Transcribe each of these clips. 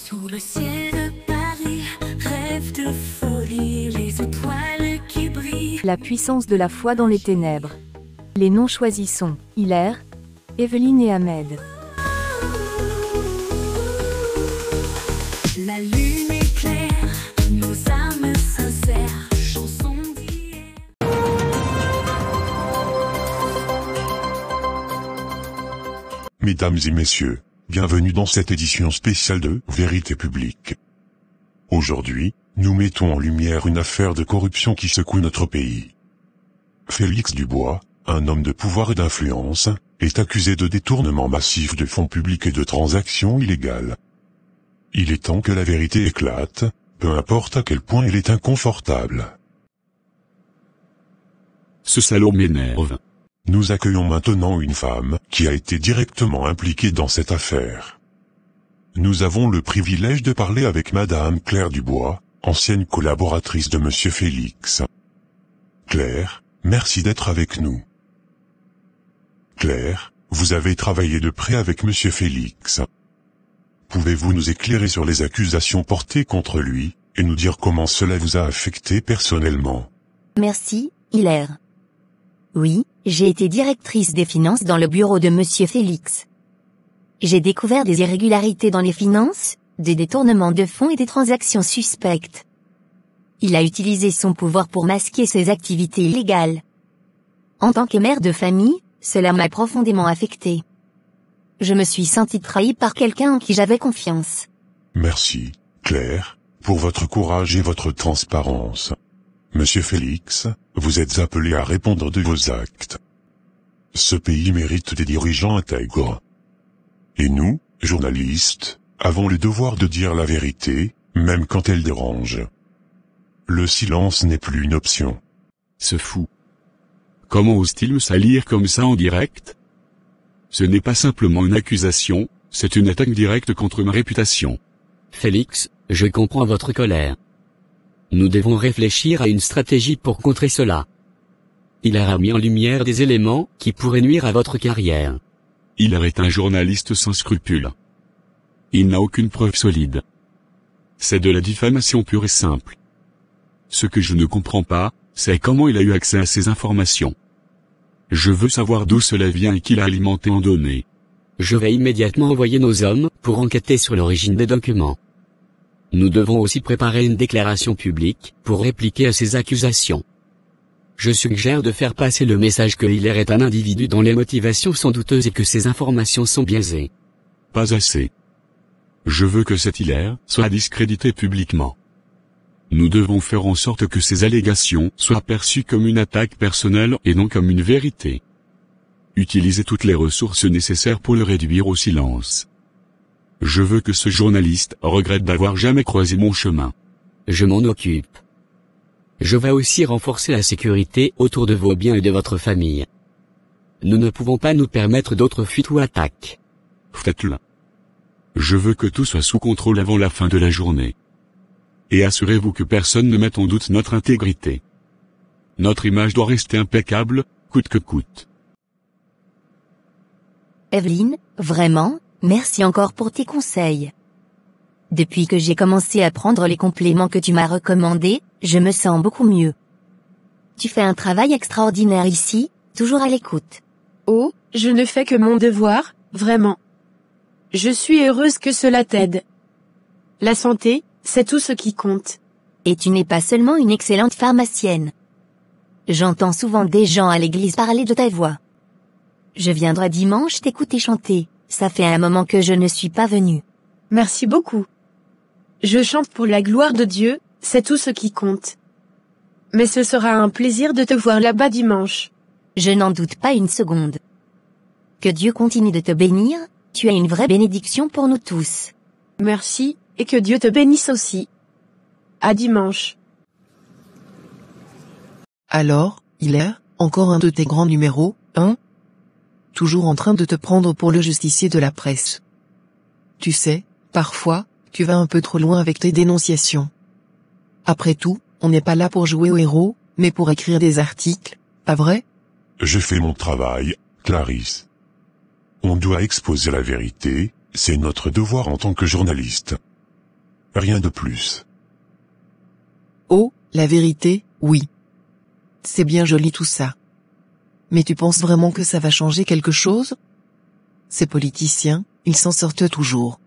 Sous le ciel de Paris, rêve de folie, les étoiles qui brillent. La puissance de la foi dans les ténèbres. Les noms choisis sont Hilaire, Evelyne et Ahmed. La lune éclaire, nos âmes sincères, chansons d'hier. Mesdames et messieurs, bienvenue dans cette édition spéciale de Vérité publique. Aujourd'hui, nous mettons en lumière une affaire de corruption qui secoue notre pays. Félix Dubois, un homme de pouvoir et d'influence, est accusé de détournement massif de fonds publics et de transactions illégales. Il est temps que la vérité éclate, peu importe à quel point elle est inconfortable. Ce salaud m'énerve. Nous accueillons maintenant une femme qui a été directement impliquée dans cette affaire. Nous avons le privilège de parler avec Madame Claire Dubois, ancienne collaboratrice de Monsieur Félix. Claire, merci d'être avec nous. Claire, vous avez travaillé de près avec Monsieur Félix. Pouvez-vous nous éclairer sur les accusations portées contre lui, et nous dire comment cela vous a affecté personnellement? Merci, Hilaire. Oui, j'ai été directrice des finances dans le bureau de Monsieur Félix. J'ai découvert des irrégularités dans les finances, des détournements de fonds et des transactions suspectes. Il a utilisé son pouvoir pour masquer ses activités illégales. En tant que mère de famille, cela m'a profondément affectée. Je me suis sentie trahie par quelqu'un en qui j'avais confiance. Merci, Claire, pour votre courage et votre transparence. Monsieur Félix, vous êtes appelé à répondre de vos actes. Ce pays mérite des dirigeants intègres. Et nous, journalistes, avons le devoir de dire la vérité, même quand elle dérange. Le silence n'est plus une option. Ce fou. Comment ose-t-il me salir comme ça en direct? Ce n'est pas simplement une accusation, c'est une attaque directe contre ma réputation. Félix, je comprends votre colère. Nous devons réfléchir à une stratégie pour contrer cela. Il a mis en lumière des éléments qui pourraient nuire à votre carrière. Hilaire est un journaliste sans scrupules. Il n'a aucune preuve solide. C'est de la diffamation pure et simple. Ce que je ne comprends pas, c'est comment il a eu accès à ces informations. Je veux savoir d'où cela vient et qui l'a alimenté en données. Je vais immédiatement envoyer nos hommes pour enquêter sur l'origine des documents. Nous devons aussi préparer une déclaration publique pour répliquer à ces accusations. Je suggère de faire passer le message que Hilaire est un individu dont les motivations sont douteuses et que ses informations sont biaisées. Pas assez. Je veux que cet Hilaire soit discrédité publiquement. Nous devons faire en sorte que ces allégations soient perçues comme une attaque personnelle et non comme une vérité. Utilisez toutes les ressources nécessaires pour le réduire au silence. Je veux que ce journaliste regrette d'avoir jamais croisé mon chemin. Je m'en occupe. Je vais aussi renforcer la sécurité autour de vos biens et de votre famille. Nous ne pouvons pas nous permettre d'autres fuites ou attaques. Faites-le. Je veux que tout soit sous contrôle avant la fin de la journée. Et assurez-vous que personne ne mette en doute notre intégrité. Notre image doit rester impeccable, coûte que coûte. Evelyne, vraiment, merci encore pour tes conseils. Depuis que j'ai commencé à prendre les compléments que tu m'as recommandés, je me sens beaucoup mieux. Tu fais un travail extraordinaire ici, toujours à l'écoute. Oh, je ne fais que mon devoir, vraiment. Je suis heureuse que cela t'aide. La santé, c'est tout ce qui compte. Et tu n'es pas seulement une excellente pharmacienne. J'entends souvent des gens à l'église parler de ta voix. Je viendrai dimanche t'écouter chanter, ça fait un moment que je ne suis pas venue. Merci beaucoup. Je chante pour la gloire de Dieu, c'est tout ce qui compte. Mais ce sera un plaisir de te voir là-bas dimanche. Je n'en doute pas une seconde. Que Dieu continue de te bénir, tu es une vraie bénédiction pour nous tous. Merci, et que Dieu te bénisse aussi. À dimanche. Alors, Hilaire, encore un de tes grands numéros, hein? Toujours en train de te prendre pour le justicier de la presse. Tu sais, parfois, tu vas un peu trop loin avec tes dénonciations. Après tout, on n'est pas là pour jouer au héros, mais pour écrire des articles, pas vrai? J'ai fait mon travail, Clarisse. On doit exposer la vérité, c'est notre devoir en tant que journaliste. rien de plus. Oh, la vérité, oui. C'est bien joli tout ça. Mais tu penses vraiment que ça va changer quelque chose? Ces politiciens, ils s'en sortent toujours.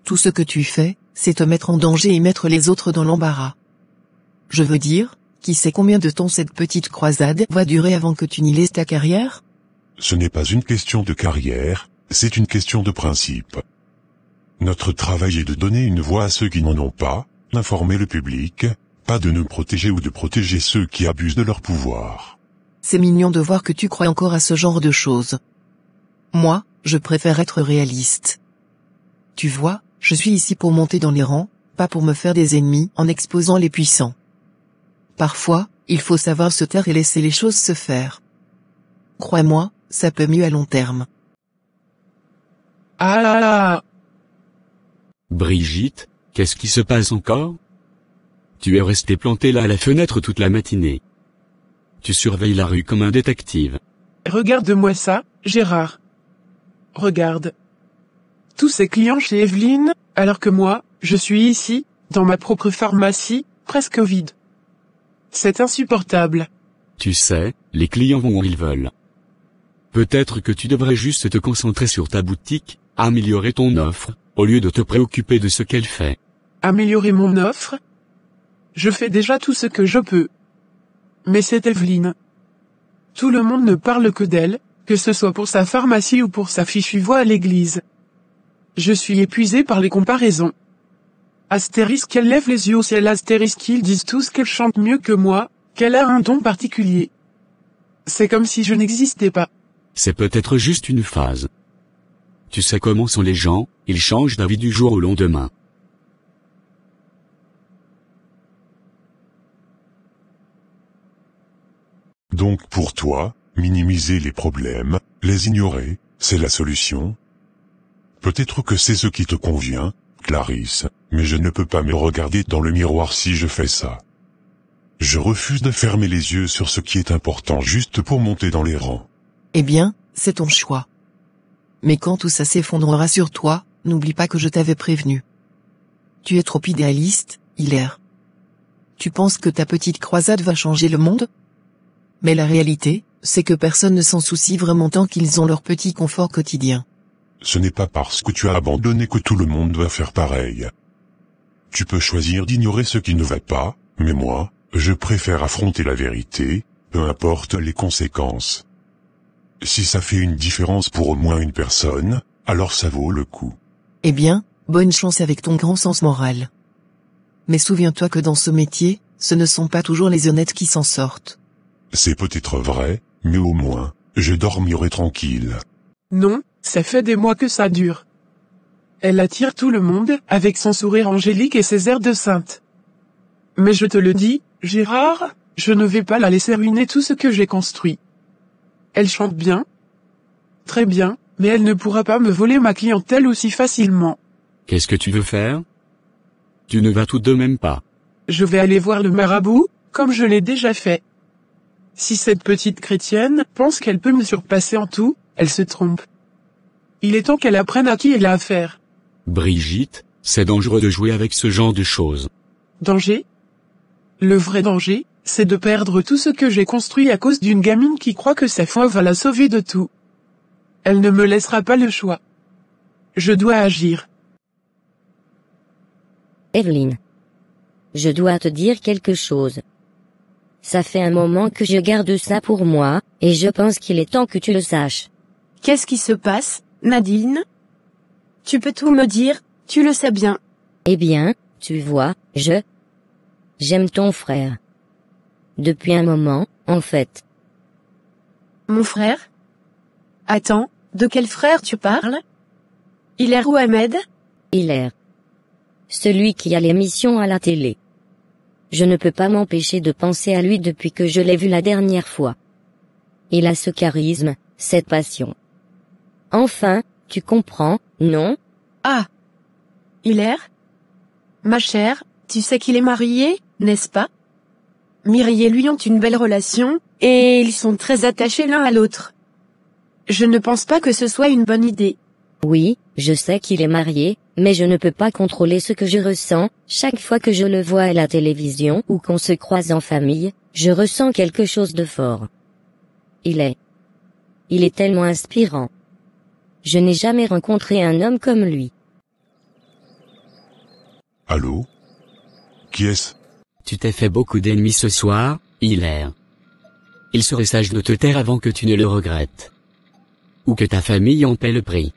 Tout ce que tu fais, c'est te mettre en danger et mettre les autres dans l'embarras. Je veux dire, qui sait combien de temps cette petite croisade va durer avant que tu n'y laisses ta carrière? Ce n'est pas une question de carrière, c'est une question de principe. Notre travail est de donner une voix à ceux qui n'en ont pas, d'informer le public, pas de nous protéger ou de protéger ceux qui abusent de leur pouvoir. C'est mignon de voir que tu crois encore à ce genre de choses. Moi, je préfère être réaliste. Tu vois, je suis ici pour monter dans les rangs, pas pour me faire des ennemis en exposant les puissants. Parfois, il faut savoir se taire et laisser les choses se faire. Crois-moi, ça peut mieux à long terme. Ah là là! Brigitte, qu'est-ce qui se passe encore? Tu es resté planté là à la fenêtre toute la matinée. Tu surveilles la rue comme un détective. Regarde-moi ça, Gérard. Regarde. Tous ces clients chez Evelyne, alors que moi, je suis ici, dans ma propre pharmacie, presque vide. C'est insupportable. Tu sais, les clients vont où ils veulent. Peut-être que tu devrais juste te concentrer sur ta boutique, améliorer ton offre, au lieu de te préoccuper de ce qu'elle fait. Améliorer mon offre? Je fais déjà tout ce que je peux. Mais c'est Evelyne. Tout le monde ne parle que d'elle, que ce soit pour sa pharmacie ou pour sa fichue voix à l'église. Je suis épuisé par les comparaisons. Astérisque, elle lève les yeux au ciel. Astérisque, ils disent tous qu'elle chante mieux que moi, qu'elle a un don particulier. C'est comme si je n'existais pas. C'est peut-être juste une phase. Tu sais comment sont les gens, ils changent d'avis du jour au lendemain. Donc pour toi, minimiser les problèmes, les ignorer, c'est la solution? Peut-être que c'est ce qui te convient, Clarisse, mais je ne peux pas me regarder dans le miroir si je fais ça. Je refuse de fermer les yeux sur ce qui est important juste pour monter dans les rangs. Eh bien, c'est ton choix. Mais quand tout ça s'effondrera sur toi, n'oublie pas que je t'avais prévenu. Tu es trop idéaliste, Hilaire. Tu penses que ta petite croisade va changer le monde? Mais la réalité, c'est que personne ne s'en soucie vraiment tant qu'ils ont leur petit confort quotidien. Ce n'est pas parce que tu as abandonné que tout le monde doit faire pareil. Tu peux choisir d'ignorer ce qui ne va pas, mais moi, je préfère affronter la vérité, peu importe les conséquences. Si ça fait une différence pour au moins une personne, alors ça vaut le coup. Eh bien, bonne chance avec ton grand sens moral. Mais souviens-toi que dans ce métier, ce ne sont pas toujours les honnêtes qui s'en sortent. C'est peut-être vrai, mais au moins, je dormirai tranquille. Non, ça fait des mois que ça dure. Elle attire tout le monde, avec son sourire angélique et ses airs de sainte. Mais je te le dis, Gérard, je ne vais pas la laisser ruiner tout ce que j'ai construit. Elle chante bien. Très bien, mais elle ne pourra pas me voler ma clientèle aussi facilement. Qu'est-ce que tu veux faire? Tu ne vas tout de même pas. Je vais aller voir le marabout, comme je l'ai déjà fait. Si cette petite chrétienne pense qu'elle peut me surpasser en tout, elle se trompe. Il est temps qu'elle apprenne à qui elle a affaire. Brigitte, c'est dangereux de jouer avec ce genre de choses. Danger? Le vrai danger, c'est de perdre tout ce que j'ai construit à cause d'une gamine qui croit que sa foi va la sauver de tout. Elle ne me laissera pas le choix. Je dois agir. Evelyne. Je dois te dire quelque chose. Ça fait un moment que je garde ça pour moi, et je pense qu'il est temps que tu le saches. Qu'est-ce qui se passe, Nadine? Tu peux tout me dire, tu le sais bien. Eh bien, tu vois, j'aime ton frère. Depuis un moment, en fait. Mon frère? Attends, de quel frère tu parles? Hilaire ou Ahmed? Hilaire. Celui qui a l'émission à la télé. Je ne peux pas m'empêcher de penser à lui depuis que je l'ai vu la dernière fois. Il a ce charisme, cette passion. Enfin, tu comprends, non? Ah! Hilaire? Ma chère, tu sais qu'il est marié, n'est-ce pas? Mireille et lui ont une belle relation, et ils sont très attachés l'un à l'autre. Je ne pense pas que ce soit une bonne idée. Oui, Je sais qu'il est marié, mais je ne peux pas contrôler ce que je ressens. Chaque fois que je le vois à la télévision ou qu'on se croise en famille, je ressens quelque chose de fort. Il est tellement inspirant. Je n'ai jamais rencontré un homme comme lui. Allô? Qui est-ce? Tu t'es fait beaucoup d'ennemis ce soir, Hilaire. Il serait sage de te taire avant que tu ne le regrettes. Ou que ta famille en paie le prix.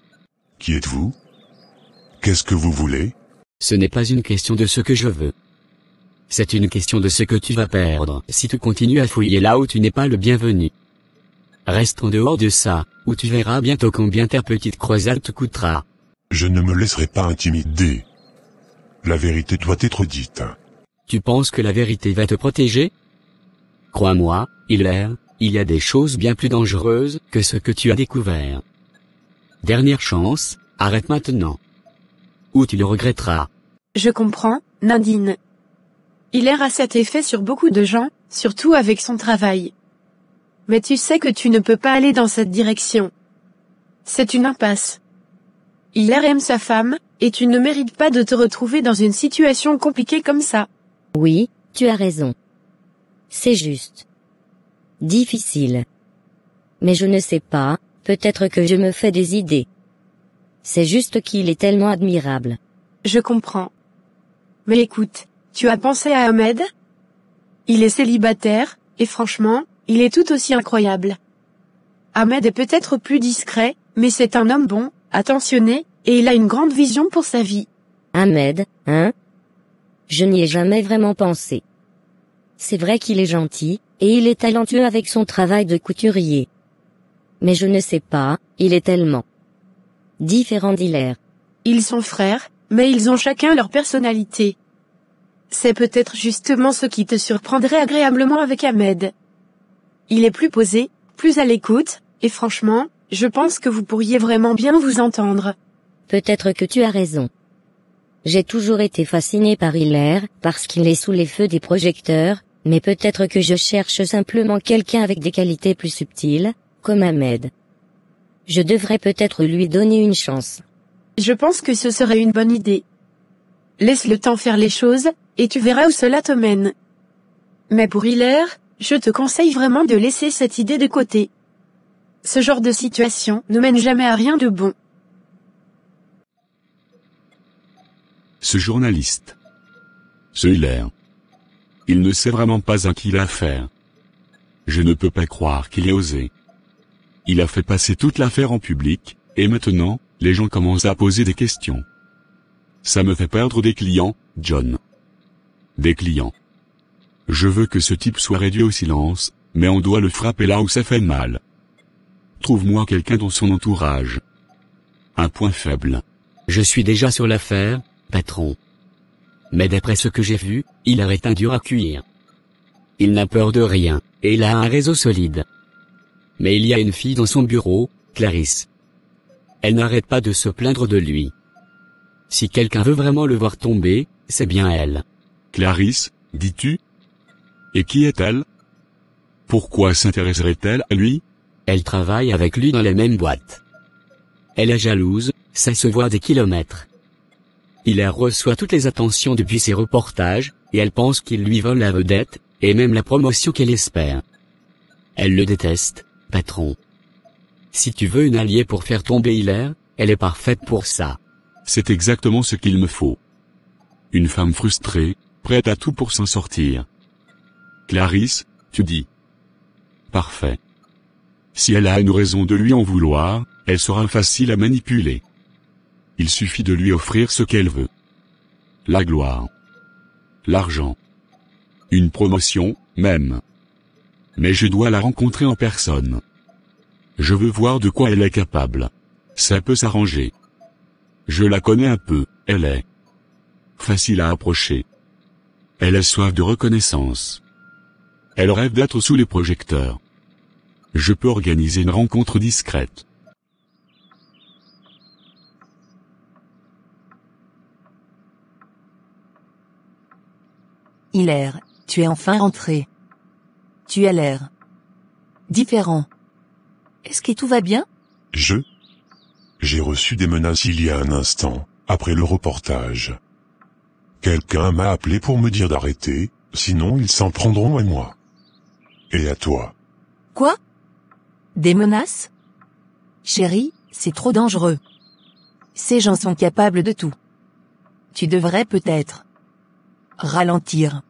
Qui êtes-vous? Qu'est-ce que vous voulez? Ce n'est pas une question de ce que je veux. C'est une question de ce que tu vas perdre si tu continues à fouiller là où tu n'es pas le bienvenu. Reste en dehors de ça, ou tu verras bientôt combien ta petite croisade te coûtera. Je ne me laisserai pas intimider. La vérité doit être dite. Tu penses que la vérité va te protéger? Crois-moi, Hilaire, il y a des choses bien plus dangereuses que ce que tu as découvert. Dernière chance, arrête maintenant. Ou tu le regretteras. Je comprends, Nadine. Hilaire a cet effet sur beaucoup de gens, surtout avec son travail. Mais tu sais que tu ne peux pas aller dans cette direction. C'est une impasse. Hilaire aime sa femme, et tu ne mérites pas de te retrouver dans une situation compliquée comme ça. Oui, tu as raison. C'est juste. Difficile. Mais je ne sais pas, peut-être que je me fais des idées. C'est juste qu'il est tellement admirable. Je comprends. Mais écoute, tu as pensé à Ahmed? Il est célibataire, et franchement, il est tout aussi incroyable. Ahmed est peut-être plus discret, mais c'est un homme bon, attentionné, et il a une grande vision pour sa vie. Ahmed, hein? Je n'y ai jamais vraiment pensé. C'est vrai qu'il est gentil, et il est talentueux avec son travail de couturier. Mais je ne sais pas, il est tellement différent d'Hilaire. Ils sont frères, mais ils ont chacun leur personnalité. C'est peut-être justement ce qui te surprendrait agréablement avec Ahmed. Il est plus posé, plus à l'écoute, et franchement, je pense que vous pourriez vraiment bien vous entendre. Peut-être que tu as raison. J'ai toujours été fascinée par Hilaire, parce qu'il est sous les feux des projecteurs, mais peut-être que je cherche simplement quelqu'un avec des qualités plus subtiles, comme Ahmed. Je devrais peut-être lui donner une chance. Je pense que ce serait une bonne idée. Laisse le temps faire les choses, et tu verras où cela te mène. Mais pour Hilaire, je te conseille vraiment de laisser cette idée de côté. Ce genre de situation ne mène jamais à rien de bon. Ce journaliste. Ce Hilaire. Il ne sait vraiment pas à qui il a affaire. Je ne peux pas croire qu'il ait osé. Il a fait passer toute l'affaire en public, et maintenant, les gens commencent à poser des questions. Ça me fait perdre des clients, John. Des clients. Je veux que ce type soit réduit au silence, mais on doit le frapper là où ça fait mal. Trouve-moi quelqu'un dans son entourage. Un point faible. Je suis déjà sur l'affaire, patron. Mais d'après ce que j'ai vu, Hilaire est un dur à cuire. Il n'a peur de rien, et il a un réseau solide. Mais il y a une fille dans son bureau, Clarisse. Elle n'arrête pas de se plaindre de lui. Si quelqu'un veut vraiment le voir tomber, c'est bien elle. Clarisse, dis-tu? Et qui est-elle? Pourquoi s'intéresserait-elle à lui? Elle travaille avec lui dans les mêmes boîtes. Elle est jalouse, ça se voit des kilomètres. Hilaire reçoit toutes les attentions depuis ses reportages, et elle pense qu'il lui vole la vedette, et même la promotion qu'elle espère. Elle le déteste, patron. Si tu veux une alliée pour faire tomber Hilaire, elle est parfaite pour ça. C'est exactement ce qu'il me faut. Une femme frustrée, prête à tout pour s'en sortir. Clarisse, tu dis. Parfait. Si elle a une raison de lui en vouloir, elle sera facile à manipuler. Il suffit de lui offrir ce qu'elle veut. La gloire. L'argent. Une promotion, même. Mais je dois la rencontrer en personne. Je veux voir de quoi elle est capable. Ça peut s'arranger. Je la connais un peu, elle est facile à approcher. Elle a soif de reconnaissance. Elle rêve d'être sous les projecteurs. Je peux organiser une rencontre discrète. Hilaire, tu es enfin rentré. Tu as l'air différent. Est-ce que tout va bien? J'ai reçu des menaces il y a un instant, après le reportage. Quelqu'un m'a appelé pour me dire d'arrêter, sinon ils s'en prendront à moi. Et à toi. Quoi? Des menaces? Chérie, c'est trop dangereux. Ces gens sont capables de tout. Tu devrais peut-être ralentir.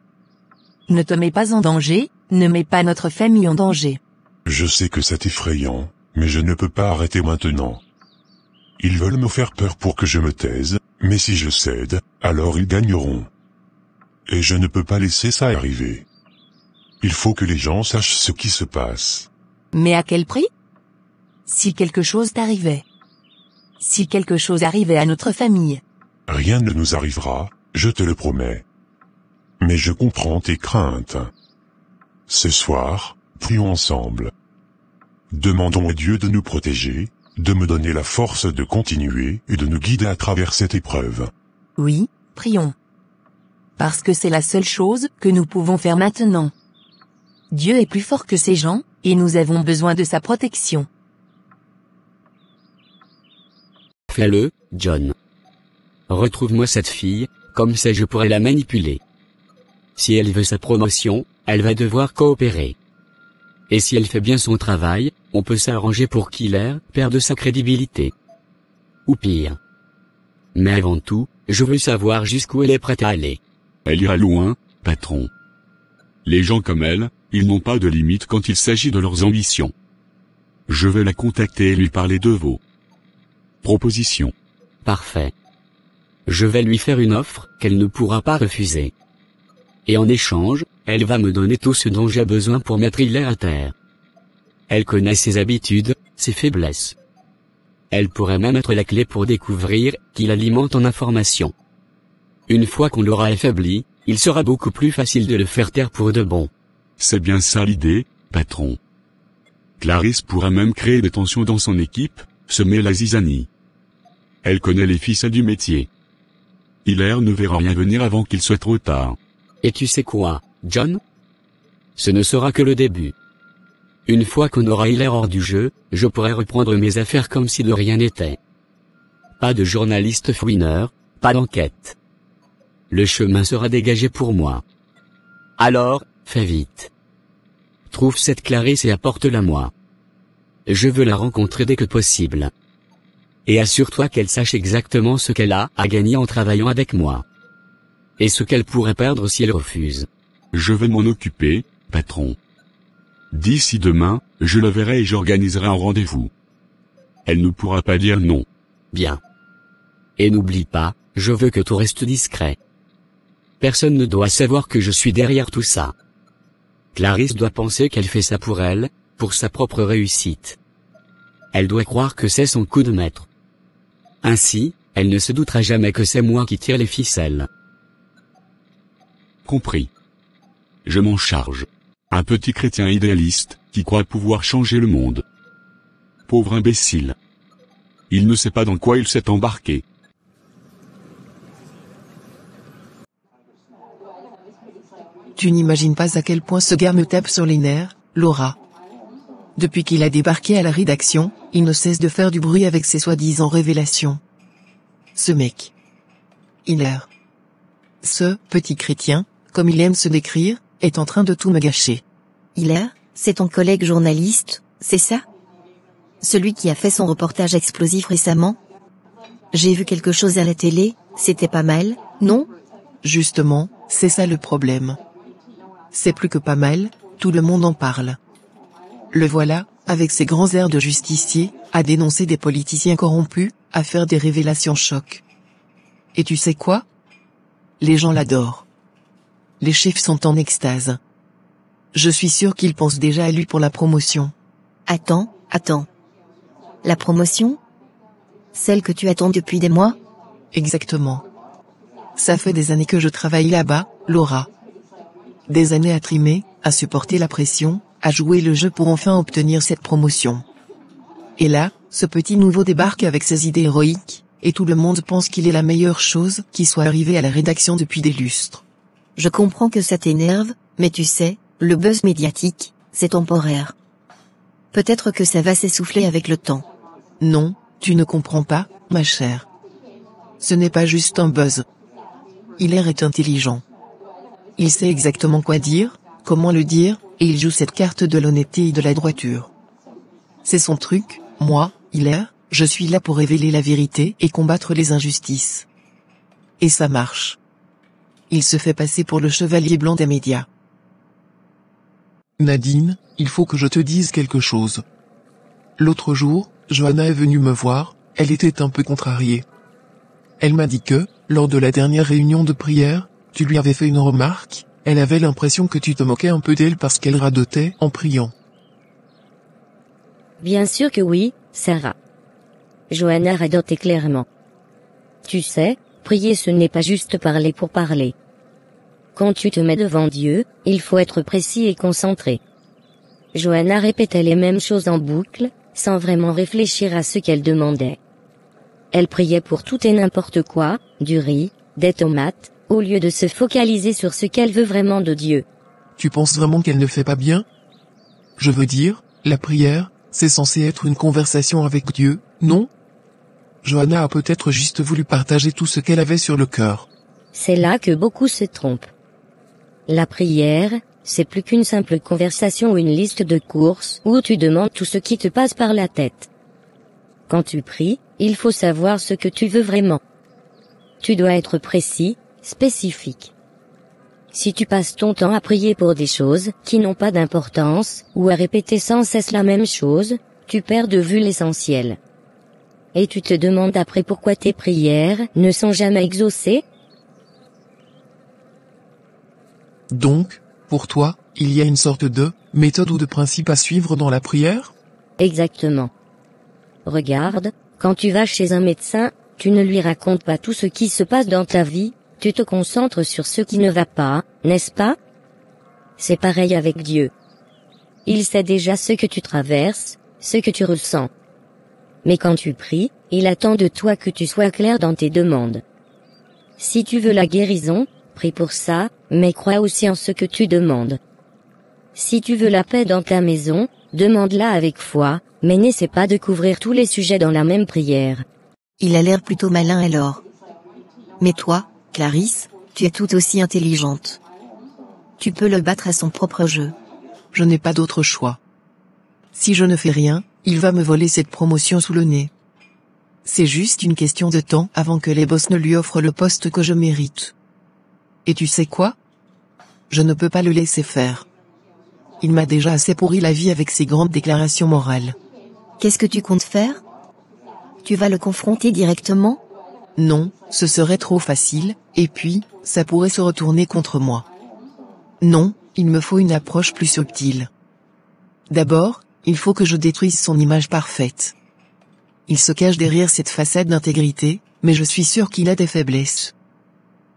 Ne te mets pas en danger, ne mets pas notre famille en danger. Je sais que c'est effrayant, mais je ne peux pas arrêter maintenant. Ils veulent me faire peur pour que je me taise, mais si je cède, alors ils gagneront. Et je ne peux pas laisser ça arriver. Il faut que les gens sachent ce qui se passe. Mais à quel prix? Si quelque chose t'arrivait. Si quelque chose arrivait à notre famille. Rien ne nous arrivera, je te le promets. Mais je comprends tes craintes. Ce soir, prions ensemble. Demandons à Dieu de nous protéger, de me donner la force de continuer et de nous guider à travers cette épreuve. Oui, prions. Parce que c'est la seule chose que nous pouvons faire maintenant. Dieu est plus fort que ces gens, et nous avons besoin de sa protection. Fais-le, John. Retrouve-moi cette fille, comme ça je pourrai la manipuler. Si elle veut sa promotion, elle va devoir coopérer. Et si elle fait bien son travail, on peut s'arranger pour qu'Hilaire perde sa crédibilité. Ou pire. Mais avant tout, je veux savoir jusqu'où elle est prête à aller. Elle ira loin, patron. Les gens comme elle, ils n'ont pas de limite quand il s'agit de leurs ambitions. Je vais la contacter et lui parler de vos propositions. Parfait. Je vais lui faire une offre qu'elle ne pourra pas refuser. Et en échange, elle va me donner tout ce dont j'ai besoin pour mettre Hilaire à terre. Elle connaît ses habitudes, ses faiblesses. Elle pourrait même être la clé pour découvrir qu'il alimente en informations. Une fois qu'on l'aura affaibli, il sera beaucoup plus facile de le faire taire pour de bon. C'est bien ça l'idée, patron. Clarisse pourra même créer des tensions dans son équipe, semer la zizanie. Elle connaît les ficelles du métier. Hilaire ne verra rien venir avant qu'il soit trop tard. Et tu sais quoi, John? Ce ne sera que le début. Une fois qu'on aura Hilaire hors du jeu, je pourrai reprendre mes affaires comme si de rien n'était. Pas de journaliste fouineur, pas d'enquête. Le chemin sera dégagé pour moi. Alors, fais vite. Trouve cette Clarisse et apporte-la moi. Je veux la rencontrer dès que possible. Et assure-toi qu'elle sache exactement ce qu'elle a à gagner en travaillant avec moi. Et ce qu'elle pourrait perdre si elle refuse. Je vais m'en occuper, patron. D'ici demain, je la verrai et j'organiserai un rendez-vous. Elle ne pourra pas dire non. Bien. Et n'oublie pas, je veux que tout reste discret. Personne ne doit savoir que je suis derrière tout ça. Clarisse doit penser qu'elle fait ça pour elle, pour sa propre réussite. Elle doit croire que c'est son coup de maître. Ainsi, elle ne se doutera jamais que c'est moi qui tire les ficelles. Compris. Je m'en charge. Un petit chrétien idéaliste, qui croit pouvoir changer le monde. Pauvre imbécile. Il ne sait pas dans quoi il s'est embarqué. Tu n'imagines pas à quel point ce gars me tape sur les nerfs, Laura. Depuis qu'il a débarqué à la rédaction, il ne cesse de faire du bruit avec ses soi-disant révélations. Ce mec. Hilaire. Ce petit chrétien, comme il aime se décrire, est en train de tout me gâcher. Hilaire, c'est ton collègue journaliste, c'est ça? Celui qui a fait son reportage explosif récemment? J'ai vu quelque chose à la télé, c'était pas mal, non? Justement, c'est ça le problème. C'est plus que pas mal, tout le monde en parle. Le voilà, avec ses grands airs de justicier, à dénoncer des politiciens corrompus, à faire des révélations chocs. Et tu sais quoi? Les gens l'adorent. Les chefs sont en extase. Je suis sûr qu'ils pensent déjà à lui pour la promotion. Attends. La promotion? Celle que tu attends depuis des mois? Exactement. Ça fait des années que je travaille là-bas, Laura. Des années à trimer, à supporter la pression, à jouer le jeu pour enfin obtenir cette promotion. Et là, ce petit nouveau débarque avec ses idées héroïques, et tout le monde pense qu'il est la meilleure chose qui soit arrivée à la rédaction depuis des lustres. Je comprends que ça t'énerve, mais tu sais, le buzz médiatique, c'est temporaire. Peut-être que ça va s'essouffler avec le temps. Non, Tu ne comprends pas, ma chère. Ce n'est pas juste un buzz. Hilaire est intelligent. Il sait exactement quoi dire, comment le dire, et il joue cette carte de l'honnêteté et de la droiture. C'est son truc. Moi, Hilaire, je suis là pour révéler la vérité et combattre les injustices. Et ça marche. Il se fait passer pour le chevalier blanc des médias. Nadine, il faut que je te dise quelque chose. L'autre jour, Johanna est venue me voir, elle était un peu contrariée. Elle m'a dit que, lors de la dernière réunion de prière, tu lui avais fait une remarque, elle avait l'impression que tu te moquais un peu d'elle parce qu'elle radotait en priant. Bien sûr que oui, Sarah. Johanna radotait clairement. Tu sais, prier ce n'est pas juste parler pour parler. Quand tu te mets devant Dieu, il faut être précis et concentré. Johanna répétait les mêmes choses en boucle, sans vraiment réfléchir à ce qu'elle demandait. Elle priait pour tout et n'importe quoi, du riz, des tomates, au lieu de se focaliser sur ce qu'elle veut vraiment de Dieu. Tu penses vraiment qu'elle ne fait pas bien? Je veux dire, la prière, c'est censé être une conversation avec Dieu, non? Johanna a peut-être juste voulu partager tout ce qu'elle avait sur le cœur. C'est là que beaucoup se trompent. La prière, c'est plus qu'une simple conversation ou une liste de courses où tu demandes tout ce qui te passe par la tête. Quand tu pries, il faut savoir ce que tu veux vraiment. Tu dois être précis, spécifique. Si tu passes ton temps à prier pour des choses qui n'ont pas d'importance, ou à répéter sans cesse la même chose, tu perds de vue l'essentiel. Et tu te demandes après pourquoi tes prières ne sont jamais exaucées? Donc, pour toi, il y a une sorte de méthode ou de principe à suivre dans la prière? Exactement. Regarde, quand tu vas chez un médecin, tu ne lui racontes pas tout ce qui se passe dans ta vie, tu te concentres sur ce qui ne va pas, n'est-ce pas? C'est pareil avec Dieu. Il sait déjà ce que tu traverses, ce que tu ressens. Mais quand tu pries, il attend de toi que tu sois clair dans tes demandes. Si tu veux la guérison, prie pour ça, mais crois aussi en ce que tu demandes. Si tu veux la paix dans ta maison, demande-la avec foi, mais n'essaie pas de couvrir tous les sujets dans la même prière. Il a l'air plutôt malin alors. Mais toi, Clarisse, tu es tout aussi intelligente. Tu peux le battre à son propre jeu. Je n'ai pas d'autre choix. Si je ne fais rien, il va me voler cette promotion sous le nez. C'est juste une question de temps avant que les boss ne lui offrent le poste que je mérite. Et tu sais quoi? Je ne peux pas le laisser faire. Il m'a déjà assez pourri la vie avec ses grandes déclarations morales. Qu'est-ce que tu comptes faire? Tu vas le confronter directement? Non, ce serait trop facile, et puis, ça pourrait se retourner contre moi. Non, il me faut une approche plus subtile. D'abord, il faut que je détruise son image parfaite. Il se cache derrière cette façade d'intégrité, mais je suis sûr qu'il a des faiblesses.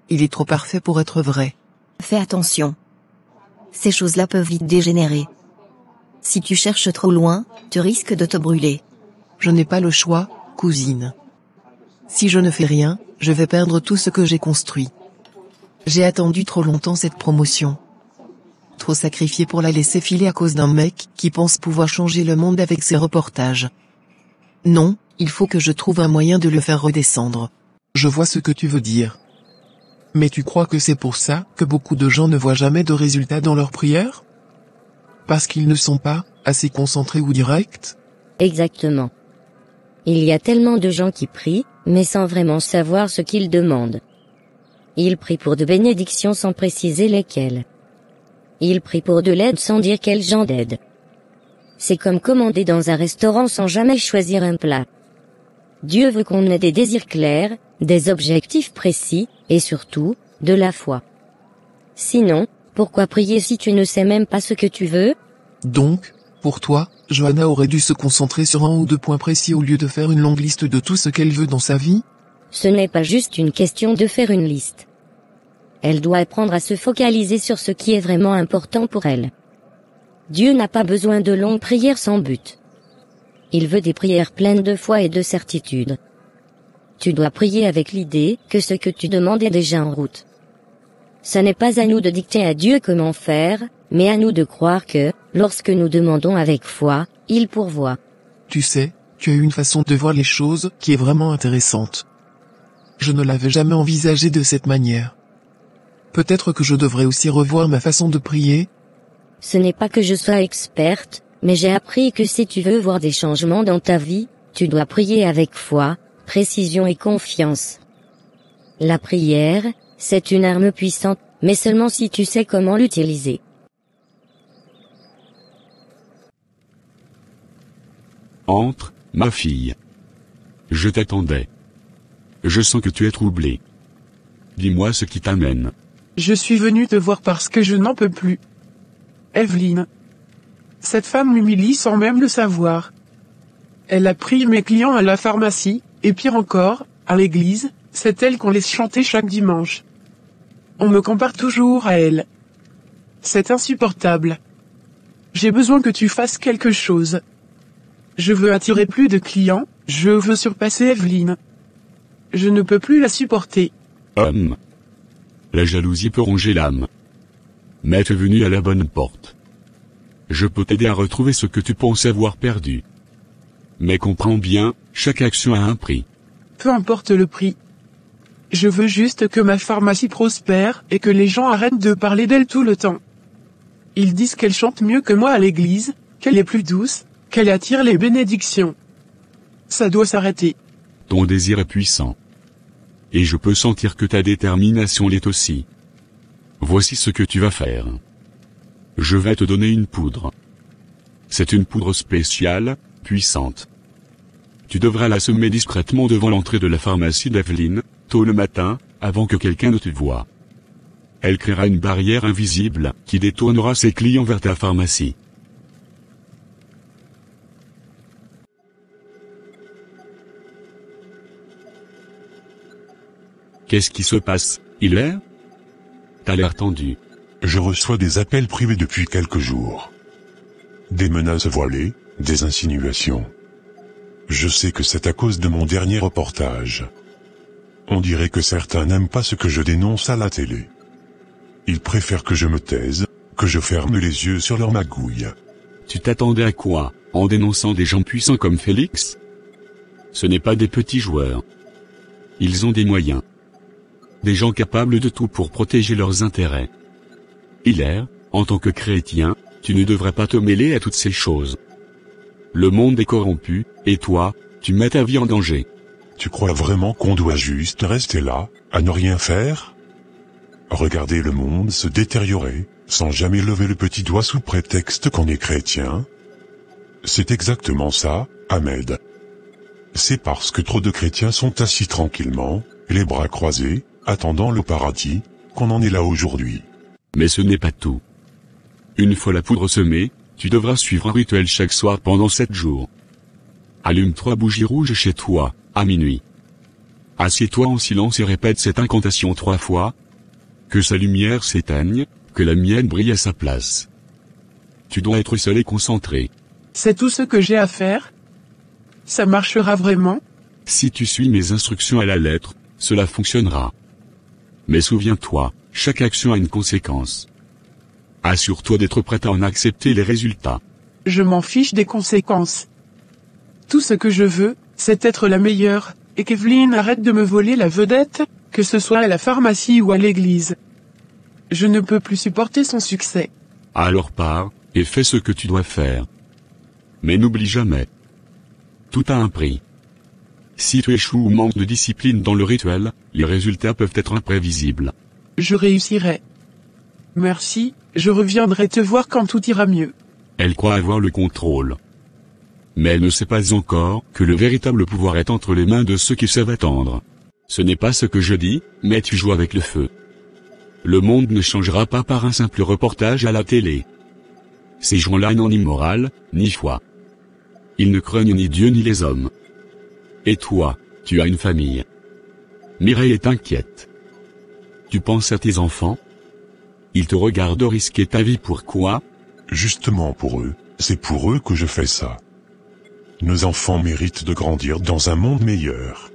Il est trop parfait pour être vrai. Fais attention. Ces choses-là peuvent vite dégénérer. Si tu cherches trop loin, tu risques de te brûler. Je n'ai pas le choix, cousine. Si je ne fais rien, je vais perdre tout ce que j'ai construit. J'ai attendu trop longtemps cette promotion. Trop sacrifié pour la laisser filer à cause d'un mec qui pense pouvoir changer le monde avec ses reportages. Non, il faut que je trouve un moyen de le faire redescendre. Je vois ce que tu veux dire. Mais tu crois que c'est pour ça que beaucoup de gens ne voient jamais de résultats dans leur prière? Parce qu'ils ne sont pas assez concentrés ou directs? Exactement. Il y a tellement de gens qui prient, mais sans vraiment savoir ce qu'ils demandent. Ils prient pour de bénédictions sans préciser lesquelles. Ils prient pour de l'aide sans dire quel genre d'aide. C'est comme commander dans un restaurant sans jamais choisir un plat. Dieu veut qu'on ait des désirs clairs, des objectifs précis, et surtout, de la foi. Sinon, pourquoi prier si tu ne sais même pas ce que tu veux? Donc, pour toi, Johanna aurait dû se concentrer sur un ou deux points précis au lieu de faire une longue liste de tout ce qu'elle veut dans sa vie? Ce n'est pas juste une question de faire une liste. Elle doit apprendre à se focaliser sur ce qui est vraiment important pour elle. Dieu n'a pas besoin de longues prières sans but. Il veut des prières pleines de foi et de certitude. Tu dois prier avec l'idée que ce que tu demandes est déjà en route. Ce n'est pas à nous de dicter à Dieu comment faire, mais à nous de croire que, lorsque nous demandons avec foi, il pourvoit. Tu sais, tu as une façon de voir les choses qui est vraiment intéressante. Je ne l'avais jamais envisagé de cette manière. Peut-être que je devrais aussi revoir ma façon de prier. Ce n'est pas que je sois experte, mais j'ai appris que si tu veux voir des changements dans ta vie, tu dois prier avec foi, précision et confiance. La prière, c'est une arme puissante, mais seulement si tu sais comment l'utiliser. Entre, ma fille. Je t'attendais. Je sens que tu es troublée. Dis-moi ce qui t'amène. Je suis venu te voir parce que je n'en peux plus. Evelyne. Cette femme m'humilie sans même le savoir. Elle a pris mes clients à la pharmacie, et pire encore, à l'église, c'est elle qu'on laisse chanter chaque dimanche. On me compare toujours à elle. C'est insupportable. J'ai besoin que tu fasses quelque chose. Je veux attirer plus de clients, je veux surpasser Evelyne. Je ne peux plus la supporter. La jalousie peut ronger l'âme. Mais tu es venu à la bonne porte. Je peux t'aider à retrouver ce que tu penses avoir perdu. Mais comprends bien, chaque action a un prix. Peu importe le prix. Je veux juste que ma pharmacie prospère et que les gens arrêtent de parler d'elle tout le temps. Ils disent qu'elle chante mieux que moi à l'église, qu'elle est plus douce, qu'elle attire les bénédictions. Ça doit s'arrêter. Ton désir est puissant. Et je peux sentir que ta détermination l'est aussi. Voici ce que tu vas faire. Je vais te donner une poudre. C'est une poudre spéciale, puissante. Tu devras la semer discrètement devant l'entrée de la pharmacie d'Evelyne, tôt le matin, avant que quelqu'un ne te voie. Elle créera une barrière invisible, qui détournera ses clients vers ta pharmacie. Qu'est-ce qui se passe, Hilaire? T'as l'air tendu. Je reçois des appels privés depuis quelques jours. Des menaces voilées, des insinuations. Je sais que c'est à cause de mon dernier reportage. On dirait que certains n'aiment pas ce que je dénonce à la télé. Ils préfèrent que je me taise, que je ferme les yeux sur leur magouille. Tu t'attendais à quoi, en dénonçant des gens puissants comme Félix? Ce n'est pas des petits joueurs. Ils ont des moyens. Des gens capables de tout pour protéger leurs intérêts. Hilaire, en tant que chrétien, tu ne devrais pas te mêler à toutes ces choses. Le monde est corrompu, et toi, tu mets ta vie en danger. Tu crois vraiment qu'on doit juste rester là, à ne rien faire? Regarder le monde se détériorer, sans jamais lever le petit doigt sous prétexte qu'on est chrétien? C'est exactement ça, Ahmed. C'est parce que trop de chrétiens sont assis tranquillement, les bras croisés, attendant le paradis, qu'on en est là aujourd'hui. Mais ce n'est pas tout. Une fois la poudre semée, tu devras suivre un rituel chaque soir pendant 7 jours. Allume 3 bougies rouges chez toi, à minuit. Assieds-toi en silence et répète cette incantation 3 fois. Que sa lumière s'éteigne, que la mienne brille à sa place. Tu dois être seul et concentré. C'est tout ce que j'ai à faire? Ça marchera vraiment? Si tu suis mes instructions à la lettre, cela fonctionnera. Mais souviens-toi, chaque action a une conséquence. Assure-toi d'être prêt à en accepter les résultats. Je m'en fiche des conséquences. Tout ce que je veux, c'est être la meilleure, et qu'Evelyne arrête de me voler la vedette, que ce soit à la pharmacie ou à l'église. Je ne peux plus supporter son succès. Alors pars, et fais ce que tu dois faire. Mais n'oublie jamais. Tout a un prix. Si tu échoues ou manques de discipline dans le rituel, les résultats peuvent être imprévisibles. Je réussirai. Merci, je reviendrai te voir quand tout ira mieux. Elle croit avoir le contrôle. Mais elle ne sait pas encore que le véritable pouvoir est entre les mains de ceux qui savent attendre. Ce n'est pas ce que je dis, mais tu joues avec le feu. Le monde ne changera pas par un simple reportage à la télé. Ces gens-là n'ont ni morale, ni foi. Ils ne craignent ni Dieu ni les hommes. Et toi, tu as une famille. Mireille est inquiète. Tu penses à tes enfants? Ils te regardent risquer ta vie, pourquoi? Justement pour eux, c'est pour eux que je fais ça. Nos enfants méritent de grandir dans un monde meilleur.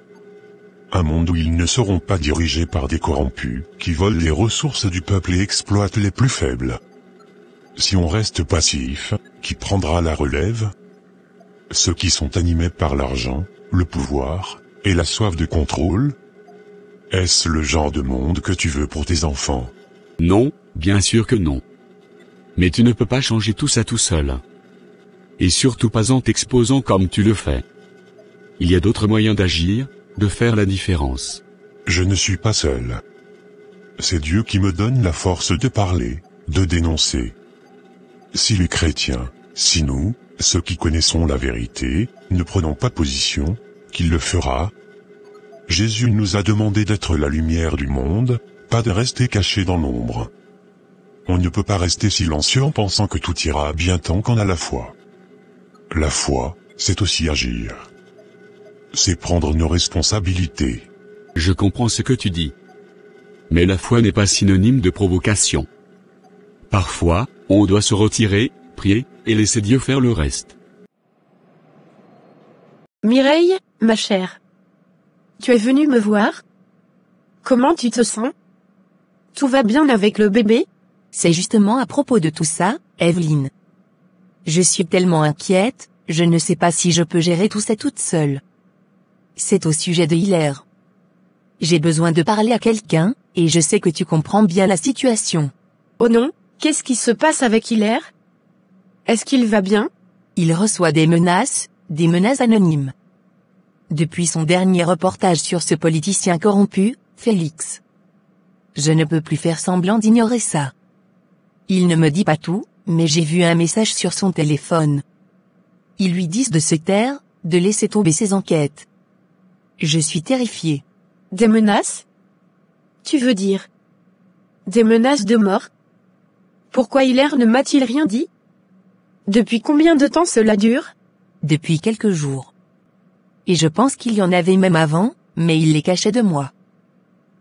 Un monde où ils ne seront pas dirigés par des corrompus, qui volent les ressources du peuple et exploitent les plus faibles. Si on reste passif, qui prendra la relève? ceux qui sont animés par l'argent, le pouvoir, et la soif de contrôle? Est-ce le genre de monde que tu veux pour tes enfants? Non, bien sûr que non. Mais tu ne peux pas changer tout ça tout seul. Et surtout pas en t'exposant comme tu le fais. Il y a d'autres moyens d'agir, de faire la différence. Je ne suis pas seul. C'est Dieu qui me donne la force de parler, de dénoncer. Si les chrétiens, si nous, ceux qui connaissons la vérité, ne prenons pas position, qui le fera? Jésus nous a demandé d'être la lumière du monde, pas de rester caché dans l'ombre. On ne peut pas rester silencieux en pensant que tout ira bien tant qu'on a la foi. La foi, c'est aussi agir. C'est prendre nos responsabilités. Je comprends ce que tu dis. Mais la foi n'est pas synonyme de provocation. Parfois, on doit se retirer, prier, et laisser Dieu faire le reste. Mireille, ma chère. Tu es venue me voir? Comment tu te sens? Tout va bien avec le bébé? C'est justement à propos de tout ça, Evelyne. Je suis tellement inquiète, je ne sais pas si je peux gérer tout ça toute seule. C'est au sujet de Hilaire. J'ai besoin de parler à quelqu'un, et je sais que tu comprends bien la situation. Oh non, qu'est-ce qui se passe avec Hilaire? Est-ce qu'il va bien? Il reçoit des menaces anonymes. Depuis son dernier reportage sur ce politicien corrompu, Félix. Je ne peux plus faire semblant d'ignorer ça. Il ne me dit pas tout, mais j'ai vu un message sur son téléphone. Ils lui disent de se taire, de laisser tomber ses enquêtes. Je suis terrifiée. Des menaces? Tu veux dire? Des menaces de mort? Pourquoi Hilaire ne m'a-t-il rien dit? Depuis combien de temps cela dure? Depuis quelques jours. Et je pense qu'il y en avait même avant, mais il les cachait de moi.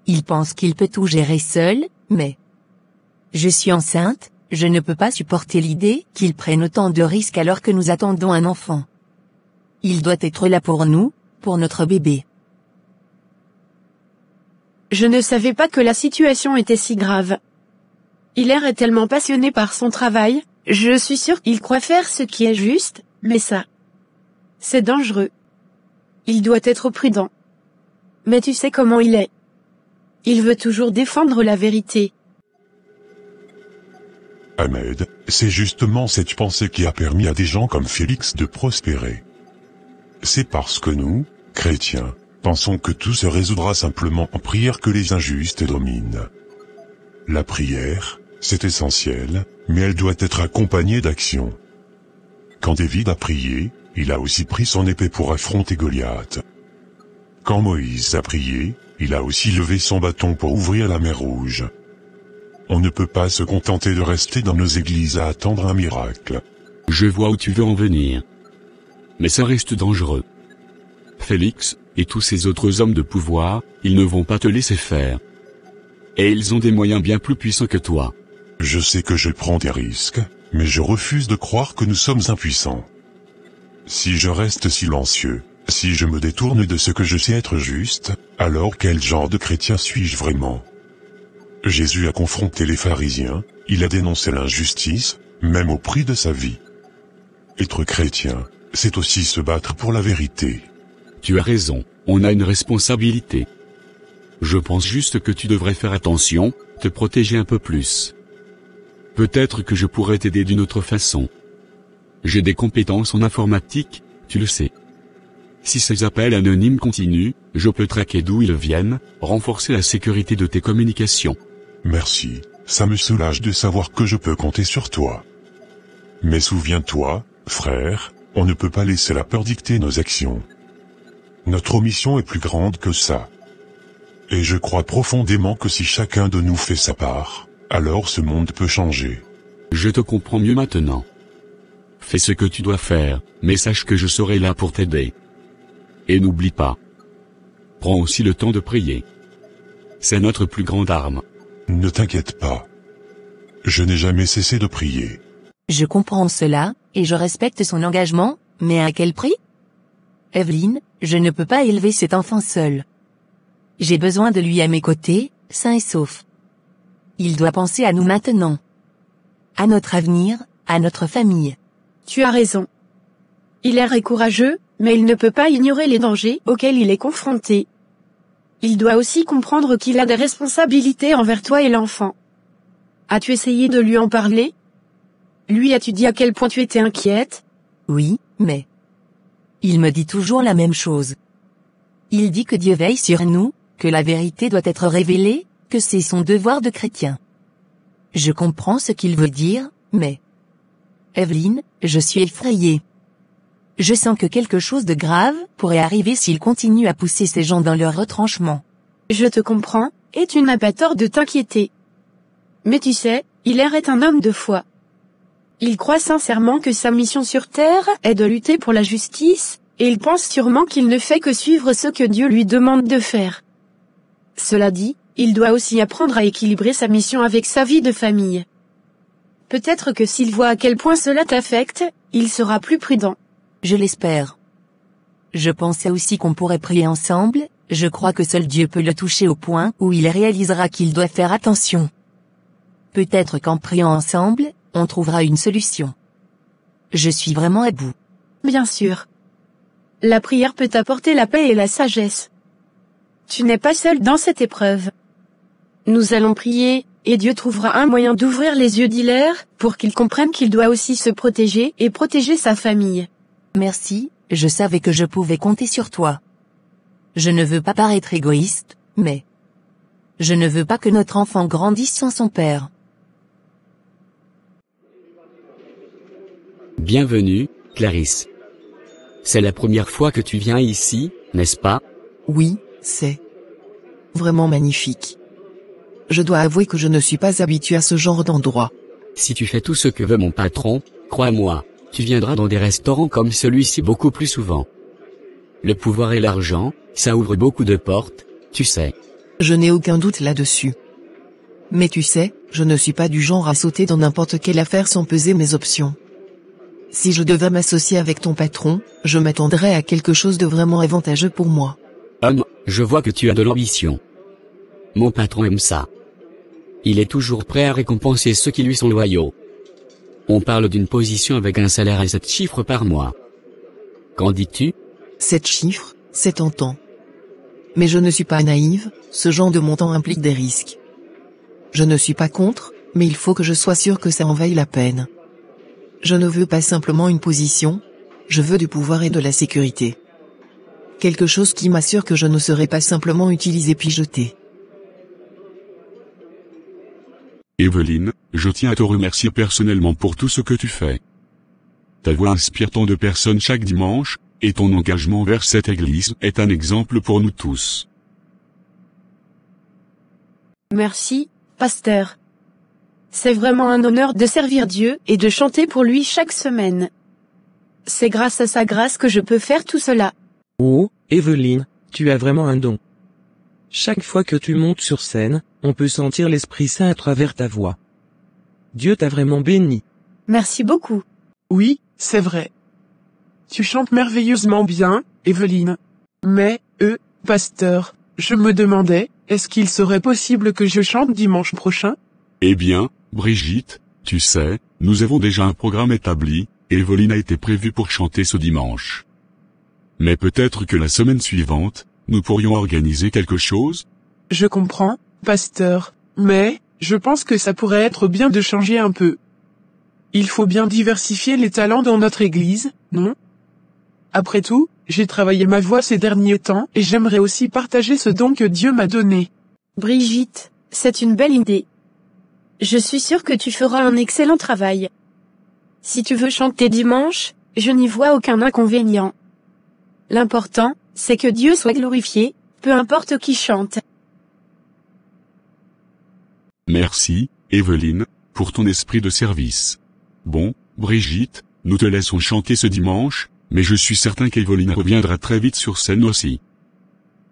Il pense qu'il peut tout gérer seul, mais... Je suis enceinte, je ne peux pas supporter l'idée qu'il prenne autant de risques alors que nous attendons un enfant. Il doit être là pour nous, pour notre bébé. Je ne savais pas que la situation était si grave. Hilaire est tellement passionné par son travail, je suis sûre qu'il croit faire ce qui est juste, mais ça... c'est dangereux. Il doit être prudent. Mais tu sais comment il est. Il veut toujours défendre la vérité. Ahmed, c'est justement cette pensée qui a permis à des gens comme Félix de prospérer. C'est parce que nous, chrétiens, pensons que tout se résoudra simplement en prière que les injustes dominent. La prière, c'est essentiel, mais elle doit être accompagnée d'action. Quand David a prié, il a aussi pris son épée pour affronter Goliath. Quand Moïse a prié, il a aussi levé son bâton pour ouvrir la mer Rouge. On ne peut pas se contenter de rester dans nos églises à attendre un miracle. Je vois où tu veux en venir. Mais ça reste dangereux. Félix, et tous ces autres hommes de pouvoir, ils ne vont pas te laisser faire. Et ils ont des moyens bien plus puissants que toi. Je sais que je prends des risques, mais je refuse de croire que nous sommes impuissants. Si je reste silencieux, si je me détourne de ce que je sais être juste, alors quel genre de chrétien suis-je vraiment? Jésus a confronté les pharisiens, il a dénoncé l'injustice, même au prix de sa vie. Être chrétien, c'est aussi se battre pour la vérité. Tu as raison, on a une responsabilité. Je pense juste que tu devrais faire attention, te protéger un peu plus. Peut-être que je pourrais t'aider d'une autre façon. J'ai des compétences en informatique, tu le sais. Si ces appels anonymes continuent, je peux traquer d'où ils viennent, renforcer la sécurité de tes communications. Merci, ça me soulage de savoir que je peux compter sur toi. Mais souviens-toi, frère, on ne peut pas laisser la peur dicter nos actions. Notre mission est plus grande que ça. Et je crois profondément que si chacun de nous fait sa part, alors ce monde peut changer. Je te comprends mieux maintenant. Fais ce que tu dois faire, mais sache que je serai là pour t'aider. Et n'oublie pas. Prends aussi le temps de prier. C'est notre plus grande arme. Ne t'inquiète pas. Je n'ai jamais cessé de prier. Je comprends cela, et je respecte son engagement, mais à quel prix? Evelyne, je ne peux pas élever cet enfant seul. J'ai besoin de lui à mes côtés, sain et sauf. Il doit penser à nous maintenant. À notre avenir, à notre famille. Tu as raison. Hilaire est courageux, mais il ne peut pas ignorer les dangers auxquels il est confronté. Il doit aussi comprendre qu'il a des responsabilités envers toi et l'enfant. As-tu essayé de lui en parler? Lui as-tu dit à quel point tu étais inquiète? Oui, mais... il me dit toujours la même chose. Il dit que Dieu veille sur nous, que la vérité doit être révélée, que c'est son devoir de chrétien. Je comprends ce qu'il veut dire, mais... Evelyne, je suis effrayée. Je sens que quelque chose de grave pourrait arriver s'il continue à pousser ces gens dans leur retranchement. Je te comprends, et tu n'as pas tort de t'inquiéter. Mais tu sais, Hilaire est un homme de foi. Il croit sincèrement que sa mission sur Terre est de lutter pour la justice, et il pense sûrement qu'il ne fait que suivre ce que Dieu lui demande de faire. Cela dit, il doit aussi apprendre à équilibrer sa mission avec sa vie de famille. Peut-être que s'il voit à quel point cela t'affecte, il sera plus prudent. Je l'espère. Je pensais aussi qu'on pourrait prier ensemble, je crois que seul Dieu peut le toucher au point où il réalisera qu'il doit faire attention. Peut-être qu'en priant ensemble, on trouvera une solution. Je suis vraiment à bout. Bien sûr. La prière peut apporter la paix et la sagesse. Tu n'es pas seul dans cette épreuve. Nous allons prier, et Dieu trouvera un moyen d'ouvrir les yeux d'Hilaire, pour qu'il comprenne qu'il doit aussi se protéger et protéger sa famille. Merci, je savais que je pouvais compter sur toi. Je ne veux pas paraître égoïste, mais... je ne veux pas que notre enfant grandisse sans son père. Bienvenue, Clarisse. C'est la première fois que tu viens ici, n'est-ce pas? Oui, c'est vraiment magnifique. Je dois avouer que je ne suis pas habitué à ce genre d'endroit. Si tu fais tout ce que veut mon patron, crois-moi, tu viendras dans des restaurants comme celui-ci beaucoup plus souvent. Le pouvoir et l'argent, ça ouvre beaucoup de portes, tu sais. Je n'ai aucun doute là-dessus. Mais tu sais, je ne suis pas du genre à sauter dans n'importe quelle affaire sans peser mes options. Si je devais m'associer avec ton patron, je m'attendrais à quelque chose de vraiment avantageux pour moi. Je vois que tu as de l'ambition. Mon patron aime ça. Il est toujours prêt à récompenser ceux qui lui sont loyaux. On parle d'une position avec un salaire à 7 chiffres par mois. Qu'en dis-tu? 7 chiffres, c'est tentant. Mais je ne suis pas naïve, ce genre de montant implique des risques. Je ne suis pas contre, mais il faut que je sois sûr que ça en vaille la peine. Je ne veux pas simplement une position, je veux du pouvoir et de la sécurité. Quelque chose qui m'assure que je ne serai pas simplement utilisé puis jeté. Evelyne, je tiens à te remercier personnellement pour tout ce que tu fais. Ta voix inspire tant de personnes chaque dimanche, et ton engagement vers cette église est un exemple pour nous tous. Merci, pasteur. C'est vraiment un honneur de servir Dieu et de chanter pour lui chaque semaine. C'est grâce à sa grâce que je peux faire tout cela. Oh, Evelyne, tu as vraiment un don. Chaque fois que tu montes sur scène, on peut sentir l'Esprit Saint à travers ta voix. Dieu t'a vraiment béni. Merci beaucoup. Oui, c'est vrai. Tu chantes merveilleusement bien, Evelyne. Mais, pasteur, je me demandais, est-ce qu'il serait possible que je chante dimanche prochain? Eh bien, Brigitte, tu sais, nous avons déjà un programme établi, et Evelyne a été prévue pour chanter ce dimanche. Mais peut-être que la semaine suivante, nous pourrions organiser quelque chose? Je comprends, pasteur, mais, je pense que ça pourrait être bien de changer un peu. Il faut bien diversifier les talents dans notre église, non? Après tout, j'ai travaillé ma voix ces derniers temps et j'aimerais aussi partager ce don que Dieu m'a donné. Brigitte, c'est une belle idée. Je suis sûre que tu feras un excellent travail. Si tu veux chanter dimanche, je n'y vois aucun inconvénient. L'important, c'est que Dieu soit glorifié, peu importe qui chante. Merci, Evelyne, pour ton esprit de service. Bon, Brigitte, nous te laissons chanter ce dimanche, mais je suis certain qu'Evelyne reviendra très vite sur scène aussi.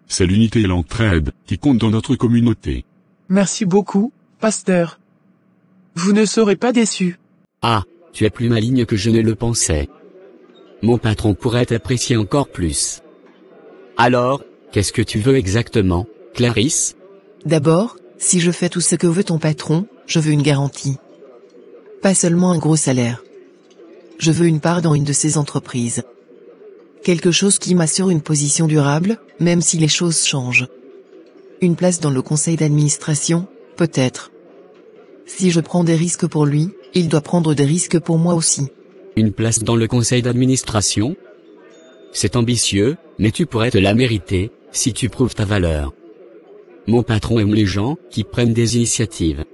C'est l'unité et l'entraide qui comptent dans notre communauté. Merci beaucoup, pasteur. Vous ne serez pas déçu. Ah, tu es plus maligne que je ne le pensais. Mon patron pourrait t'apprécier encore plus. Alors, qu'est-ce que tu veux exactement, Clarisse? D'abord, si je fais tout ce que veut ton patron, je veux une garantie. Pas seulement un gros salaire. Je veux une part dans une de ses entreprises. Quelque chose qui m'assure une position durable, même si les choses changent. Une place dans le conseil d'administration, peut-être. Si je prends des risques pour lui, il doit prendre des risques pour moi aussi. Une place dans le conseil d'administration? C'est ambitieux, mais tu pourrais te la mériter, si tu prouves ta valeur. Mon patron aime les gens qui prennent des initiatives.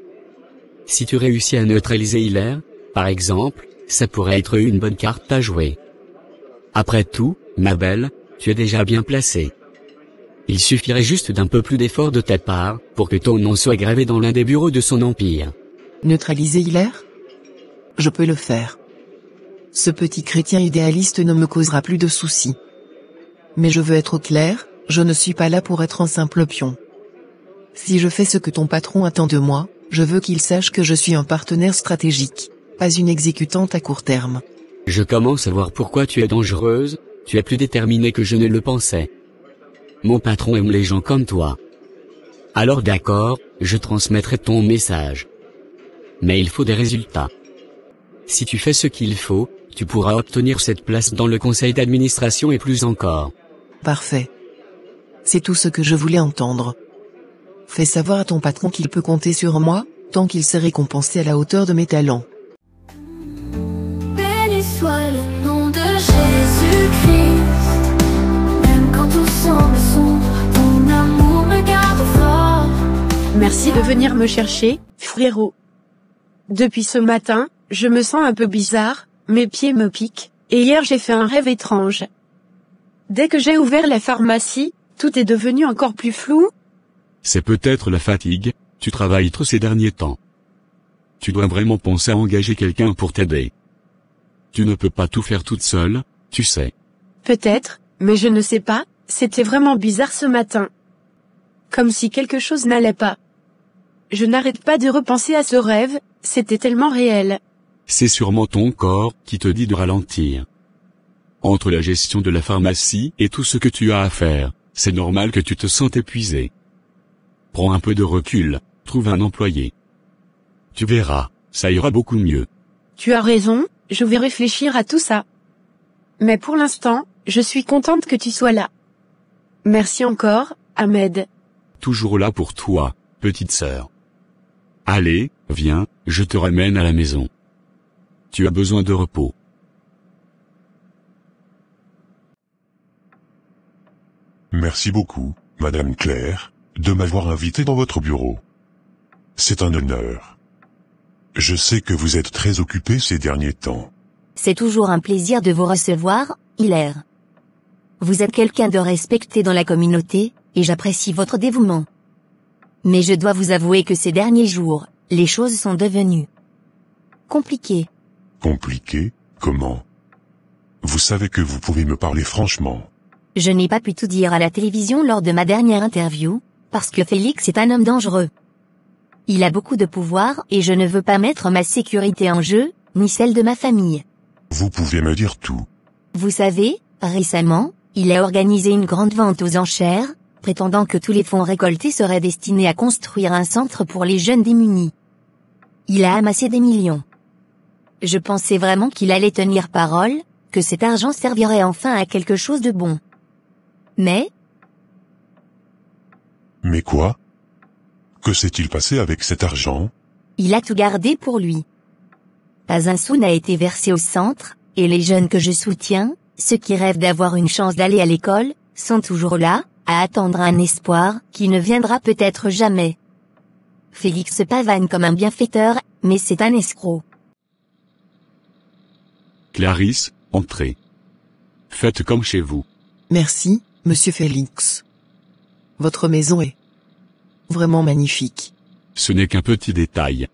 Si tu réussis à neutraliser Hilaire, par exemple, ça pourrait être une bonne carte à jouer. Après tout, ma belle, tu es déjà bien placée. Il suffirait juste d'un peu plus d'effort de ta part, pour que ton nom soit gravé dans l'un des bureaux de son empire. Neutraliser Hilaire? Je peux le faire. Ce petit chrétien idéaliste ne me causera plus de soucis. Mais je veux être clair, je ne suis pas là pour être un simple pion. Si je fais ce que ton patron attend de moi, je veux qu'il sache que je suis un partenaire stratégique, pas une exécutante à court terme. Je commence à voir pourquoi tu es dangereuse, tu es plus déterminée que je ne le pensais. Mon patron aime les gens comme toi. Alors d'accord, je transmettrai ton message. Mais il faut des résultats. Si tu fais ce qu'il faut, tu pourras obtenir cette place dans le conseil d'administration et plus encore. Parfait. C'est tout ce que je voulais entendre. Fais savoir à ton patron qu'il peut compter sur moi, tant qu'il s'est récompensé à la hauteur de mes talents. Béni soit le nom de Jésus-Christ. Même quand tout semble sombre, ton amour me garde fort. Merci de venir me chercher, frérot. Depuis ce matin, je me sens un peu bizarre, mes pieds me piquent, et hier j'ai fait un rêve étrange. Dès que j'ai ouvert la pharmacie, tout est devenu encore plus flou. C'est peut-être la fatigue, tu travailles trop ces derniers temps. Tu dois vraiment penser à engager quelqu'un pour t'aider. Tu ne peux pas tout faire toute seule, tu sais. Peut-être, mais je ne sais pas, c'était vraiment bizarre ce matin. Comme si quelque chose n'allait pas. Je n'arrête pas de repenser à ce rêve, c'était tellement réel. C'est sûrement ton corps qui te dit de ralentir. Entre la gestion de la pharmacie et tout ce que tu as à faire, c'est normal que tu te sentes épuisé. Prends un peu de recul, trouve un employé. Tu verras, ça ira beaucoup mieux. Tu as raison, je vais réfléchir à tout ça. Mais pour l'instant, je suis contente que tu sois là. Merci encore, Ahmed. Toujours là pour toi, petite sœur. Allez, viens, je te ramène à la maison. Tu as besoin de repos. Merci beaucoup, Madame Claire, de m'avoir invité dans votre bureau. C'est un honneur. Je sais que vous êtes très occupé ces derniers temps. C'est toujours un plaisir de vous recevoir, Hilaire. Vous êtes quelqu'un de respecté dans la communauté, et j'apprécie votre dévouement. Mais je dois vous avouer que ces derniers jours, les choses sont devenues compliquées. Compliqué? Comment? Vous savez que vous pouvez me parler franchement. Je n'ai pas pu tout dire à la télévision lors de ma dernière interview, parce que Félix est un homme dangereux. Il a beaucoup de pouvoir et je ne veux pas mettre ma sécurité en jeu, ni celle de ma famille. Vous pouvez me dire tout. Vous savez, récemment, il a organisé une grande vente aux enchères, prétendant que tous les fonds récoltés seraient destinés à construire un centre pour les jeunes démunis. Il a amassé des millions. Je pensais vraiment qu'il allait tenir parole, que cet argent servirait enfin à quelque chose de bon. Mais quoi? Que s'est-il passé avec cet argent? Il a tout gardé pour lui. Pas un sou n'a été versé au centre, et les jeunes que je soutiens, ceux qui rêvent d'avoir une chance d'aller à l'école, sont toujours là, à attendre un espoir qui ne viendra peut-être jamais. Félix se pavane comme un bienfaiteur, mais c'est un escroc. Clarisse, entrez. Faites comme chez vous. Merci, monsieur Félix. Votre maison est vraiment magnifique. Ce n'est qu'un petit détail.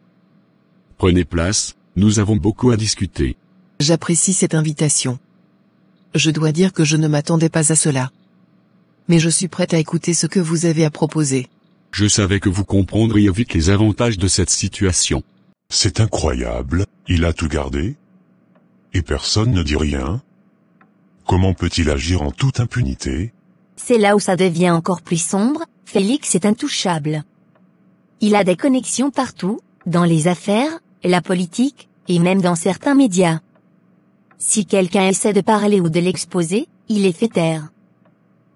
Prenez place, nous avons beaucoup à discuter. J'apprécie cette invitation. Je dois dire que je ne m'attendais pas à cela. Mais je suis prête à écouter ce que vous avez à proposer. Je savais que vous comprendriez vite les avantages de cette situation. C'est incroyable, il a tout gardé? Et personne ne dit rien? Comment peut-il agir en toute impunité? C'est là où ça devient encore plus sombre, Félix est intouchable. Il a des connexions partout, dans les affaires, la politique, et même dans certains médias. Si quelqu'un essaie de parler ou de l'exposer, il les fait taire.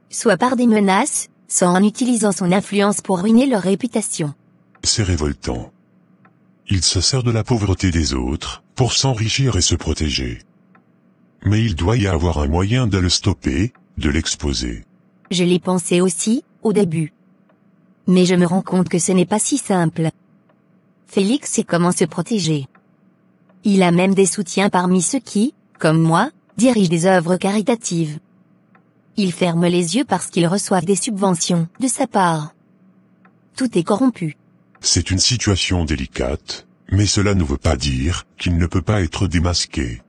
Soit par des menaces, soit en utilisant son influence pour ruiner leur réputation. C'est révoltant. Il se sert de la pauvreté des autres, pour s'enrichir et se protéger. Mais il doit y avoir un moyen de le stopper, de l'exposer. Je l'ai pensé aussi, au début. Mais je me rends compte que ce n'est pas si simple. Félix sait comment se protéger. Il a même des soutiens parmi ceux qui, comme moi, dirigent des œuvres caritatives. Ils ferment les yeux parce qu'ils reçoivent des subventions de sa part. Tout est corrompu. C'est une situation délicate, mais cela ne veut pas dire qu'il ne peut pas être démasqué.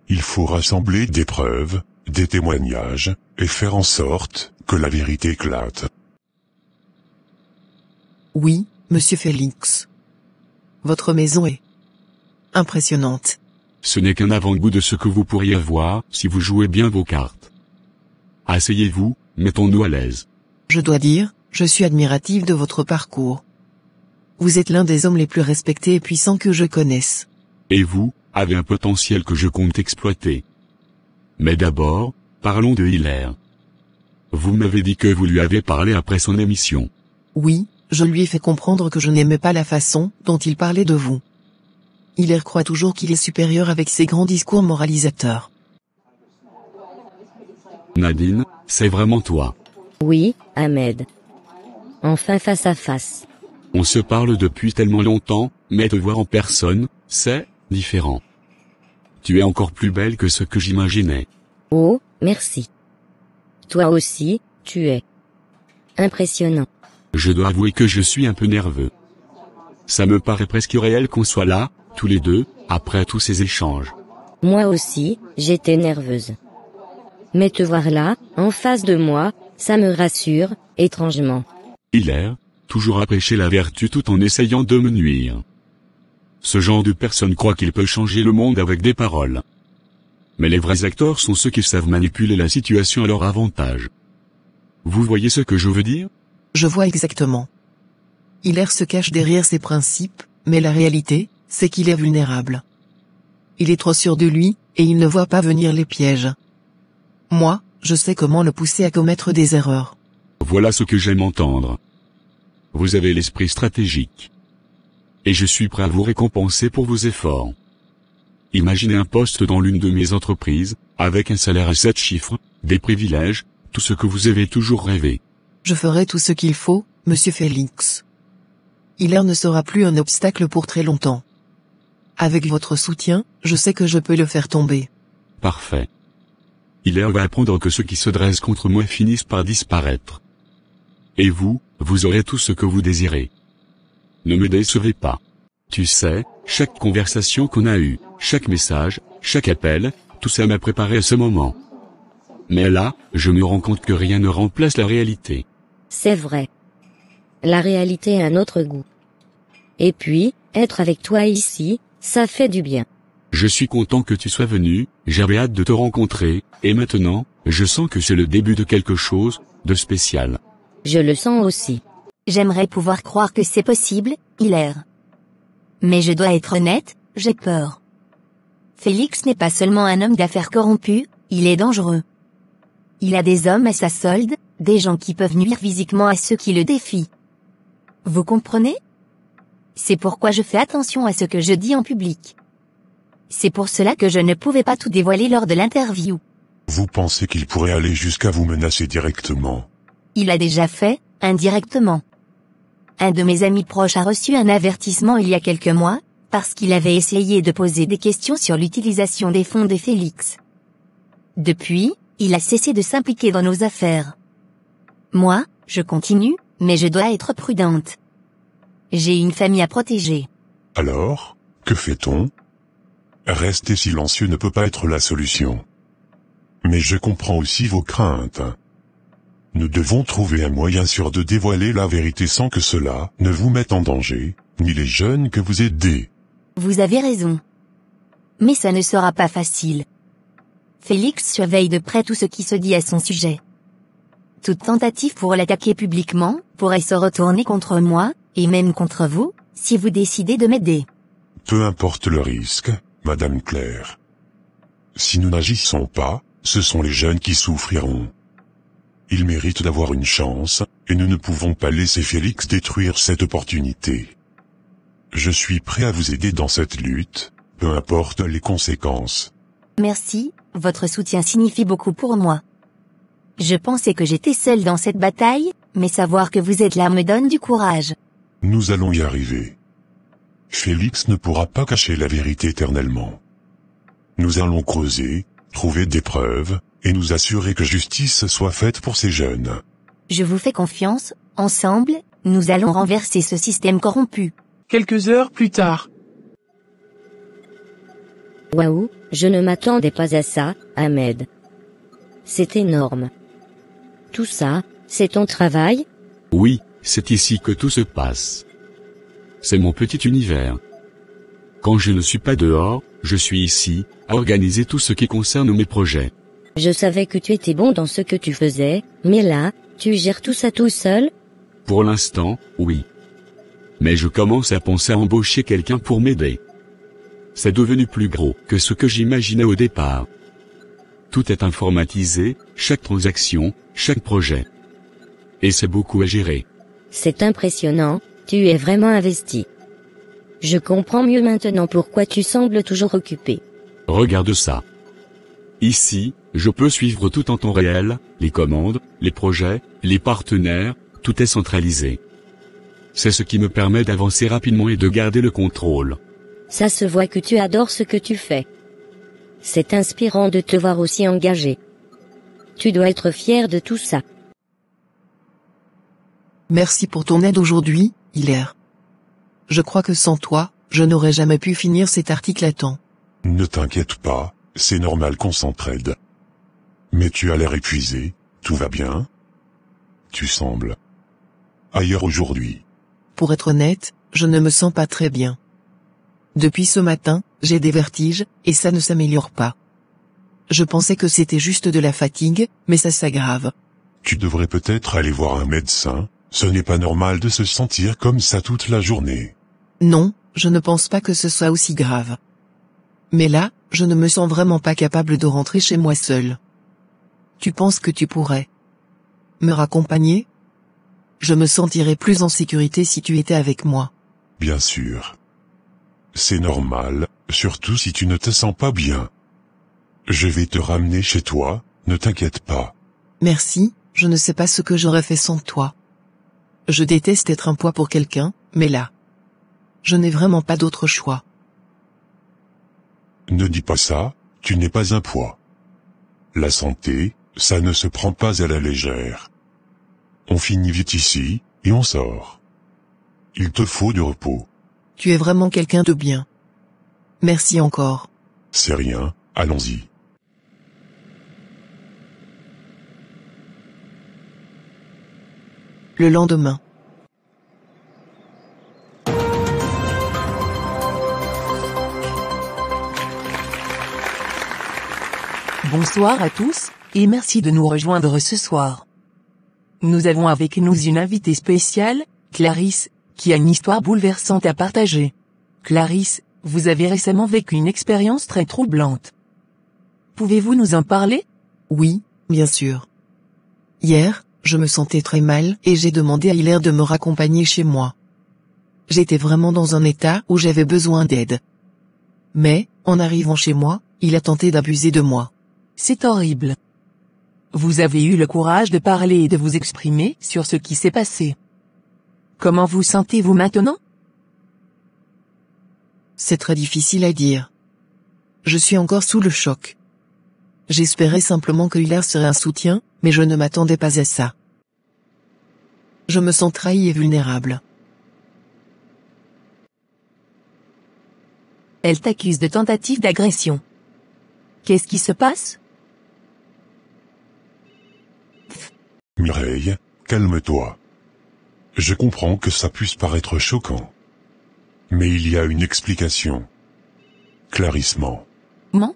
Il faut rassembler des preuves, des témoignages, et faire en sorte que la vérité éclate. Oui, monsieur Félix. Votre maison est impressionnante. Ce n'est qu'un avant-goût de ce que vous pourriez avoir si vous jouez bien vos cartes. Asseyez-vous, mettons-nous à l'aise. Je dois dire, je suis admirative de votre parcours. Vous êtes l'un des hommes les plus respectés et puissants que je connaisse. Et vous, avez un potentiel que je compte exploiter. Mais d'abord, parlons de Hilaire. Vous m'avez dit que vous lui avez parlé après son émission. Oui, je lui ai fait comprendre que je n'aimais pas la façon dont il parlait de vous. Hilaire croit toujours qu'il est supérieur avec ses grands discours moralisateurs. Nadine, c'est vraiment toi. Oui, Ahmed. Enfin face à face. On se parle depuis tellement longtemps, mais te voir en personne, c'est différent. Tu es encore plus belle que ce que j'imaginais. Oh, merci. Toi aussi, tu es impressionnant. Je dois avouer que je suis un peu nerveux. Ça me paraît presque réel qu'on soit là, tous les deux, après tous ces échanges. Moi aussi, j'étais nerveuse. Mais te voir là, en face de moi, ça me rassure, étrangement. Hilaire, toujours à prêcher la vertu tout en essayant de me nuire. Ce genre de personne croit qu'il peut changer le monde avec des paroles. Mais les vrais acteurs sont ceux qui savent manipuler la situation à leur avantage. Vous voyez ce que je veux dire? Je vois exactement. Hilaire se cache derrière ses principes, mais la réalité, c'est qu'il est vulnérable. Il est trop sûr de lui, et il ne voit pas venir les pièges. Moi, je sais comment le pousser à commettre des erreurs. Voilà ce que j'aime entendre. Vous avez l'esprit stratégique. Et je suis prêt à vous récompenser pour vos efforts. Imaginez un poste dans l'une de mes entreprises, avec un salaire à 7 chiffres, des privilèges, tout ce que vous avez toujours rêvé. Je ferai tout ce qu'il faut, monsieur Félix. Hilaire ne sera plus un obstacle pour très longtemps. Avec votre soutien, je sais que je peux le faire tomber. Parfait. Hilaire va apprendre que ceux qui se dressent contre moi finissent par disparaître. Et vous, vous aurez tout ce que vous désirez. Ne me décevez pas. Tu sais, chaque conversation qu'on a eue, chaque message, chaque appel, tout ça m'a préparé à ce moment. Mais là, je me rends compte que rien ne remplace la réalité. C'est vrai. La réalité a un autre goût. Et puis, être avec toi ici, ça fait du bien. Je suis content que tu sois venu, j'avais hâte de te rencontrer, et maintenant, je sens que c'est le début de quelque chose de spécial. Je le sens aussi. J'aimerais pouvoir croire que c'est possible, Hilaire. Mais je dois être honnête, j'ai peur. Félix n'est pas seulement un homme d'affaires corrompu, il est dangereux. Il a des hommes à sa solde, des gens qui peuvent nuire physiquement à ceux qui le défient. Vous comprenez? C'est pourquoi je fais attention à ce que je dis en public. C'est pour cela que je ne pouvais pas tout dévoiler lors de l'interview. Vous pensez qu'il pourrait aller jusqu'à vous menacer directement? Il l'a déjà fait, indirectement. Un de mes amis proches a reçu un avertissement il y a quelques mois, parce qu'il avait essayé de poser des questions sur l'utilisation des fonds de Félix. Depuis, il a cessé de s'impliquer dans nos affaires. Moi, je continue, mais je dois être prudente. J'ai une famille à protéger. Alors, que fait-on? Rester silencieux ne peut pas être la solution. Mais je comprends aussi vos craintes. Nous devons trouver un moyen sûr de dévoiler la vérité sans que cela ne vous mette en danger, ni les jeunes que vous aidez. Vous avez raison. Mais ça ne sera pas facile. Félix surveille de près tout ce qui se dit à son sujet. Toute tentative pour l'attaquer publiquement pourrait se retourner contre moi, et même contre vous, si vous décidez de m'aider. Peu importe le risque, Madame Claire. Si nous n'agissons pas, ce sont les jeunes qui souffriront. Ils méritent d'avoir une chance, et nous ne pouvons pas laisser Félix détruire cette opportunité. Je suis prêt à vous aider dans cette lutte, peu importe les conséquences. Merci, votre soutien signifie beaucoup pour moi. Je pensais que j'étais seule dans cette bataille, mais savoir que vous êtes là me donne du courage. Nous allons y arriver. Félix ne pourra pas cacher la vérité éternellement. Nous allons creuser, trouver des preuves, et nous assurer que justice soit faite pour ces jeunes. Je vous fais confiance, ensemble, nous allons renverser ce système corrompu. Quelques heures plus tard. Waouh, je ne m'attendais pas à ça, Ahmed. C'est énorme. Tout ça, c'est ton travail? Oui, c'est ici que tout se passe. C'est mon petit univers. Quand je ne suis pas dehors, je suis ici, à organiser tout ce qui concerne mes projets. Je savais que tu étais bon dans ce que tu faisais, mais là, tu gères tout ça tout seul? Pour l'instant, oui. Mais je commence à penser à embaucher quelqu'un pour m'aider. C'est devenu plus gros que ce que j'imaginais au départ. Tout est informatisé, chaque transaction, chaque projet. Et c'est beaucoup à gérer. C'est impressionnant, tu es vraiment investi. Je comprends mieux maintenant pourquoi tu sembles toujours occupé. Regarde ça. Ici, je peux suivre tout en temps réel, les commandes, les projets, les partenaires, tout est centralisé. C'est ce qui me permet d'avancer rapidement et de garder le contrôle. Ça se voit que tu adores ce que tu fais. C'est inspirant de te voir aussi engagé. Tu dois être fier de tout ça. Merci pour ton aide aujourd'hui, Hilaire. Je crois que sans toi, je n'aurais jamais pu finir cet article à temps. Ne t'inquiète pas, c'est normal qu'on s'entraide. Mais tu as l'air épuisé, tout va bien? Tu sembles ailleurs aujourd'hui. Pour être honnête, je ne me sens pas très bien. Depuis ce matin, j'ai des vertiges, et ça ne s'améliore pas. Je pensais que c'était juste de la fatigue, mais ça s'aggrave. Tu devrais peut-être aller voir un médecin, ce n'est pas normal de se sentir comme ça toute la journée. Non, je ne pense pas que ce soit aussi grave. Mais là, je ne me sens vraiment pas capable de rentrer chez moi seule. Tu penses que tu pourrais me raccompagner? Je me sentirais plus en sécurité si tu étais avec moi. Bien sûr. C'est normal, surtout si tu ne te sens pas bien. Je vais te ramener chez toi, ne t'inquiète pas. Merci, je ne sais pas ce que j'aurais fait sans toi. Je déteste être un poids pour quelqu'un, mais là, je n'ai vraiment pas d'autre choix. Ne dis pas ça, tu n'es pas un poids. La santé, ça ne se prend pas à la légère. On finit vite ici, et on sort. Il te faut du repos. Tu es vraiment quelqu'un de bien. Merci encore. C'est rien, allons-y. Le lendemain. Bonsoir à tous, et merci de nous rejoindre ce soir. Nous avons avec nous une invitée spéciale, Clarisse, qui a une histoire bouleversante à partager. Clarisse, vous avez récemment vécu une expérience très troublante. Pouvez-vous nous en parler? Oui, bien sûr. Hier, je me sentais très mal et j'ai demandé à Hilaire de me raccompagner chez moi. J'étais vraiment dans un état où j'avais besoin d'aide. Mais, en arrivant chez moi, il a tenté d'abuser de moi. C'est horrible. Vous avez eu le courage de parler et de vous exprimer sur ce qui s'est passé. Comment vous sentez-vous maintenant? C'est très difficile à dire. Je suis encore sous le choc. J'espérais simplement que Hilaire serait un soutien, mais je ne m'attendais pas à ça. Je me sens trahi et vulnérable. Elle t'accuse de tentative d'agression. Qu'est-ce qui se passe? Mireille, calme-toi. Je comprends que ça puisse paraître choquant. Mais il y a une explication. Clarisse ment. Ment?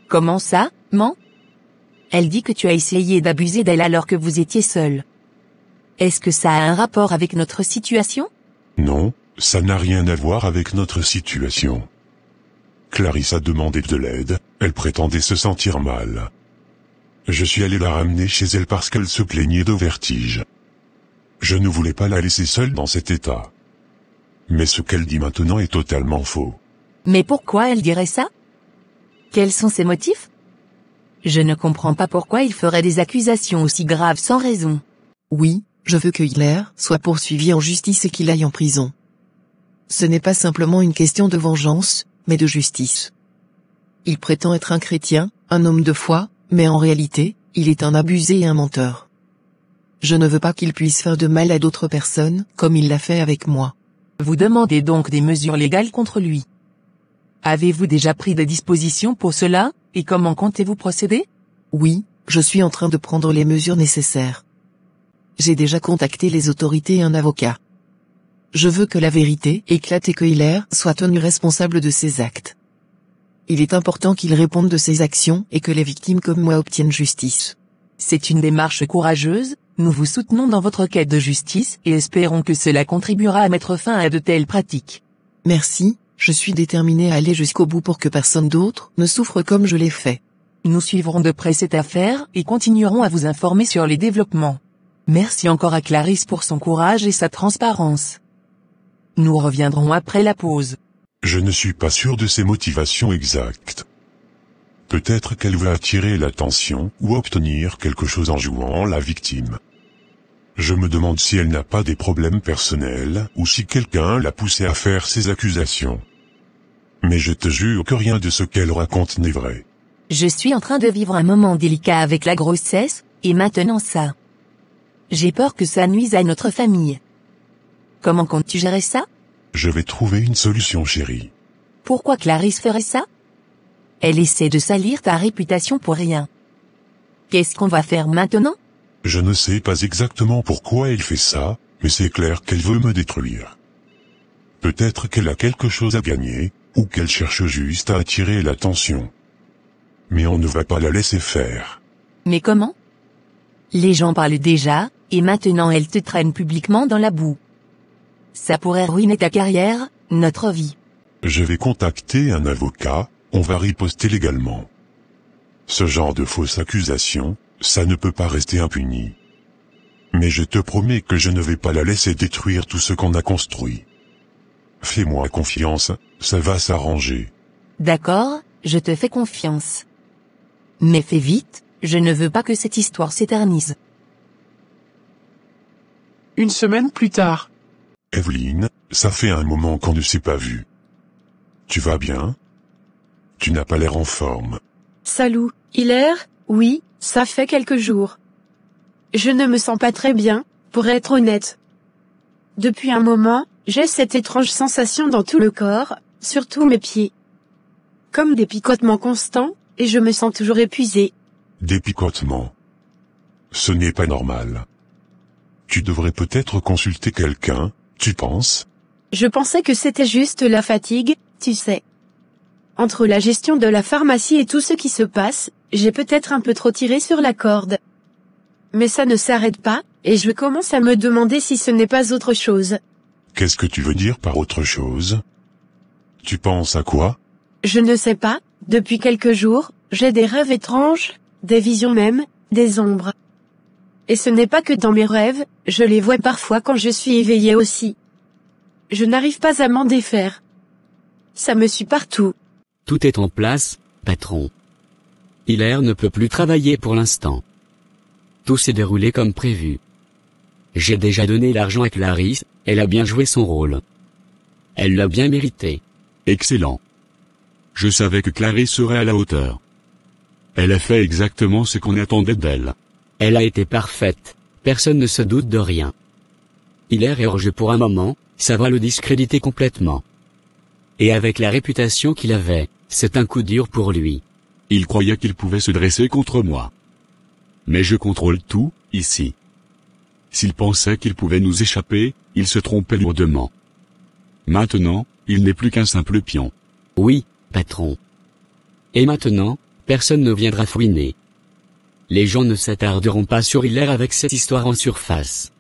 Comment ça, ment? Elle dit que tu as essayé d'abuser d'elle alors que vous étiez seul. Est-ce que ça a un rapport avec notre situation? Non, ça n'a rien à voir avec notre situation. Clarisse a demandé de l'aide, elle prétendait se sentir mal. Je suis allé la ramener chez elle parce qu'elle se plaignait de vertige. Je ne voulais pas la laisser seule dans cet état. Mais ce qu'elle dit maintenant est totalement faux. Mais pourquoi elle dirait ça? Quels sont ses motifs? Je ne comprends pas pourquoi il ferait des accusations aussi graves sans raison. Oui, je veux que Hilaire soit poursuivi en justice et qu'il aille en prison. Ce n'est pas simplement une question de vengeance, mais de justice. Il prétend être un chrétien, un homme de foi, mais en réalité, il est un abusé et un menteur. Je ne veux pas qu'il puisse faire de mal à d'autres personnes, comme il l'a fait avec moi. Vous demandez donc des mesures légales contre lui. Avez-vous déjà pris des dispositions pour cela, et comment comptez-vous procéder? Oui, je suis en train de prendre les mesures nécessaires. J'ai déjà contacté les autorités et un avocat. Je veux que la vérité éclate et que Hilaire soit tenu responsable de ses actes. Il est important qu'il réponde de ses actions et que les victimes comme moi obtiennent justice. C'est une démarche courageuse, nous vous soutenons dans votre quête de justice et espérons que cela contribuera à mettre fin à de telles pratiques. Merci, je suis déterminé à aller jusqu'au bout pour que personne d'autre ne souffre comme je l'ai fait. Nous suivrons de près cette affaire et continuerons à vous informer sur les développements. Merci encore à Clarisse pour son courage et sa transparence. Nous reviendrons après la pause. Je ne suis pas sûr de ses motivations exactes. Peut-être qu'elle veut attirer l'attention ou obtenir quelque chose en jouant la victime. Je me demande si elle n'a pas des problèmes personnels ou si quelqu'un l'a poussée à faire ces accusations. Mais je te jure que rien de ce qu'elle raconte n'est vrai. Je suis en train de vivre un moment délicat avec la grossesse, et maintenant ça. J'ai peur que ça nuise à notre famille. Comment comptes-tu gérer ça? Je vais trouver une solution, chérie. Pourquoi Clarisse ferait ça? Elle essaie de salir ta réputation pour rien. Qu'est-ce qu'on va faire maintenant? Je ne sais pas exactement pourquoi elle fait ça, mais c'est clair qu'elle veut me détruire. Peut-être qu'elle a quelque chose à gagner, ou qu'elle cherche juste à attirer l'attention. Mais on ne va pas la laisser faire. Mais comment? Les gens parlent déjà, et maintenant elle te traîne publiquement dans la boue. Ça pourrait ruiner ta carrière, notre vie. Je vais contacter un avocat, on va riposter légalement. Ce genre de fausses accusations, ça ne peut pas rester impuni. Mais je te promets que je ne vais pas la laisser détruire tout ce qu'on a construit. Fais-moi confiance, ça va s'arranger. D'accord, je te fais confiance. Mais fais vite, je ne veux pas que cette histoire s'éternise. Une semaine plus tard. Evelyne, ça fait un moment qu'on ne s'est pas vu. Tu vas bien? Tu n'as pas l'air en forme. Salut, Hilaire, oui, ça fait quelques jours. Je ne me sens pas très bien, pour être honnête. Depuis un moment, j'ai cette étrange sensation dans tout le corps, surtout mes pieds. Comme des picotements constants, et je me sens toujours épuisée. Des picotements. Ce n'est pas normal. Tu devrais peut-être consulter quelqu'un, tu penses? Je pensais que c'était juste la fatigue, tu sais. Entre la gestion de la pharmacie et tout ce qui se passe, j'ai peut-être un peu trop tiré sur la corde. Mais ça ne s'arrête pas, et je commence à me demander si ce n'est pas autre chose. Qu'est-ce que tu veux dire par autre chose? Tu penses à quoi? Je ne sais pas, depuis quelques jours, j'ai des rêves étranges, des visions même, des ombres. Et ce n'est pas que dans mes rêves, je les vois parfois quand je suis éveillée aussi. Je n'arrive pas à m'en défaire. Ça me suit partout. Tout est en place, patron. Hilaire ne peut plus travailler pour l'instant. Tout s'est déroulé comme prévu. J'ai déjà donné l'argent à Clarisse, elle a bien joué son rôle. Elle l'a bien mérité. Excellent. Je savais que Clarisse serait à la hauteur. Elle a fait exactement ce qu'on attendait d'elle. Elle a été parfaite, personne ne se doute de rien. Hilaire est hors jeu pour un moment, ça va le discréditer complètement. Et avec la réputation qu'il avait, c'est un coup dur pour lui. Il croyait qu'il pouvait se dresser contre moi. Mais je contrôle tout, ici. S'il pensait qu'il pouvait nous échapper, il se trompait lourdement. Maintenant, il n'est plus qu'un simple pion. Oui, patron. Et maintenant, personne ne viendra fouiner. Les gens ne s'attarderont pas sur Hilaire avec cette histoire en surface.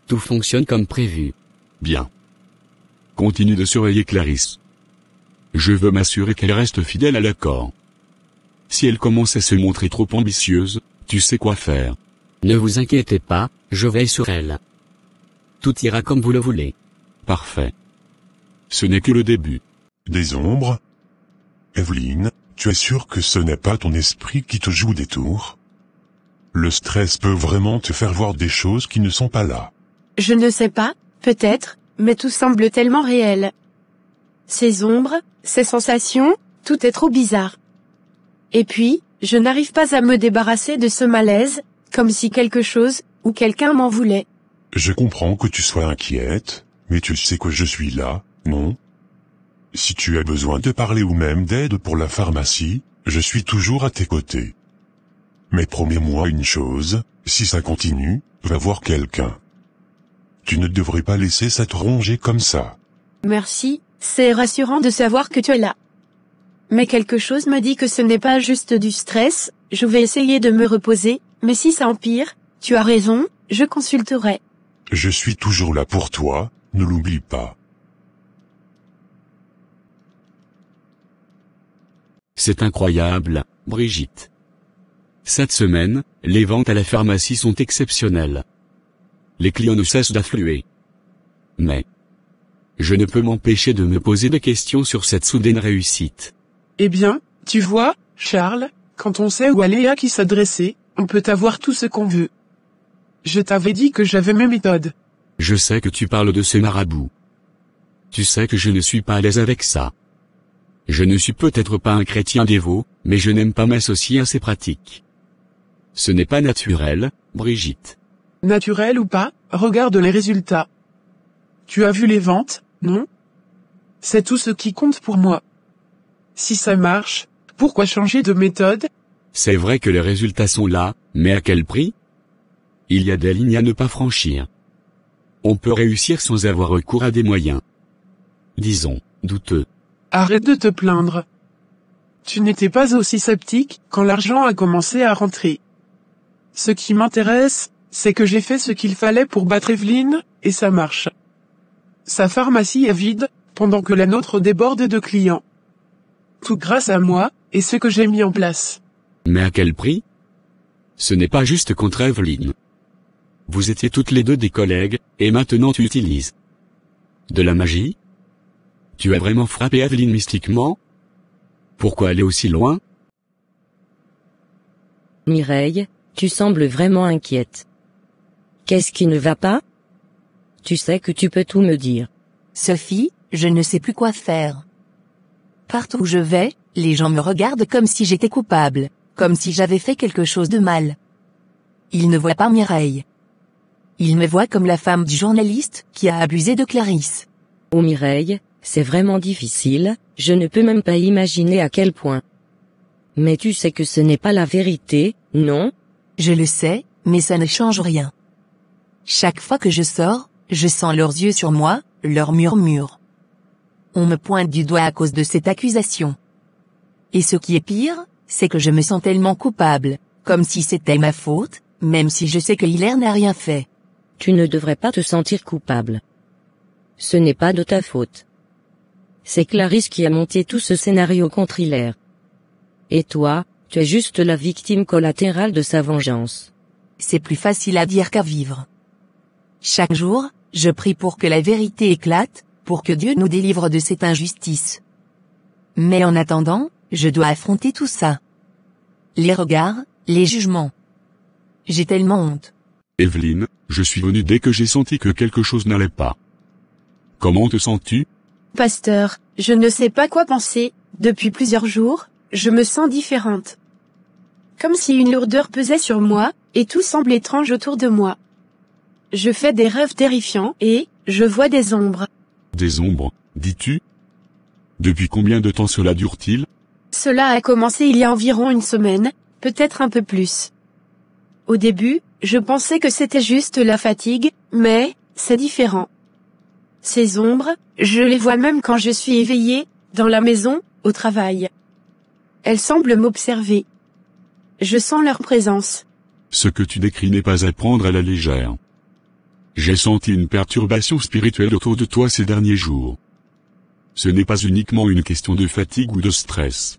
Tout fonctionne comme prévu. Bien. Continue de surveiller Clarisse. Je veux m'assurer qu'elle reste fidèle à l'accord. Si elle commence à se montrer trop ambitieuse, tu sais quoi faire. Ne vous inquiétez pas, je veille sur elle. Tout ira comme vous le voulez. Parfait. Ce n'est que le début. Des ombres? Evelyne, tu es sûre que ce n'est pas ton esprit qui te joue des tours? Le stress peut vraiment te faire voir des choses qui ne sont pas là. Je ne sais pas, peut-être, mais tout semble tellement réel. Ces ombres, ces sensations, tout est trop bizarre. Et puis, je n'arrive pas à me débarrasser de ce malaise, comme si quelque chose, ou quelqu'un m'en voulait. Je comprends que tu sois inquiète, mais tu sais que je suis là, non? Si tu as besoin de parler ou même d'aide pour la pharmacie, je suis toujours à tes côtés. Mais promets-moi une chose, si ça continue, va voir quelqu'un. Tu ne devrais pas laisser ça te ronger comme ça. Merci, c'est rassurant de savoir que tu es là. Mais quelque chose me dit que ce n'est pas juste du stress, je vais essayer de me reposer, mais si ça empire, tu as raison, je consulterai. Je suis toujours là pour toi, ne l'oublie pas. C'est incroyable, Brigitte. Cette semaine, les ventes à la pharmacie sont exceptionnelles. Les clients ne cessent d'affluer. Mais je ne peux m'empêcher de me poser des questions sur cette soudaine réussite. Eh bien, tu vois, Charles, quand on sait où aller et à qui s'adresser, on peut avoir tout ce qu'on veut. Je t'avais dit que j'avais mes méthodes. Je sais que tu parles de ce marabout. Tu sais que je ne suis pas à l'aise avec ça. Je ne suis peut-être pas un chrétien dévot, mais je n'aime pas m'associer à ces pratiques. Ce n'est pas naturel, Brigitte. Naturel ou pas, regarde les résultats. Tu as vu les ventes, non? C'est tout ce qui compte pour moi. Si ça marche, pourquoi changer de méthode? C'est vrai que les résultats sont là, mais à quel prix? Il y a des lignes à ne pas franchir. On peut réussir sans avoir recours à des moyens, disons, douteux. Arrête de te plaindre. Tu n'étais pas aussi sceptique quand l'argent a commencé à rentrer. Ce qui m'intéresse, c'est que j'ai fait ce qu'il fallait pour battre Evelyne, et ça marche. Sa pharmacie est vide, pendant que la nôtre déborde de clients. Tout grâce à moi, et ce que j'ai mis en place. Mais à quel prix? Ce n'est pas juste contre Evelyne. Vous étiez toutes les deux des collègues, et maintenant tu utilises de la magie? Tu as vraiment frappé Evelyne mystiquement? Pourquoi aller aussi loin? Mireille, tu sembles vraiment inquiète. Qu'est-ce qui ne va pas? Tu sais que tu peux tout me dire. Sophie, je ne sais plus quoi faire. Partout où je vais, les gens me regardent comme si j'étais coupable, comme si j'avais fait quelque chose de mal. Ils ne voient pas Mireille. Ils me voient comme la femme du journaliste qui a abusé de Clarisse. Oh Mireille, c'est vraiment difficile, je ne peux même pas imaginer à quel point. Mais tu sais que ce n'est pas la vérité, non? Je le sais, mais ça ne change rien. Chaque fois que je sors, je sens leurs yeux sur moi, leurs murmures. On me pointe du doigt à cause de cette accusation. Et ce qui est pire, c'est que je me sens tellement coupable, comme si c'était ma faute, même si je sais que Hilaire n'a rien fait. Tu ne devrais pas te sentir coupable. Ce n'est pas de ta faute. C'est Clarisse qui a monté tout ce scénario contre Hilaire. Et toi, tu es juste la victime collatérale de sa vengeance. C'est plus facile à dire qu'à vivre. Chaque jour, je prie pour que la vérité éclate, pour que Dieu nous délivre de cette injustice. Mais en attendant, je dois affronter tout ça. Les regards, les jugements. J'ai tellement honte. Evelyne, je suis venu dès que j'ai senti que quelque chose n'allait pas. Comment te sens-tu? Pasteur, je ne sais pas quoi penser, depuis plusieurs jours, je me sens différente. Comme si une lourdeur pesait sur moi, et tout semble étrange autour de moi. Je fais des rêves terrifiants et, je vois des ombres. Des ombres, dis-tu? Depuis combien de temps cela dure-t-il? Cela a commencé il y a environ une semaine, peut-être un peu plus. Au début, je pensais que c'était juste la fatigue, mais, c'est différent. Ces ombres, je les vois même quand je suis éveillée, dans la maison, au travail. Elles semblent m'observer. Je sens leur présence. Ce que tu décris n'est pas à prendre à la légère. J'ai senti une perturbation spirituelle autour de toi ces derniers jours. Ce n'est pas uniquement une question de fatigue ou de stress.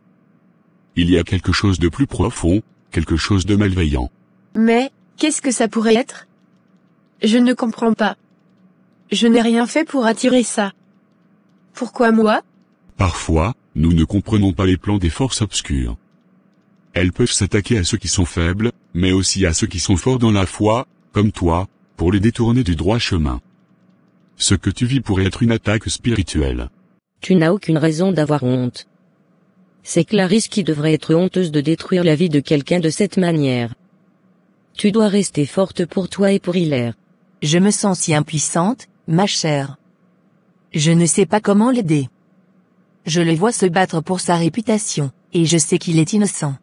il y a quelque chose de plus profond, quelque chose de malveillant. Mais, qu'est-ce que ça pourrait être? Je ne comprends pas. Je n'ai rien fait pour attirer ça. Pourquoi moi? Parfois, nous ne comprenons pas les plans des forces obscures. Elles peuvent s'attaquer à ceux qui sont faibles, mais aussi à ceux qui sont forts dans la foi, comme toi, pour les détourner du droit chemin. Ce que tu vis pourrait être une attaque spirituelle. Tu n'as aucune raison d'avoir honte. C'est Clarisse qui devrait être honteuse de détruire la vie de quelqu'un de cette manière. Tu dois rester forte pour toi et pour Hilaire. Je me sens si impuissante, ma chère. Je ne sais pas comment l'aider. Je le vois se battre pour sa réputation, et je sais qu'il est innocent.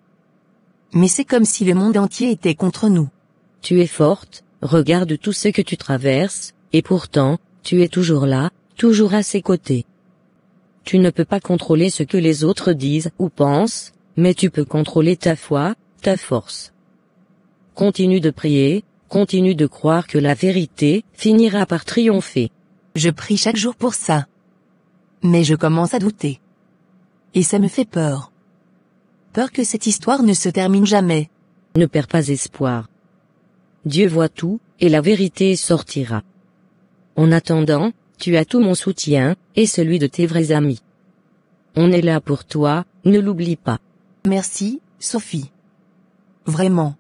Mais c'est comme si le monde entier était contre nous. Tu es forte, regarde tout ce que tu traverses, et pourtant, tu es toujours là, toujours à ses côtés. Tu ne peux pas contrôler ce que les autres disent ou pensent, mais tu peux contrôler ta foi, ta force. Continue de prier, continue de croire que la vérité finira par triompher. Je prie chaque jour pour ça. Mais je commence à douter. Et ça me fait peur. Peur que cette histoire ne se termine jamais. Ne perds pas espoir. Dieu voit tout, et la vérité sortira. En attendant, tu as tout mon soutien, et celui de tes vrais amis. On est là pour toi, ne l'oublie pas. Merci, Sophie. Vraiment.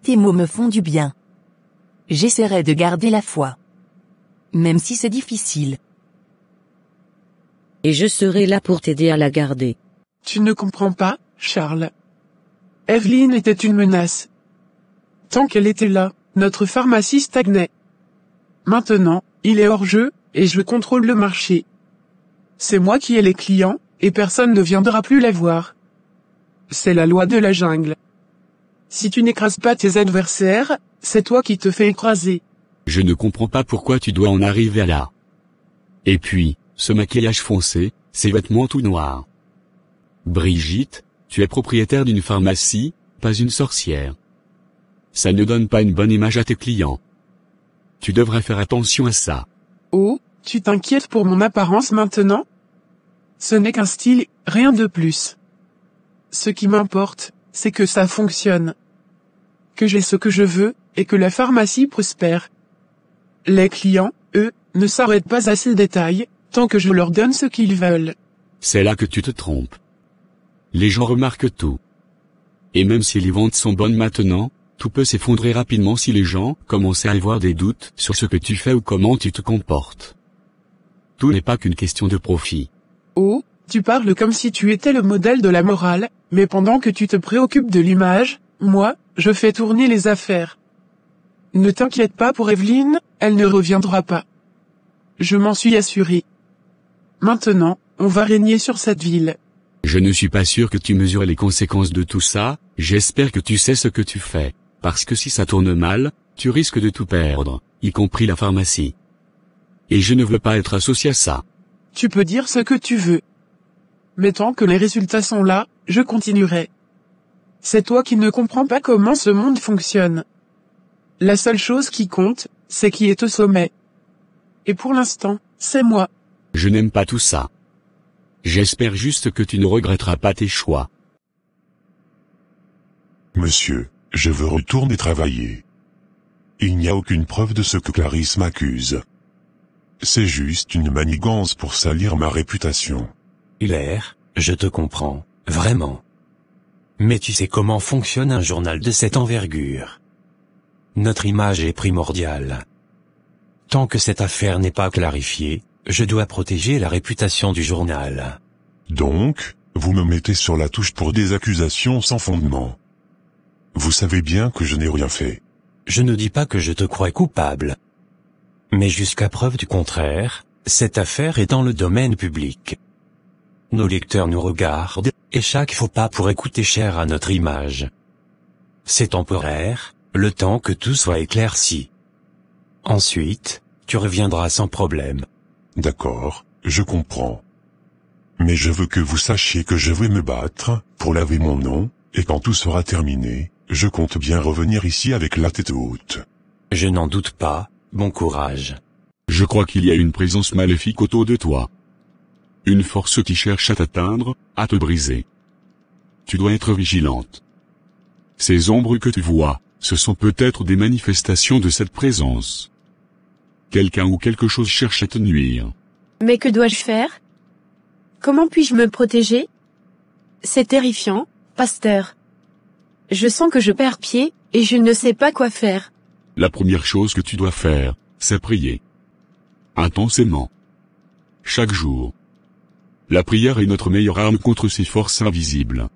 Tes mots me font du bien. J'essaierai de garder la foi. Même si c'est difficile. Et je serai là pour t'aider à la garder. Tu ne comprends pas, Charles. Evelyne était une menace. Tant qu'elle était là, notre pharmacie stagnait. Maintenant, il est hors jeu, et je contrôle le marché. C'est moi qui ai les clients, et personne ne viendra plus les voir. C'est la loi de la jungle. Si tu n'écrases pas tes adversaires, c'est toi qui te fais écraser. Je ne comprends pas pourquoi tu dois en arriver à là. Et puis, ce maquillage foncé, ces vêtements tout noirs. Brigitte, tu es propriétaire d'une pharmacie, pas une sorcière. Ça ne donne pas une bonne image à tes clients. Tu devrais faire attention à ça. Oh, tu t'inquiètes pour mon apparence maintenant? Ce n'est qu'un style, rien de plus. Ce qui m'importe, c'est que ça fonctionne. Que j'ai ce que je veux, et que la pharmacie prospère. Les clients, eux, ne s'arrêtent pas à ces détails, tant que je leur donne ce qu'ils veulent. C'est là que tu te trompes. Les gens remarquent tout. Et même si les ventes sont bonnes maintenant, tout peut s'effondrer rapidement si les gens commencent à avoir des doutes sur ce que tu fais ou comment tu te comportes. Tout n'est pas qu'une question de profit. Oh, tu parles comme si tu étais le modèle de la morale, mais pendant que tu te préoccupes de l'image, moi, je fais tourner les affaires. Ne t'inquiète pas pour Evelyne, elle ne reviendra pas. Je m'en suis assuré. Maintenant, on va régner sur cette ville. Je ne suis pas sûr que tu mesures les conséquences de tout ça, j'espère que tu sais ce que tu fais, parce que si ça tourne mal, tu risques de tout perdre, y compris la pharmacie. Et je ne veux pas être associé à ça. Tu peux dire ce que tu veux. Mais tant que les résultats sont là, je continuerai. C'est toi qui ne comprends pas comment ce monde fonctionne. La seule chose qui compte, c'est qui est au sommet. Et pour l'instant, c'est moi. Je n'aime pas tout ça. J'espère juste que tu ne regretteras pas tes choix. Monsieur, je veux retourner travailler. Il n'y a aucune preuve de ce que Clarisse m'accuse. C'est juste une manigance pour salir ma réputation. Hilaire, je te comprends, vraiment. Mais tu sais comment fonctionne un journal de cette envergure. Notre image est primordiale. Tant que cette affaire n'est pas clarifiée, je dois protéger la réputation du journal. Donc, vous me mettez sur la touche pour des accusations sans fondement. Vous savez bien que je n'ai rien fait. Je ne dis pas que je te crois coupable. Mais jusqu'à preuve du contraire, cette affaire est dans le domaine public. Nos lecteurs nous regardent, et chaque faux pas pourrait coûter cher à notre image. C'est temporaire, le temps que tout soit éclairci. Ensuite, tu reviendras sans problème. D'accord, je comprends. Mais je veux que vous sachiez que je vais me battre, pour laver mon nom, et quand tout sera terminé, je compte bien revenir ici avec la tête haute. Je n'en doute pas, bon courage. Je crois qu'il y a une présence maléfique autour de toi. Une force qui cherche à t'atteindre, à te briser. tu dois être vigilante. Ces ombres que tu vois, ce sont peut-être des manifestations de cette présence. Quelqu'un ou quelque chose cherche à te nuire. Mais que dois-je faire? Comment puis-je me protéger? C'est terrifiant, pasteur. Je sens que je perds pied, et je ne sais pas quoi faire. La première chose que tu dois faire, c'est prier. Intensément. Chaque jour. La prière est notre meilleure arme contre ces forces invisibles.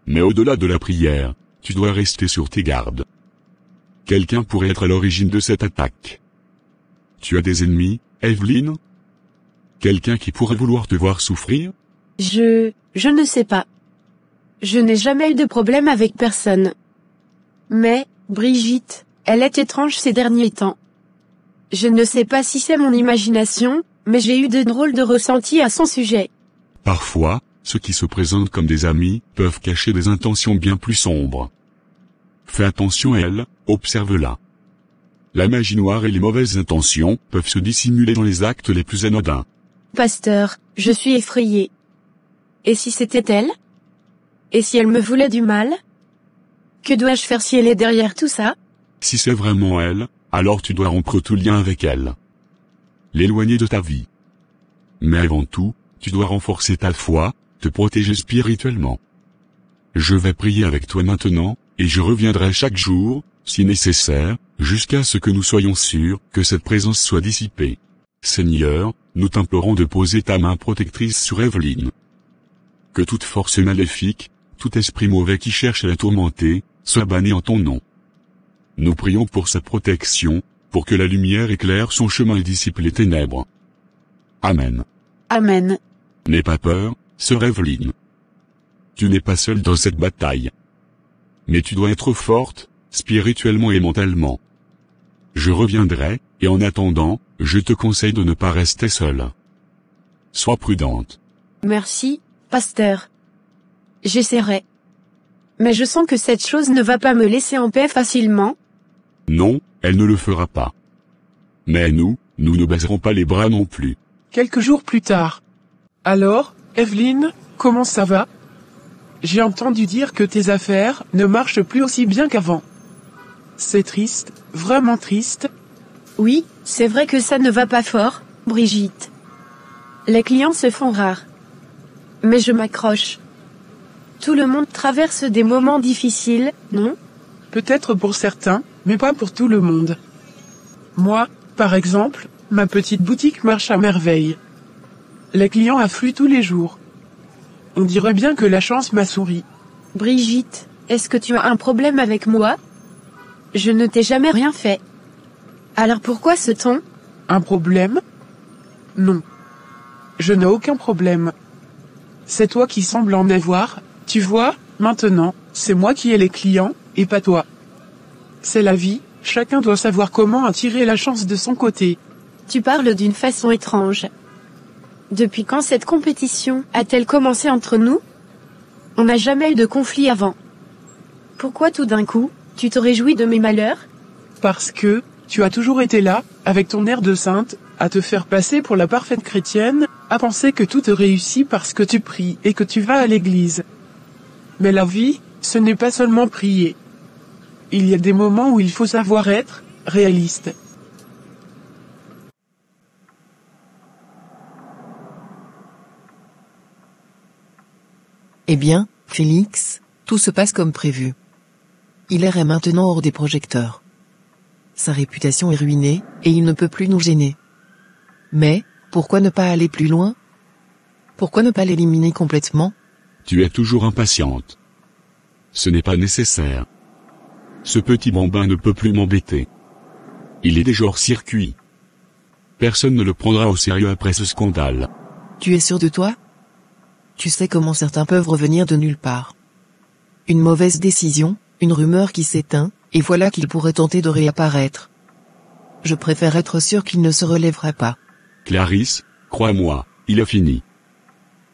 Mais au-delà de la prière, tu dois rester sur tes gardes. Quelqu'un pourrait être à l'origine de cette attaque. Tu as des ennemis, Evelyn? Quelqu'un qui pourrait vouloir te voir souffrir? Je ne sais pas. Je n'ai jamais eu de problème avec personne. Mais, Brigitte, elle est étrange ces derniers temps. Je ne sais pas si c'est mon imagination, mais j'ai eu de drôles de ressentis à son sujet. Parfois, ceux qui se présentent comme des amis peuvent cacher des intentions bien plus sombres. Fais attention à elle, observe-la. La magie noire et les mauvaises intentions peuvent se dissimuler dans les actes les plus anodins. Pasteur, je suis effrayée. Et si c'était elle? Et si elle me voulait du mal? Que dois-je faire si elle est derrière tout ça? Si c'est vraiment elle, alors tu dois rompre tout lien avec elle. L'éloigner de ta vie. Mais avant tout, tu dois renforcer ta foi, te protéger spirituellement. Je vais prier avec toi maintenant, et je reviendrai chaque jour, si nécessaire, jusqu'à ce que nous soyons sûrs que cette présence soit dissipée. Seigneur, nous t'implorons de poser ta main protectrice sur Evelyn. Que toute force maléfique, tout esprit mauvais qui cherche à la tourmenter, soit banni en ton nom. Nous prions pour sa protection, pour que la lumière éclaire son chemin et dissipe les ténèbres. Amen. Amen. N'aie pas peur, sœur Evelyn. Tu n'es pas seule dans cette bataille. Mais tu dois être forte, spirituellement et mentalement. Je reviendrai, et en attendant, je te conseille de ne pas rester seule. Sois prudente. Merci, pasteur. J'essaierai. Mais je sens que cette chose ne va pas me laisser en paix facilement. Non, elle ne le fera pas. Mais nous ne baisserons pas les bras non plus. Quelques jours plus tard. Alors, Evelyn, comment ça va? J'ai entendu dire que tes affaires ne marchent plus aussi bien qu'avant. C'est triste, vraiment triste. Oui, c'est vrai que ça ne va pas fort, Brigitte. Les clients se font rares. Mais je m'accroche. Tout le monde traverse des moments difficiles, non? Peut-être pour certains, mais pas pour tout le monde. Moi, par exemple, ma petite boutique marche à merveille. Les clients affluent tous les jours. On dirait bien que la chance m'a souri. Brigitte, est-ce que tu as un problème avec moi? Je ne t'ai jamais rien fait. Alors pourquoi ce ton? Un problème? Non. Je n'ai aucun problème. C'est toi qui sembles en avoir, tu vois, maintenant, c'est moi qui ai les clients, et pas toi. C'est la vie, chacun doit savoir comment attirer la chance de son côté. Tu parles d'une façon étrange. Depuis quand cette compétition a-t-elle commencé entre nous? On n'a jamais eu de conflit avant. Pourquoi tout d'un coup, tu te réjouis de mes malheurs? Parce que, tu as toujours été là, avec ton air de sainte, à te faire passer pour la parfaite chrétienne, à penser que tout te réussit parce que tu pries et que tu vas à l'église. Mais la vie, ce n'est pas seulement prier. Il y a des moments où il faut savoir être réaliste. Eh bien, Félix, tout se passe comme prévu. Hilaire est maintenant hors des projecteurs. Sa réputation est ruinée, et il ne peut plus nous gêner. Mais, pourquoi ne pas aller plus loin? Pourquoi ne pas l'éliminer complètement? Tu es toujours impatiente. Ce n'est pas nécessaire. Ce petit bambin ne peut plus m'embêter. Il est déjà hors circuit. Personne ne le prendra au sérieux après ce scandale. Tu es sûr de toi? Tu sais comment certains peuvent revenir de nulle part. Une mauvaise décision, une rumeur qui s'éteint, et voilà qu'il pourrait tenter de réapparaître. Je préfère être sûr qu'il ne se relèvera pas. Clarisse, crois-moi, il a fini.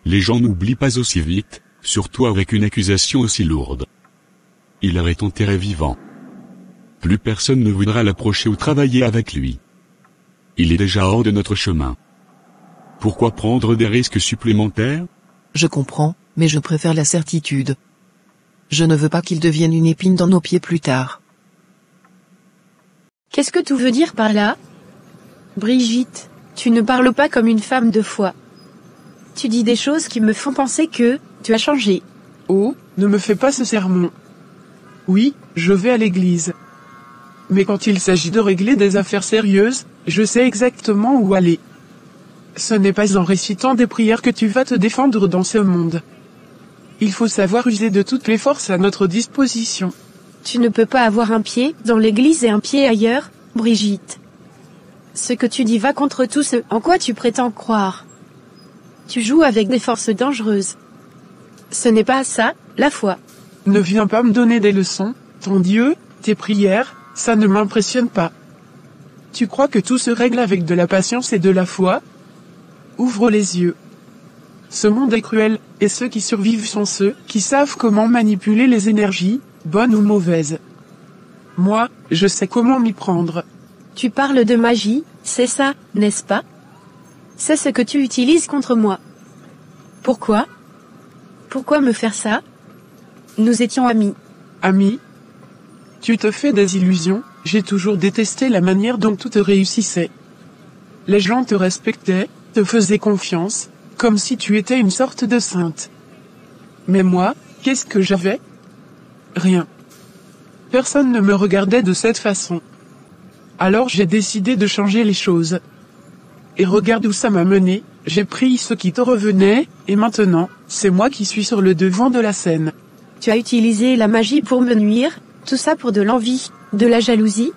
Les gens n'oublient pas aussi vite, surtout avec une accusation aussi lourde. Il est enterré vivant. Plus personne ne voudra l'approcher ou travailler avec lui. Il est déjà hors de notre chemin. Pourquoi prendre des risques supplémentaires? Je comprends, mais je préfère la certitude. Je ne veux pas qu'il devienne une épine dans nos pieds plus tard. Qu'est-ce que tu veux dire par là? Brigitte, tu ne parles pas comme une femme de foi. Tu dis des choses qui me font penser que tu as changé. Oh, ne me fais pas ce sermon. Oui, je vais à l'église. Mais quand il s'agit de régler des affaires sérieuses, je sais exactement où aller. Ce n'est pas en récitant des prières que tu vas te défendre dans ce monde. Il faut savoir user de toutes les forces à notre disposition. Tu ne peux pas avoir un pied dans l'église et un pied ailleurs, Brigitte. Ce que tu dis va contre tout ce en quoi tu prétends croire. Tu joues avec des forces dangereuses. Ce n'est pas ça, la foi. Ne viens pas me donner des leçons, ton Dieu, tes prières, ça ne m'impressionne pas. Tu crois que tout se règle avec de la patience et de la foi? Ouvre les yeux. Ce monde est cruel, et ceux qui survivent sont ceux qui savent comment manipuler les énergies, bonnes ou mauvaises. Moi, je sais comment m'y prendre. Tu parles de magie, c'est ça, n'est-ce pas? C'est ce que tu utilises contre moi. Pourquoi? Pourquoi me faire ça? Nous étions amis. Amis? Tu te fais des illusions, j'ai toujours détesté la manière dont tout te réussissait. Les gens te respectaient, te faisaient confiance, comme si tu étais une sorte de sainte. Mais moi, qu'est-ce que j'avais? Rien. Personne ne me regardait de cette façon. Alors j'ai décidé de changer les choses. Et regarde où ça m'a mené, j'ai pris ce qui te revenait, et maintenant, c'est moi qui suis sur le devant de la scène. Tu as utilisé la magie pour me nuire, tout ça pour de l'envie, de la jalousie?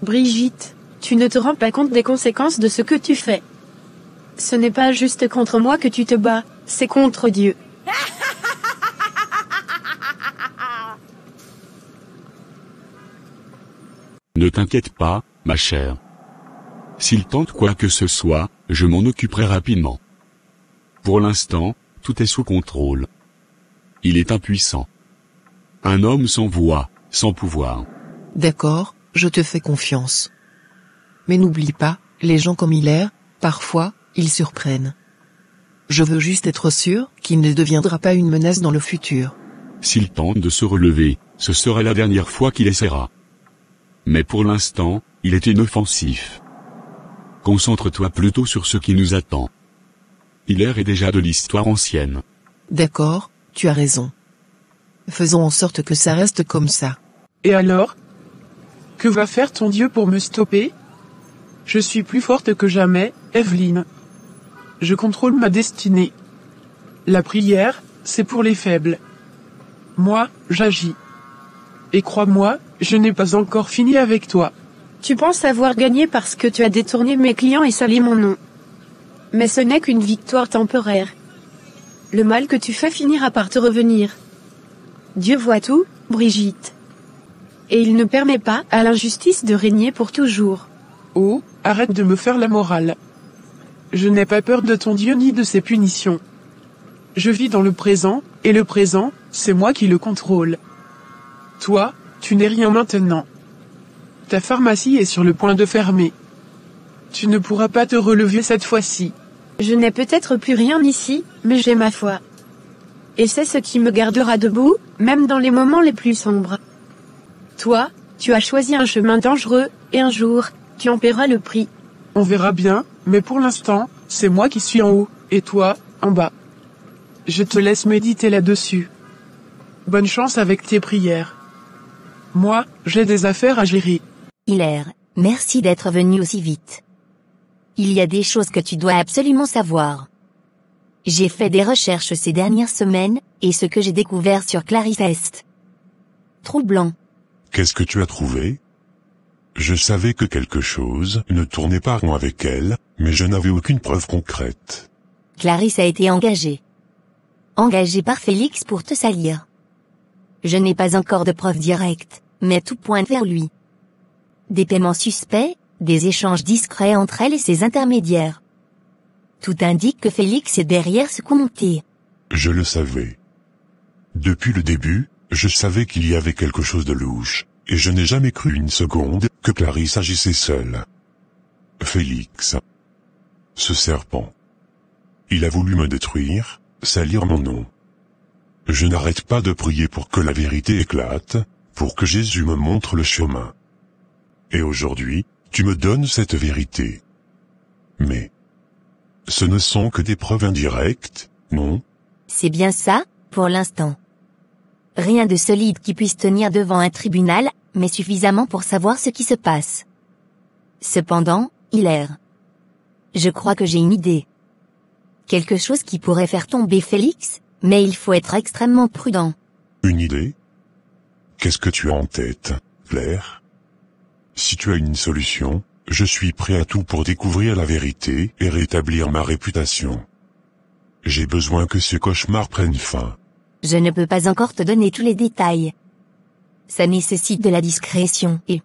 Brigitte, tu ne te rends pas compte des conséquences de ce que tu fais. Ce n'est pas juste contre moi que tu te bats, c'est contre Dieu. Ne t'inquiète pas, ma chère. S'il tente quoi que ce soit, je m'en occuperai rapidement. Pour l'instant, tout est sous contrôle. Il est impuissant. Un homme sans voix, sans pouvoir. D'accord, je te fais confiance. Mais n'oublie pas, les gens comme Hilaire, parfois, ils surprennent. Je veux juste être sûr qu'il ne deviendra pas une menace dans le futur. S'il tente de se relever, ce sera la dernière fois qu'il essaiera. Mais pour l'instant, il est inoffensif. Concentre-toi plutôt sur ce qui nous attend. Hilaire est déjà de l'histoire ancienne. D'accord, tu as raison. Faisons en sorte que ça reste comme ça. Et alors? Que va faire ton Dieu pour me stopper? Je suis plus forte que jamais, Evelyne. Je contrôle ma destinée. La prière, c'est pour les faibles. Moi, j'agis. Et crois-moi, je n'ai pas encore fini avec toi. Tu penses avoir gagné parce que tu as détourné mes clients et sali mon nom. Mais ce n'est qu'une victoire temporaire. Le mal que tu fais finira par te revenir. Dieu voit tout, Brigitte. Et il ne permet pas à l'injustice de régner pour toujours. Oh, arrête de me faire la morale. Je n'ai pas peur de ton Dieu ni de ses punitions. Je vis dans le présent, et le présent, c'est moi qui le contrôle. Toi, tu n'es rien maintenant. Ta pharmacie est sur le point de fermer. Tu ne pourras pas te relever cette fois-ci. Je n'ai peut-être plus rien ici, mais j'ai ma foi. Et c'est ce qui me gardera debout, même dans les moments les plus sombres. Toi, tu as choisi un chemin dangereux, et un jour, tu en paieras le prix. On verra bien, mais pour l'instant, c'est moi qui suis en haut, et toi, en bas. Je te laisse méditer là-dessus. Bonne chance avec tes prières. Moi, j'ai des affaires à gérer. Hilaire, merci d'être venu aussi vite. Il y a des choses que tu dois absolument savoir. J'ai fait des recherches ces dernières semaines, et ce que j'ai découvert sur Clarisse est troublant. Qu'est-ce que tu as trouvé? Je savais que quelque chose ne tournait pas rond avec elle, mais je n'avais aucune preuve concrète. Clarisse a été engagée. Engagée par Félix pour te salir. Je n'ai pas encore de preuves directes, mais tout pointe vers lui. Des paiements suspects, des échanges discrets entre elle et ses intermédiaires. Tout indique que Félix est derrière ce compte. Je le savais. Depuis le début, je savais qu'il y avait quelque chose de louche, et je n'ai jamais cru une seconde que Clarisse agissait seule. Félix. Ce serpent. Il a voulu me détruire, salir mon nom. Je n'arrête pas de prier pour que la vérité éclate, pour que Jésus me montre le chemin. Et aujourd'hui, tu me donnes cette vérité. Mais ce ne sont que des preuves indirectes, non? C'est bien ça, pour l'instant. Rien de solide qui puisse tenir devant un tribunal, mais suffisamment pour savoir ce qui se passe. Cependant, Hilaire, je crois que j'ai une idée. Quelque chose qui pourrait faire tomber Félix, mais il faut être extrêmement prudent. Une idée? Qu'est-ce que tu as en tête, Claire? Si tu as une solution, je suis prêt à tout pour découvrir la vérité et rétablir ma réputation. J'ai besoin que ce cauchemar prenne fin. Je ne peux pas encore te donner tous les détails. Ça nécessite de la discrétion et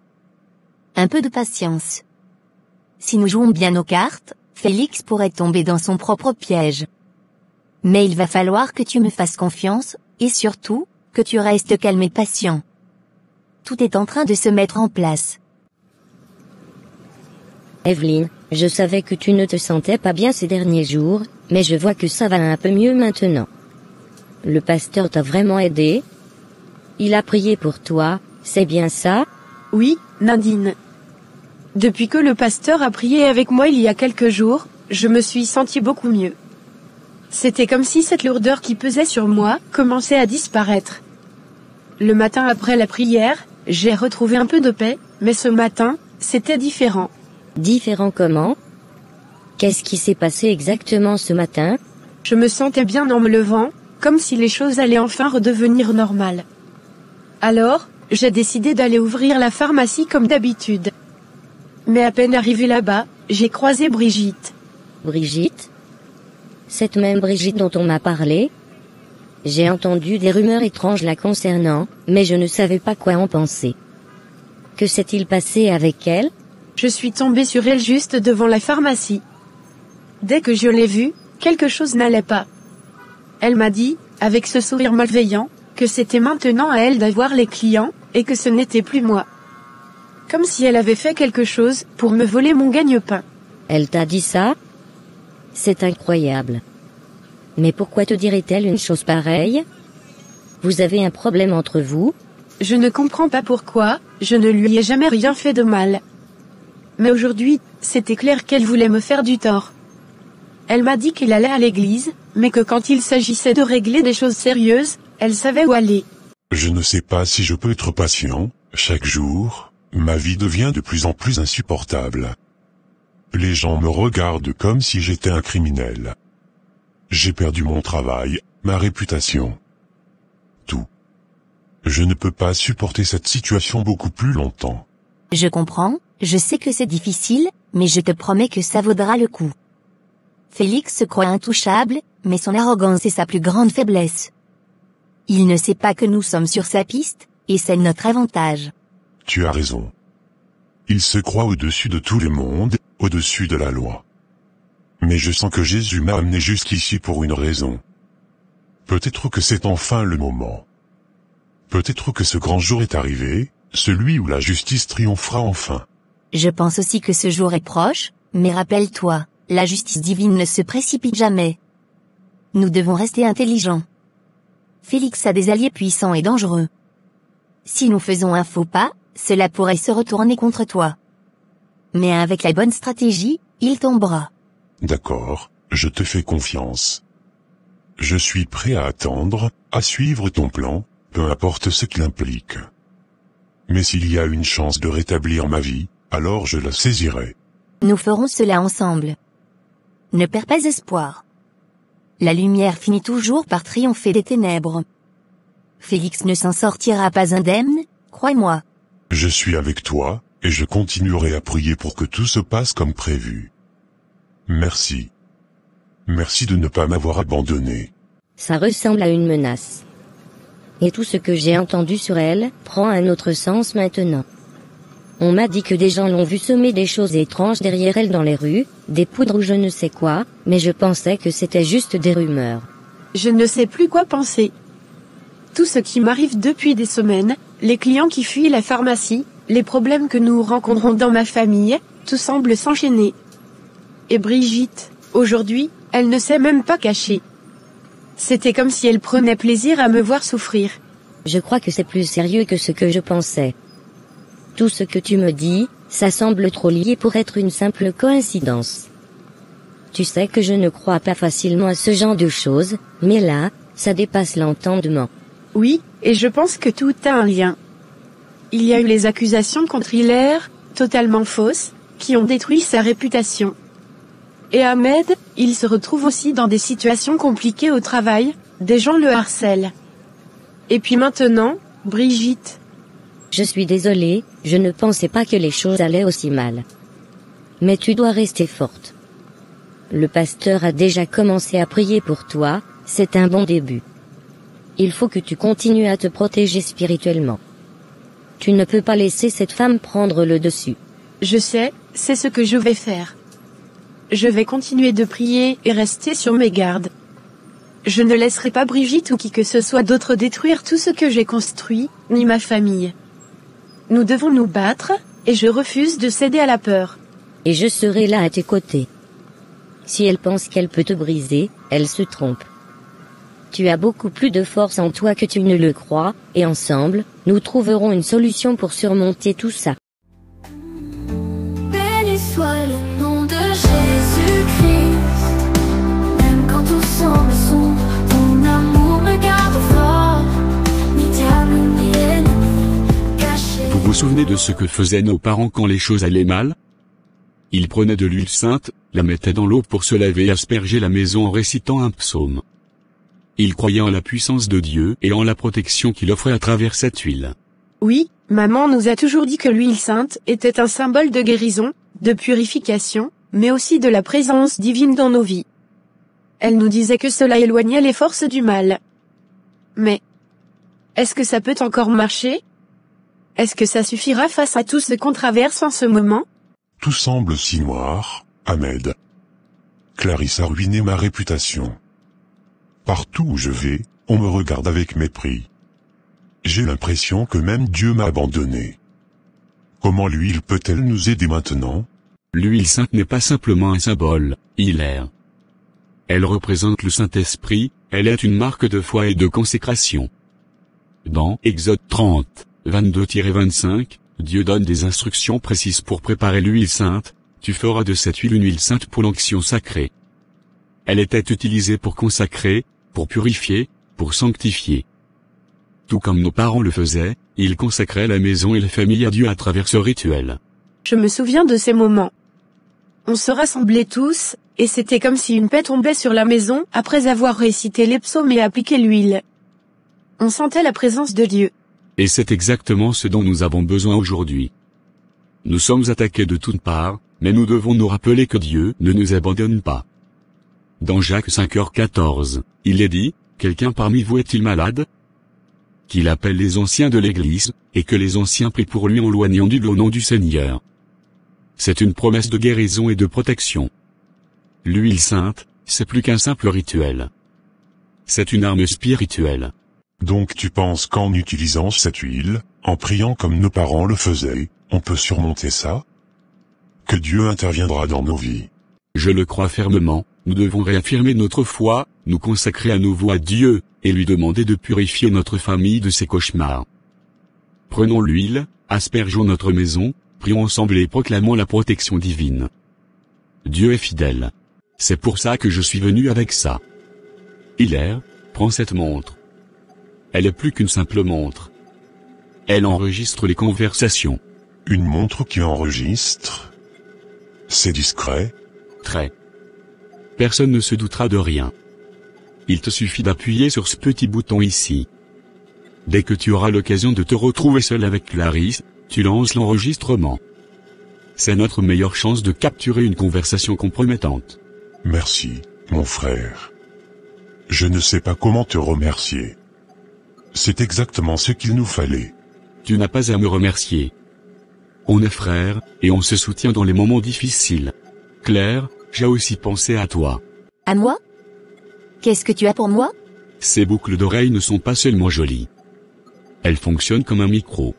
un peu de patience. Si nous jouons bien nos cartes, Félix pourrait tomber dans son propre piège. Mais il va falloir que tu me fasses confiance, et surtout, que tu restes calme et patient. Tout est en train de se mettre en place. Evelyne, je savais que tu ne te sentais pas bien ces derniers jours, mais je vois que ça va un peu mieux maintenant. Le pasteur t'a vraiment aidé? Il a prié pour toi, c'est bien ça? Oui, Nadine. Depuis que le pasteur a prié avec moi il y a quelques jours, je me suis sentie beaucoup mieux. C'était comme si cette lourdeur qui pesait sur moi commençait à disparaître. Le matin après la prière, j'ai retrouvé un peu de paix, mais ce matin, c'était différent. Différent comment? Qu'est-ce qui s'est passé exactement ce matin? Je me sentais bien en me levant, comme si les choses allaient enfin redevenir normales. Alors, j'ai décidé d'aller ouvrir la pharmacie comme d'habitude. Mais à peine arrivé là-bas, j'ai croisé Brigitte. Brigitte? Cette même Brigitte dont on m'a parlé? J'ai entendu des rumeurs étranges la concernant, mais je ne savais pas quoi en penser. Que s'est-il passé avec elle? Je suis tombée sur elle juste devant la pharmacie. Dès que je l'ai vue, quelque chose n'allait pas. Elle m'a dit, avec ce sourire malveillant, que c'était maintenant à elle d'avoir les clients, et que ce n'était plus moi. Comme si elle avait fait quelque chose pour me voler mon gagne-pain. Elle t'a dit ça? C'est incroyable. Mais pourquoi te dirait-elle une chose pareille? Vous avez un problème entre vous? Je ne comprends pas pourquoi, je ne lui ai jamais rien fait de mal. Mais aujourd'hui, c'était clair qu'elle voulait me faire du tort. Elle m'a dit qu'elle allait à l'église, mais que quand il s'agissait de régler des choses sérieuses, elle savait où aller. Je ne sais pas si je peux être patient. Chaque jour, ma vie devient de plus en plus insupportable. Les gens me regardent comme si j'étais un criminel. J'ai perdu mon travail, ma réputation. Tout. Je ne peux pas supporter cette situation beaucoup plus longtemps. Je comprends, je sais que c'est difficile, mais je te promets que ça vaudra le coup. Félix se croit intouchable, mais son arrogance est sa plus grande faiblesse. Il ne sait pas que nous sommes sur sa piste, et c'est notre avantage. Tu as raison. Il se croit au-dessus de tout le monde, au-dessus de la loi. Mais je sens que Jésus m'a amené jusqu'ici pour une raison. Peut-être que c'est enfin le moment. Peut-être que ce grand jour est arrivé, celui où la justice triomphera enfin. Je pense aussi que ce jour est proche, mais rappelle-toi, la justice divine ne se précipite jamais. Nous devons rester intelligents. Félix a des alliés puissants et dangereux. Si nous faisons un faux pas, cela pourrait se retourner contre toi. Mais avec la bonne stratégie, il tombera. D'accord, je te fais confiance. Je suis prêt à attendre, à suivre ton plan, peu importe ce qu'il implique. Mais s'il y a une chance de rétablir ma vie, alors je la saisirai. Nous ferons cela ensemble. Ne perds pas espoir. La lumière finit toujours par triompher des ténèbres. Félix ne s'en sortira pas indemne, crois-moi. Je suis avec toi, et je continuerai à prier pour que tout se passe comme prévu. Merci. Merci de ne pas m'avoir abandonné. Ça ressemble à une menace. Et tout ce que j'ai entendu sur elle prend un autre sens maintenant. On m'a dit que des gens l'ont vue semer des choses étranges derrière elle dans les rues, des poudres ou je ne sais quoi, mais je pensais que c'était juste des rumeurs. Je ne sais plus quoi penser. Tout ce qui m'arrive depuis des semaines, les clients qui fuient la pharmacie, les problèmes que nous rencontrons dans ma famille, tout semble s'enchaîner. Et Brigitte, aujourd'hui, elle ne s'est même pas cachée. C'était comme si elle prenait plaisir à me voir souffrir. Je crois que c'est plus sérieux que ce que je pensais. Tout ce que tu me dis, ça semble trop lié pour être une simple coïncidence. Tu sais que je ne crois pas facilement à ce genre de choses, mais là, ça dépasse l'entendement. Oui, et je pense que tout a un lien. Il y a eu les accusations contre Hilaire, totalement fausses, qui ont détruit sa réputation. Et Ahmed, il se retrouve aussi dans des situations compliquées au travail, des gens le harcèlent. Et puis maintenant, Brigitte. Je suis désolée, je ne pensais pas que les choses allaient aussi mal. Mais tu dois rester forte. Le pasteur a déjà commencé à prier pour toi, c'est un bon début. Il faut que tu continues à te protéger spirituellement. Tu ne peux pas laisser cette femme prendre le dessus. Je sais, c'est ce que je vais faire. Je vais continuer de prier et rester sur mes gardes. Je ne laisserai pas Brigitte ou qui que ce soit d'autre détruire tout ce que j'ai construit, ni ma famille. Nous devons nous battre, et je refuse de céder à la peur. Et je serai là à tes côtés. Si elle pense qu'elle peut te briser, elle se trompe. Tu as beaucoup plus de force en toi que tu ne le crois, et ensemble, nous trouverons une solution pour surmonter tout ça. Béni soit le nom de Jésus-Christ. Même quand tout semble sombre, ton amour me garde fort. Ni diable ni ennemi caché. Vous vous souvenez de ce que faisaient nos parents quand les choses allaient mal? Ils prenaient de l'huile sainte, la mettaient dans l'eau pour se laver et asperger la maison en récitant un psaume. Ils croyaient en la puissance de Dieu et en la protection qu'il offrait à travers cette huile. Oui, maman nous a toujours dit que l'huile sainte était un symbole de guérison, de purification, mais aussi de la présence divine dans nos vies. Elle nous disait que cela éloignait les forces du mal. Mais, est-ce que ça peut encore marcher? Est-ce que ça suffira face à tout ce qu'on traverse en ce moment? Tout semble si noir, Ahmed. Clarisse a ruiné ma réputation. Partout où je vais, on me regarde avec mépris. J'ai l'impression que même Dieu m'a abandonné. Comment l'huile peut-elle nous aider maintenant? L'huile sainte n'est pas simplement un symbole, Hilaire. Elle représente le Saint-Esprit, elle est une marque de foi et de consécration. Dans Exode 30, 22-25, Dieu donne des instructions précises pour préparer l'huile sainte. Tu feras de cette huile une huile sainte pour l'onction sacrée. Elle était utilisée pour consacrer, pour purifier, pour sanctifier. Tout comme nos parents le faisaient, ils consacraient la maison et la famille à Dieu à travers ce rituel. Je me souviens de ces moments. On se rassemblait tous, et c'était comme si une paix tombait sur la maison après avoir récité les psaumes et appliqué l'huile. On sentait la présence de Dieu. Et c'est exactement ce dont nous avons besoin aujourd'hui. Nous sommes attaqués de toutes parts, mais nous devons nous rappeler que Dieu ne nous abandonne pas. Dans Jacques 5h14, il est dit, « Quelqu'un parmi vous est-il malade ?» Qu'il appelle les anciens de l'Église, et que les anciens prient pour lui en loignant Dieu au nom du Seigneur. C'est une promesse de guérison et de protection. L'huile sainte, c'est plus qu'un simple rituel. C'est une arme spirituelle. Donc tu penses qu'en utilisant cette huile, en priant comme nos parents le faisaient, on peut surmonter ça? Que Dieu interviendra dans nos vies. Je le crois fermement, nous devons réaffirmer notre foi, nous consacrer à nouveau à Dieu, et lui demander de purifier notre famille de ses cauchemars. Prenons l'huile, aspergeons notre maison, prions ensemble et proclamons la protection divine. Dieu est fidèle. C'est pour ça que je suis venu avec ça. Hilaire, prends cette montre. Elle est plus qu'une simple montre. Elle enregistre les conversations. Une montre qui enregistre? C'est discret? Très. Personne ne se doutera de rien. Il te suffit d'appuyer sur ce petit bouton ici. Dès que tu auras l'occasion de te retrouver seul avec Clarisse, tu lances l'enregistrement. C'est notre meilleure chance de capturer une conversation compromettante. Merci, mon frère. Je ne sais pas comment te remercier. C'est exactement ce qu'il nous fallait. Tu n'as pas à me remercier. On est frères, et on se soutient dans les moments difficiles. Claire, j'ai aussi pensé à toi. À moi? Qu'est-ce que tu as pour moi? Ces boucles d'oreilles ne sont pas seulement jolies. Elles fonctionnent comme un micro.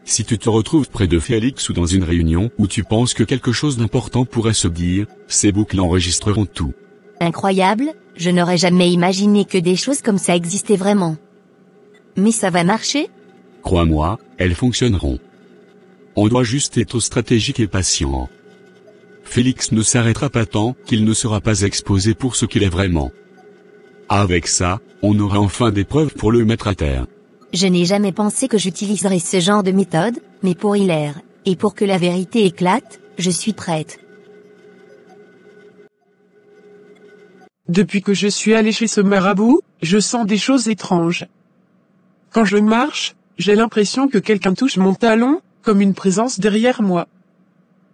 Si tu te retrouves près de Félix ou dans une réunion où tu penses que quelque chose d'important pourrait se dire, ces boucles enregistreront tout. Incroyable, je n'aurais jamais imaginé que des choses comme ça existaient vraiment. Mais ça va marcher? Crois-moi, elles fonctionneront. On doit juste être stratégique et patient. Félix ne s'arrêtera pas tant qu'il ne sera pas exposé pour ce qu'il est vraiment. Avec ça, on aura enfin des preuves pour le mettre à terre. Je n'ai jamais pensé que j'utiliserais ce genre de méthode, mais pour Hilaire, et pour que la vérité éclate, je suis prête. Depuis que je suis allé chez ce marabout, je sens des choses étranges. Quand je marche, j'ai l'impression que quelqu'un touche mon talon, comme une présence derrière moi.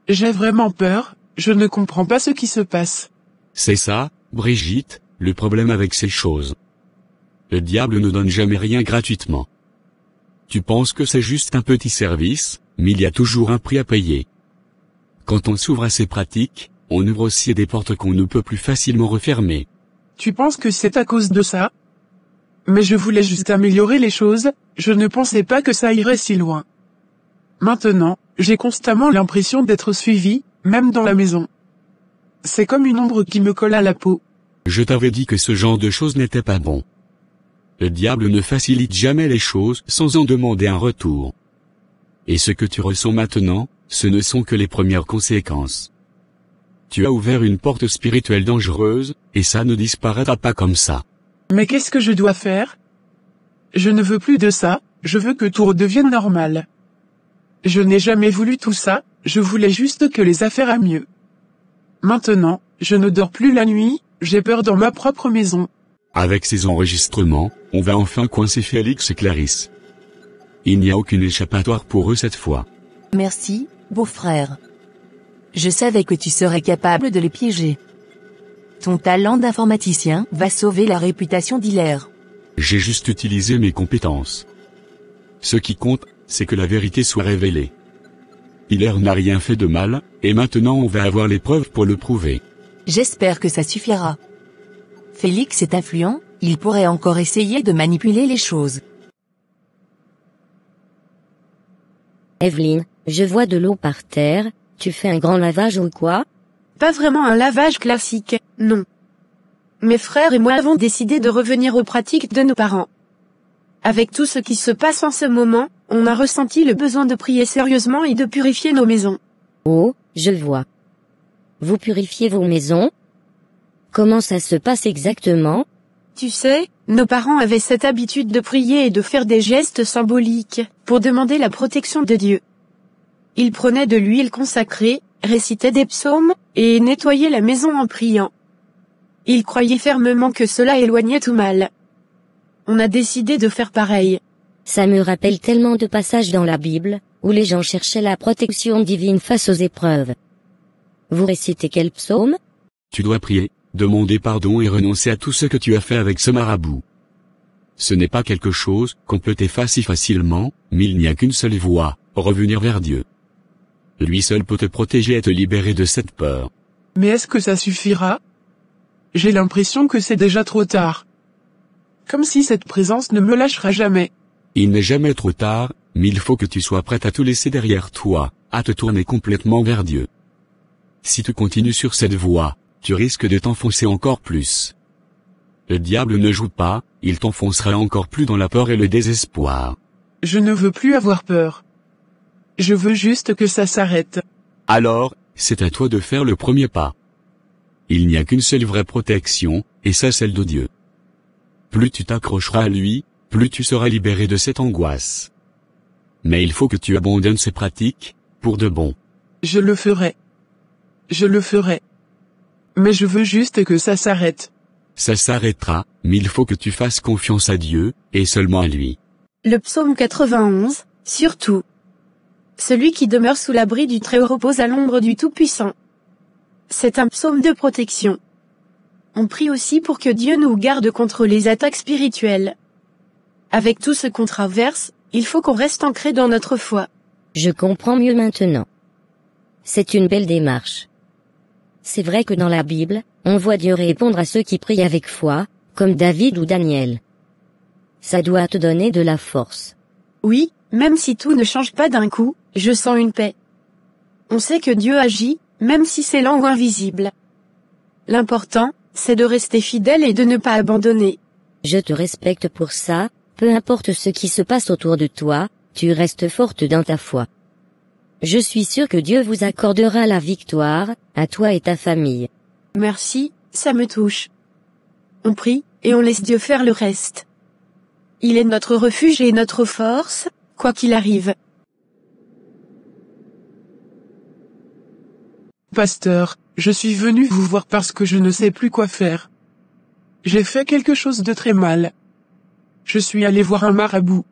J'ai vraiment peur, je ne comprends pas ce qui se passe. C'est ça, Brigitte, le problème avec ces choses. Le diable ne donne jamais rien gratuitement. Tu penses que c'est juste un petit service, mais il y a toujours un prix à payer. Quand on s'ouvre à ces pratiques, on ouvre aussi des portes qu'on ne peut plus facilement refermer. Tu penses que c'est à cause de ça? Mais je voulais juste améliorer les choses, je ne pensais pas que ça irait si loin. Maintenant, j'ai constamment l'impression d'être suivi, même dans la maison. C'est comme une ombre qui me colle à la peau. Je t'avais dit que ce genre de choses n'était pas bon. Le diable ne facilite jamais les choses sans en demander un retour. Et ce que tu ressens maintenant, ce ne sont que les premières conséquences. Tu as ouvert une porte spirituelle dangereuse, et ça ne disparaîtra pas comme ça. Mais qu'est-ce que je dois faire? Je ne veux plus de ça, je veux que tout redevienne normal. Je n'ai jamais voulu tout ça, je voulais juste que les affaires aillent mieux. Maintenant, je ne dors plus la nuit, j'ai peur dans ma propre maison. Avec ces enregistrements, on va enfin coincer Félix et Clarisse. Il n'y a aucune échappatoire pour eux cette fois. Merci, beau-frère. Je savais que tu serais capable de les piéger. Ton talent d'informaticien va sauver la réputation d'Hilaire. J'ai juste utilisé mes compétences. Ce qui compte, c'est que la vérité soit révélée. Hilaire n'a rien fait de mal, et maintenant on va avoir les preuves pour le prouver. J'espère que ça suffira. Félix est influent, il pourrait encore essayer de manipuler les choses. Evelyne, je vois de l'eau par terre, tu fais un grand lavage ou quoi? Pas vraiment un lavage classique, non. Mes frères et moi avons décidé de revenir aux pratiques de nos parents. Avec tout ce qui se passe en ce moment, on a ressenti le besoin de prier sérieusement et de purifier nos maisons. Oh, je vois. Vous purifiez vos maisons? Comment ça se passe exactement? Tu sais, nos parents avaient cette habitude de prier et de faire des gestes symboliques, pour demander la protection de Dieu. Ils prenaient de l'huile consacrée, récitaient des psaumes, et nettoyaient la maison en priant. Ils croyaient fermement que cela éloignait tout mal. On a décidé de faire pareil. Ça me rappelle tellement de passages dans la Bible, où les gens cherchaient la protection divine face aux épreuves. Vous récitez quel psaume? Tu dois prier, demander pardon et renoncer à tout ce que tu as fait avec ce marabout. Ce n'est pas quelque chose qu'on peut effacer facilement, mais il n'y a qu'une seule voie, revenir vers Dieu. Lui seul peut te protéger et te libérer de cette peur. Mais est-ce que ça suffira? J'ai l'impression que c'est déjà trop tard. Comme si cette présence ne me lâchera jamais. Il n'est jamais trop tard, mais il faut que tu sois prête à tout laisser derrière toi, à te tourner complètement vers Dieu. Si tu continues sur cette voie, tu risques de t'enfoncer encore plus. Le diable ne joue pas, il t'enfoncera encore plus dans la peur et le désespoir. Je ne veux plus avoir peur. Je veux juste que ça s'arrête. Alors, c'est à toi de faire le premier pas. Il n'y a qu'une seule vraie protection, et c'est celle de Dieu. Plus tu t'accrocheras à lui, plus tu seras libéré de cette angoisse. Mais il faut que tu abandonnes ces pratiques, pour de bon. Je le ferai. Je le ferai. Mais je veux juste que ça s'arrête. Ça s'arrêtera, mais il faut que tu fasses confiance à Dieu, et seulement à lui. Le psaume 91, surtout. Celui qui demeure sous l'abri du Très-Haut repose à l'ombre du Tout-Puissant. C'est un psaume de protection. On prie aussi pour que Dieu nous garde contre les attaques spirituelles. Avec tout ce qu'on traverse, il faut qu'on reste ancré dans notre foi. Je comprends mieux maintenant. C'est une belle démarche. C'est vrai que dans la Bible, on voit Dieu répondre à ceux qui prient avec foi, comme David ou Daniel. Ça doit te donner de la force. Oui, même si tout ne change pas d'un coup, je sens une paix. On sait que Dieu agit, même si c'est lent ou invisible. L'important, c'est de rester fidèle et de ne pas abandonner. Je te respecte pour ça, peu importe ce qui se passe autour de toi, tu restes forte dans ta foi. Je suis sûre que Dieu vous accordera la victoire, à toi et ta famille. Merci, ça me touche. On prie, et on laisse Dieu faire le reste. Il est notre refuge et notre force, quoi qu'il arrive. Pasteur, je suis venu vous voir parce que je ne sais plus quoi faire. J'ai fait quelque chose de très mal. Je suis allé voir un marabout.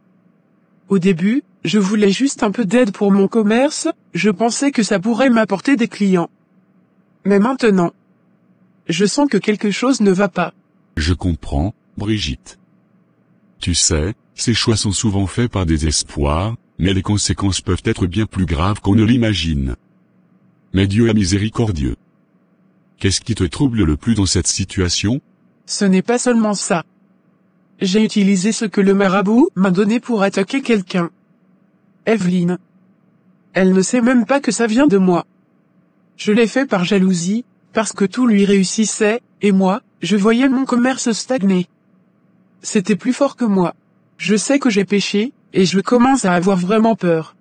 Au début, je voulais juste un peu d'aide pour mon commerce, je pensais que ça pourrait m'apporter des clients. Mais maintenant, je sens que quelque chose ne va pas. Je comprends, Brigitte. Tu sais, ces choix sont souvent faits par désespoir, mais les conséquences peuvent être bien plus graves qu'on ne l'imagine. Mais Dieu est miséricordieux. Qu'est-ce qui te trouble le plus dans cette situation? Ce n'est pas seulement ça. J'ai utilisé ce que le marabout m'a donné pour attaquer quelqu'un. Evelyne. Elle ne sait même pas que ça vient de moi. Je l'ai fait par jalousie, parce que tout lui réussissait, et moi, je voyais mon commerce stagner. C'était plus fort que moi. Je sais que j'ai péché, et je commence à avoir vraiment peur.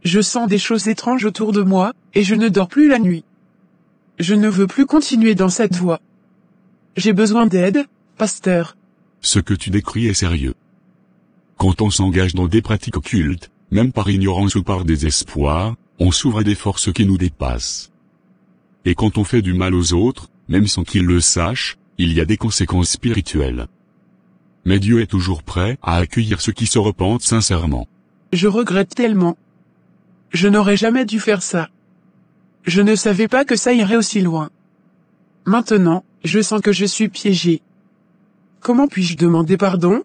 Je sens des choses étranges autour de moi, et je ne dors plus la nuit. Je ne veux plus continuer dans cette voie. J'ai besoin d'aide, pasteur. Ce que tu décris est sérieux. Quand on s'engage dans des pratiques occultes, même par ignorance ou par désespoir, on s'ouvre à des forces qui nous dépassent. Et quand on fait du mal aux autres, même sans qu'ils le sachent, il y a des conséquences spirituelles. Mais Dieu est toujours prêt à accueillir ceux qui se repentent sincèrement. Je regrette tellement. Je n'aurais jamais dû faire ça. Je ne savais pas que ça irait aussi loin. Maintenant, je sens que je suis piégé. Comment puis-je demander pardon?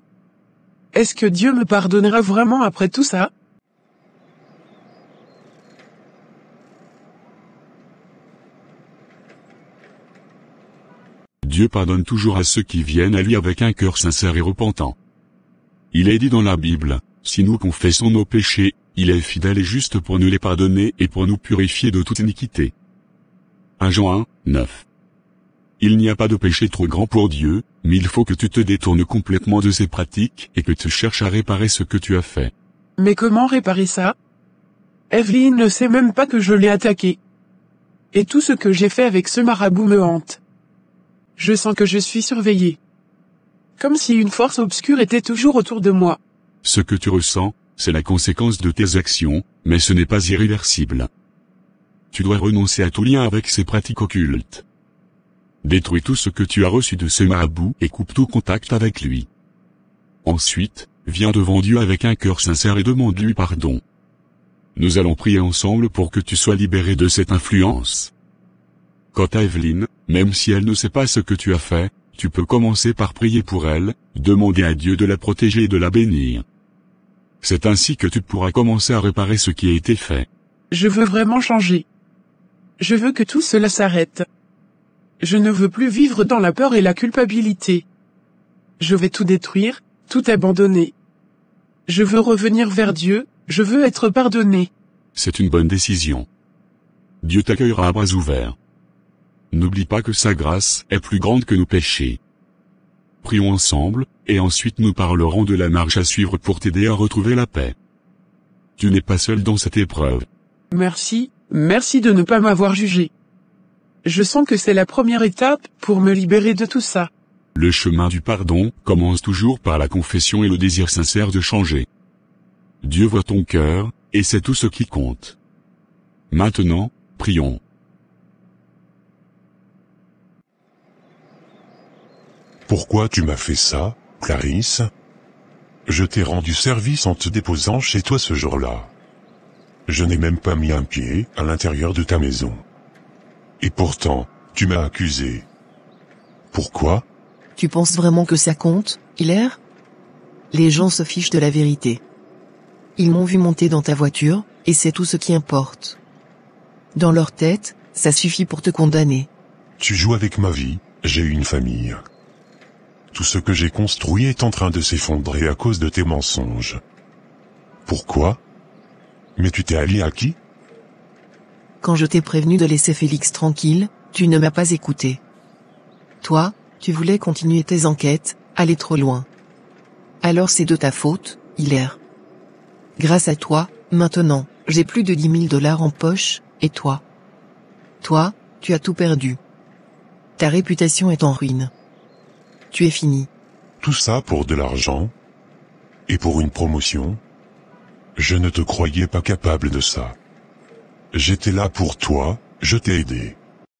Est-ce que Dieu me pardonnera vraiment après tout ça? Dieu pardonne toujours à ceux qui viennent à lui avec un cœur sincère et repentant. Il est dit dans la Bible, si nous confessons nos péchés, il est fidèle et juste pour nous les pardonner et pour nous purifier de toute iniquité. 1 Jean 1, 9. Il n'y a pas de péché trop grand pour Dieu, mais il faut que tu te détournes complètement de ces pratiques et que tu cherches à réparer ce que tu as fait. Mais comment réparer ça? Evelyne ne sait même pas que je l'ai attaqué. Et tout ce que j'ai fait avec ce marabout me hante. Je sens que je suis surveillé. Comme si une force obscure était toujours autour de moi. Ce que tu ressens, c'est la conséquence de tes actions, mais ce n'est pas irréversible. Tu dois renoncer à tout lien avec ces pratiques occultes. Détruis tout ce que tu as reçu de ce marabout et coupe tout contact avec lui. Ensuite, viens devant Dieu avec un cœur sincère et demande-lui pardon. Nous allons prier ensemble pour que tu sois libéré de cette influence. Quant à Evelyne, même si elle ne sait pas ce que tu as fait, tu peux commencer par prier pour elle, demander à Dieu de la protéger et de la bénir. C'est ainsi que tu pourras commencer à réparer ce qui a été fait. Je veux vraiment changer. Je veux que tout cela s'arrête. Je ne veux plus vivre dans la peur et la culpabilité. Je vais tout détruire, tout abandonner. Je veux revenir vers Dieu, je veux être pardonné. C'est une bonne décision. Dieu t'accueillera à bras ouverts. N'oublie pas que sa grâce est plus grande que nos péchés. Prions ensemble, et ensuite nous parlerons de la marche à suivre pour t'aider à retrouver la paix. Tu n'es pas seul dans cette épreuve. Merci, merci de ne pas m'avoir jugé. Je sens que c'est la première étape pour me libérer de tout ça. Le chemin du pardon commence toujours par la confession et le désir sincère de changer. Dieu voit ton cœur, et c'est tout ce qui compte. Maintenant, prions. Pourquoi tu m'as fait ça, Clarisse? Je t'ai rendu service en te déposant chez toi ce jour-là. Je n'ai même pas mis un pied à l'intérieur de ta maison. Et pourtant, tu m'as accusé. Pourquoi? Tu penses vraiment que ça compte, Hilaire? Les gens se fichent de la vérité. Ils m'ont vu monter dans ta voiture, et c'est tout ce qui importe. Dans leur tête, ça suffit pour te condamner. Tu joues avec ma vie, j'ai une famille. Tout ce que j'ai construit est en train de s'effondrer à cause de tes mensonges. Pourquoi? Mais tu t'es allié à qui? Quand je t'ai prévenu de laisser Félix tranquille, tu ne m'as pas écouté. Toi, tu voulais continuer tes enquêtes, aller trop loin. Alors c'est de ta faute, Hilaire. Grâce à toi, maintenant, j'ai plus de 10 000 $ en poche, et toi? Toi, tu as tout perdu. Ta réputation est en ruine. Tu es fini. Tout ça pour de l'argent? Et pour une promotion? Je ne te croyais pas capable de ça. J'étais là pour toi, je t'ai aidé.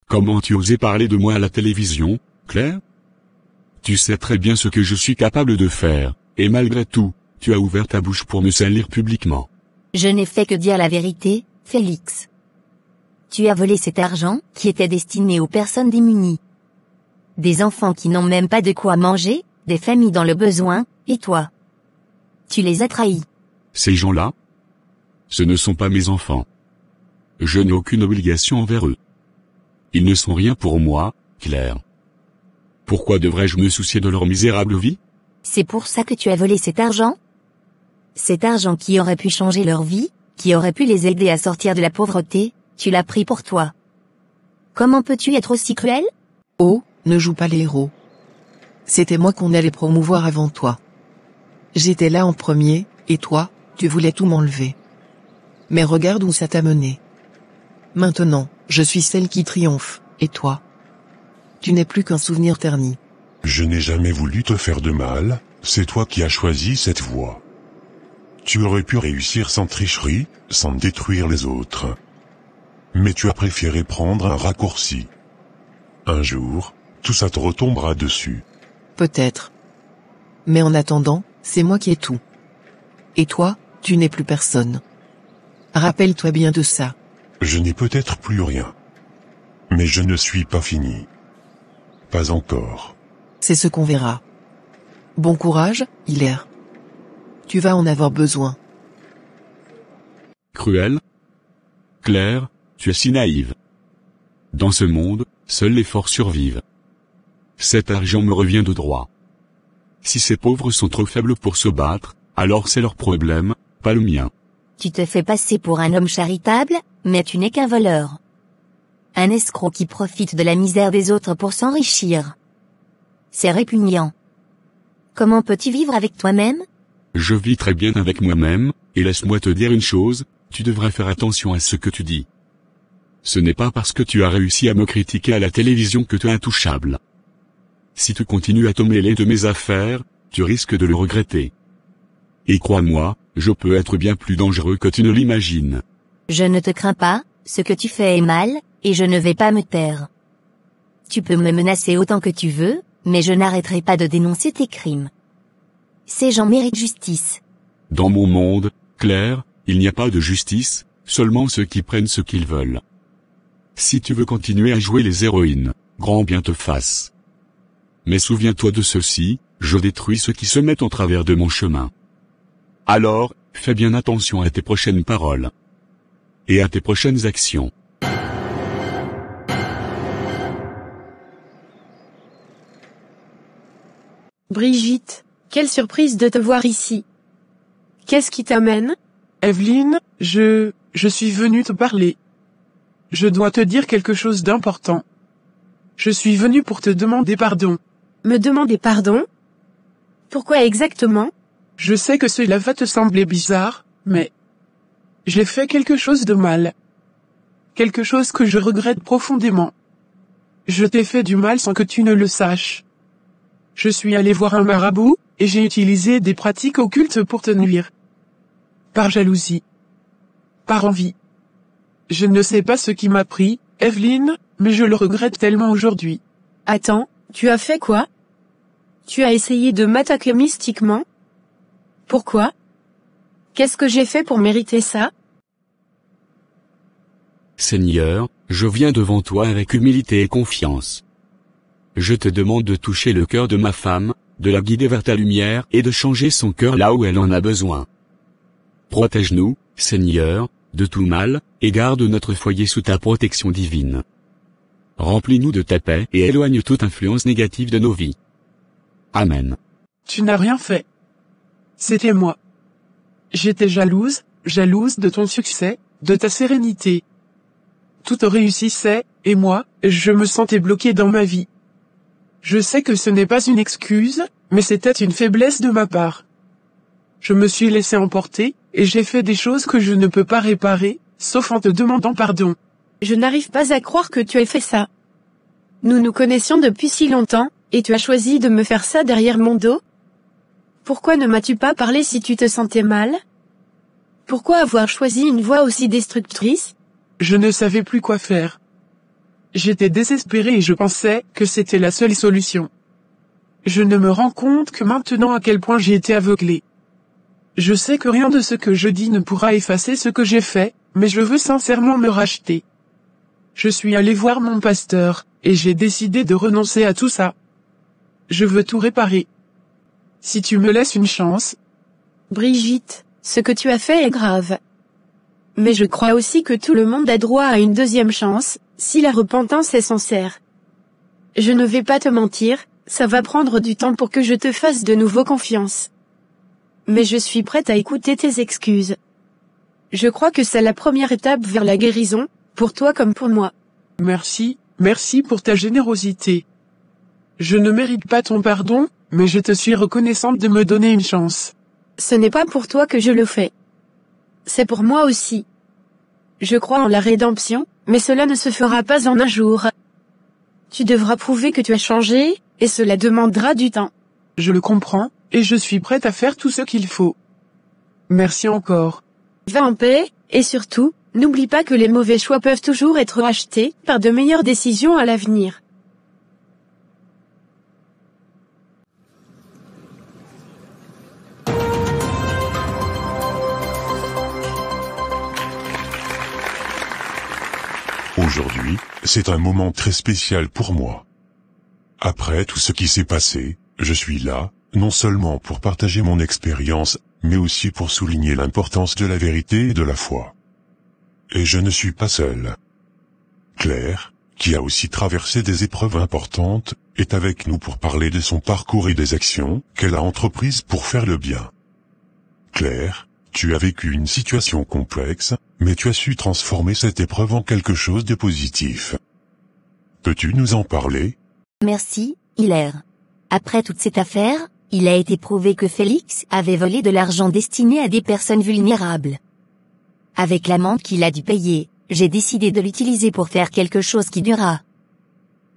Comment tu osais parler de moi à la télévision, Claire? Tu sais très bien ce que je suis capable de faire, et malgré tout, tu as ouvert ta bouche pour me salir publiquement. Je n'ai fait que dire la vérité, Félix. Tu as volé cet argent, qui était destiné aux personnes démunies. Des enfants qui n'ont même pas de quoi manger, des familles dans le besoin, et toi. Tu les as trahis. Ces gens-là? Ce ne sont pas mes enfants. Je n'ai aucune obligation envers eux. Ils ne sont rien pour moi, Claire. Pourquoi devrais-je me soucier de leur misérable vie? C'est pour ça que tu as volé cet argent? Cet argent qui aurait pu changer leur vie, qui aurait pu les aider à sortir de la pauvreté, tu l'as pris pour toi. Comment peux-tu être aussi cruel? Oh, ne joue pas les héros. C'était moi qu'on allait promouvoir avant toi. J'étais là en premier, et toi, tu voulais tout m'enlever. Mais regarde où ça t'a mené. Maintenant, je suis celle qui triomphe, et toi? Tu n'es plus qu'un souvenir terni. Je n'ai jamais voulu te faire de mal, c'est toi qui as choisi cette voie. Tu aurais pu réussir sans tricherie, sans détruire les autres. Mais tu as préféré prendre un raccourci. Un jour, tout ça te retombera dessus. Peut-être. Mais en attendant, c'est moi qui ai tout. Et toi, tu n'es plus personne. Rappelle-toi bien de ça. Je n'ai peut-être plus rien. Mais je ne suis pas fini. Pas encore. C'est ce qu'on verra. Bon courage, Hilaire. Tu vas en avoir besoin. Cruel? Claire, tu es si naïve. Dans ce monde, seuls les forts survivent. Cet argent me revient de droit. Si ces pauvres sont trop faibles pour se battre, alors c'est leur problème, pas le mien. Tu te fais passer pour un homme charitable, mais tu n'es qu'un voleur. Un escroc qui profite de la misère des autres pour s'enrichir. C'est répugnant. Comment peux-tu vivre avec toi-même? Je vis très bien avec moi-même, et laisse-moi te dire une chose, tu devrais faire attention à ce que tu dis. Ce n'est pas parce que tu as réussi à me critiquer à la télévision que tu es intouchable. Si tu continues à te mêler de mes affaires, tu risques de le regretter. Et crois-moi, je peux être bien plus dangereux que tu ne l'imagines. Je ne te crains pas, ce que tu fais est mal, et je ne vais pas me taire. Tu peux me menacer autant que tu veux, mais je n'arrêterai pas de dénoncer tes crimes. Ces gens méritent justice. Dans mon monde, Claire, il n'y a pas de justice, seulement ceux qui prennent ce qu'ils veulent. Si tu veux continuer à jouer les héroïnes, grand bien te fasse. Mais souviens-toi de ceci, je détruis ceux qui se mettent en travers de mon chemin. Alors, fais bien attention à tes prochaines paroles. Et à tes prochaines actions. Brigitte, quelle surprise de te voir ici. Qu'est-ce qui t'amène? Evelyne, je suis venue te parler. Je dois te dire quelque chose d'important. Je suis venue pour te demander pardon. Me demander pardon? Pourquoi exactement? Je sais que cela va te sembler bizarre, mais j'ai fait quelque chose de mal. Quelque chose que je regrette profondément. Je t'ai fait du mal sans que tu ne le saches. Je suis allé voir un marabout, et j'ai utilisé des pratiques occultes pour te nuire. Par jalousie. Par envie. Je ne sais pas ce qui m'a pris, Evelyne, mais je le regrette tellement aujourd'hui. Attends, tu as fait quoi? Tu as essayé de m'attaquer mystiquement? Pourquoi? Qu'est-ce que j'ai fait pour mériter ça? Seigneur, je viens devant toi avec humilité et confiance. Je te demande de toucher le cœur de ma femme, de la guider vers ta lumière et de changer son cœur là où elle en a besoin. Protège-nous, Seigneur, de tout mal, et garde notre foyer sous ta protection divine. Remplis-nous de ta paix et éloigne toute influence négative de nos vies. Amen. Tu n'as rien fait. C'était moi. J'étais jalouse de ton succès, de ta sérénité. Tout réussissait, et moi, je me sentais bloqué dans ma vie. Je sais que ce n'est pas une excuse, mais c'était une faiblesse de ma part. Je me suis laissé emporter, et j'ai fait des choses que je ne peux pas réparer, sauf en te demandant pardon. Je n'arrive pas à croire que tu aies fait ça. Nous nous connaissions depuis si longtemps, et tu as choisi de me faire ça derrière mon dos? Pourquoi ne m'as-tu pas parlé si tu te sentais mal? Pourquoi avoir choisi une voie aussi destructrice? Je ne savais plus quoi faire. J'étais désespéré et je pensais que c'était la seule solution. Je ne me rends compte que maintenant à quel point j'ai été aveuglé. Je sais que rien de ce que je dis ne pourra effacer ce que j'ai fait, mais je veux sincèrement me racheter. Je suis allé voir mon pasteur, et j'ai décidé de renoncer à tout ça. Je veux tout réparer. Si tu me laisses une chance. Brigitte, ce que tu as fait est grave. Mais je crois aussi que tout le monde a droit à une deuxième chance, si la repentance est sincère. Je ne vais pas te mentir, ça va prendre du temps pour que je te fasse de nouveau confiance. Mais je suis prête à écouter tes excuses. Je crois que c'est la première étape vers la guérison, pour toi comme pour moi. Merci pour ta générosité. Je ne mérite pas ton pardon, mais je te suis reconnaissante de me donner une chance. Ce n'est pas pour toi que je le fais. C'est pour moi aussi. Je crois en la rédemption, mais cela ne se fera pas en un jour. Tu devras prouver que tu as changé, et cela demandera du temps. Je le comprends, et je suis prête à faire tout ce qu'il faut. Merci encore. Va en paix, et surtout, n'oublie pas que les mauvais choix peuvent toujours être rachetés par de meilleures décisions à l'avenir. Aujourd'hui, c'est un moment très spécial pour moi. Après tout ce qui s'est passé, je suis là, non seulement pour partager mon expérience, mais aussi pour souligner l'importance de la vérité et de la foi. Et je ne suis pas seul. Claire, qui a aussi traversé des épreuves importantes, est avec nous pour parler de son parcours et des actions qu'elle a entreprises pour faire le bien. Claire, tu as vécu une situation complexe, mais tu as su transformer cette épreuve en quelque chose de positif. Peux-tu nous en parler? Merci, Hilaire. Après toute cette affaire, il a été prouvé que Félix avait volé de l'argent destiné à des personnes vulnérables. Avec l'amende qu'il a dû payer, j'ai décidé de l'utiliser pour faire quelque chose qui durera.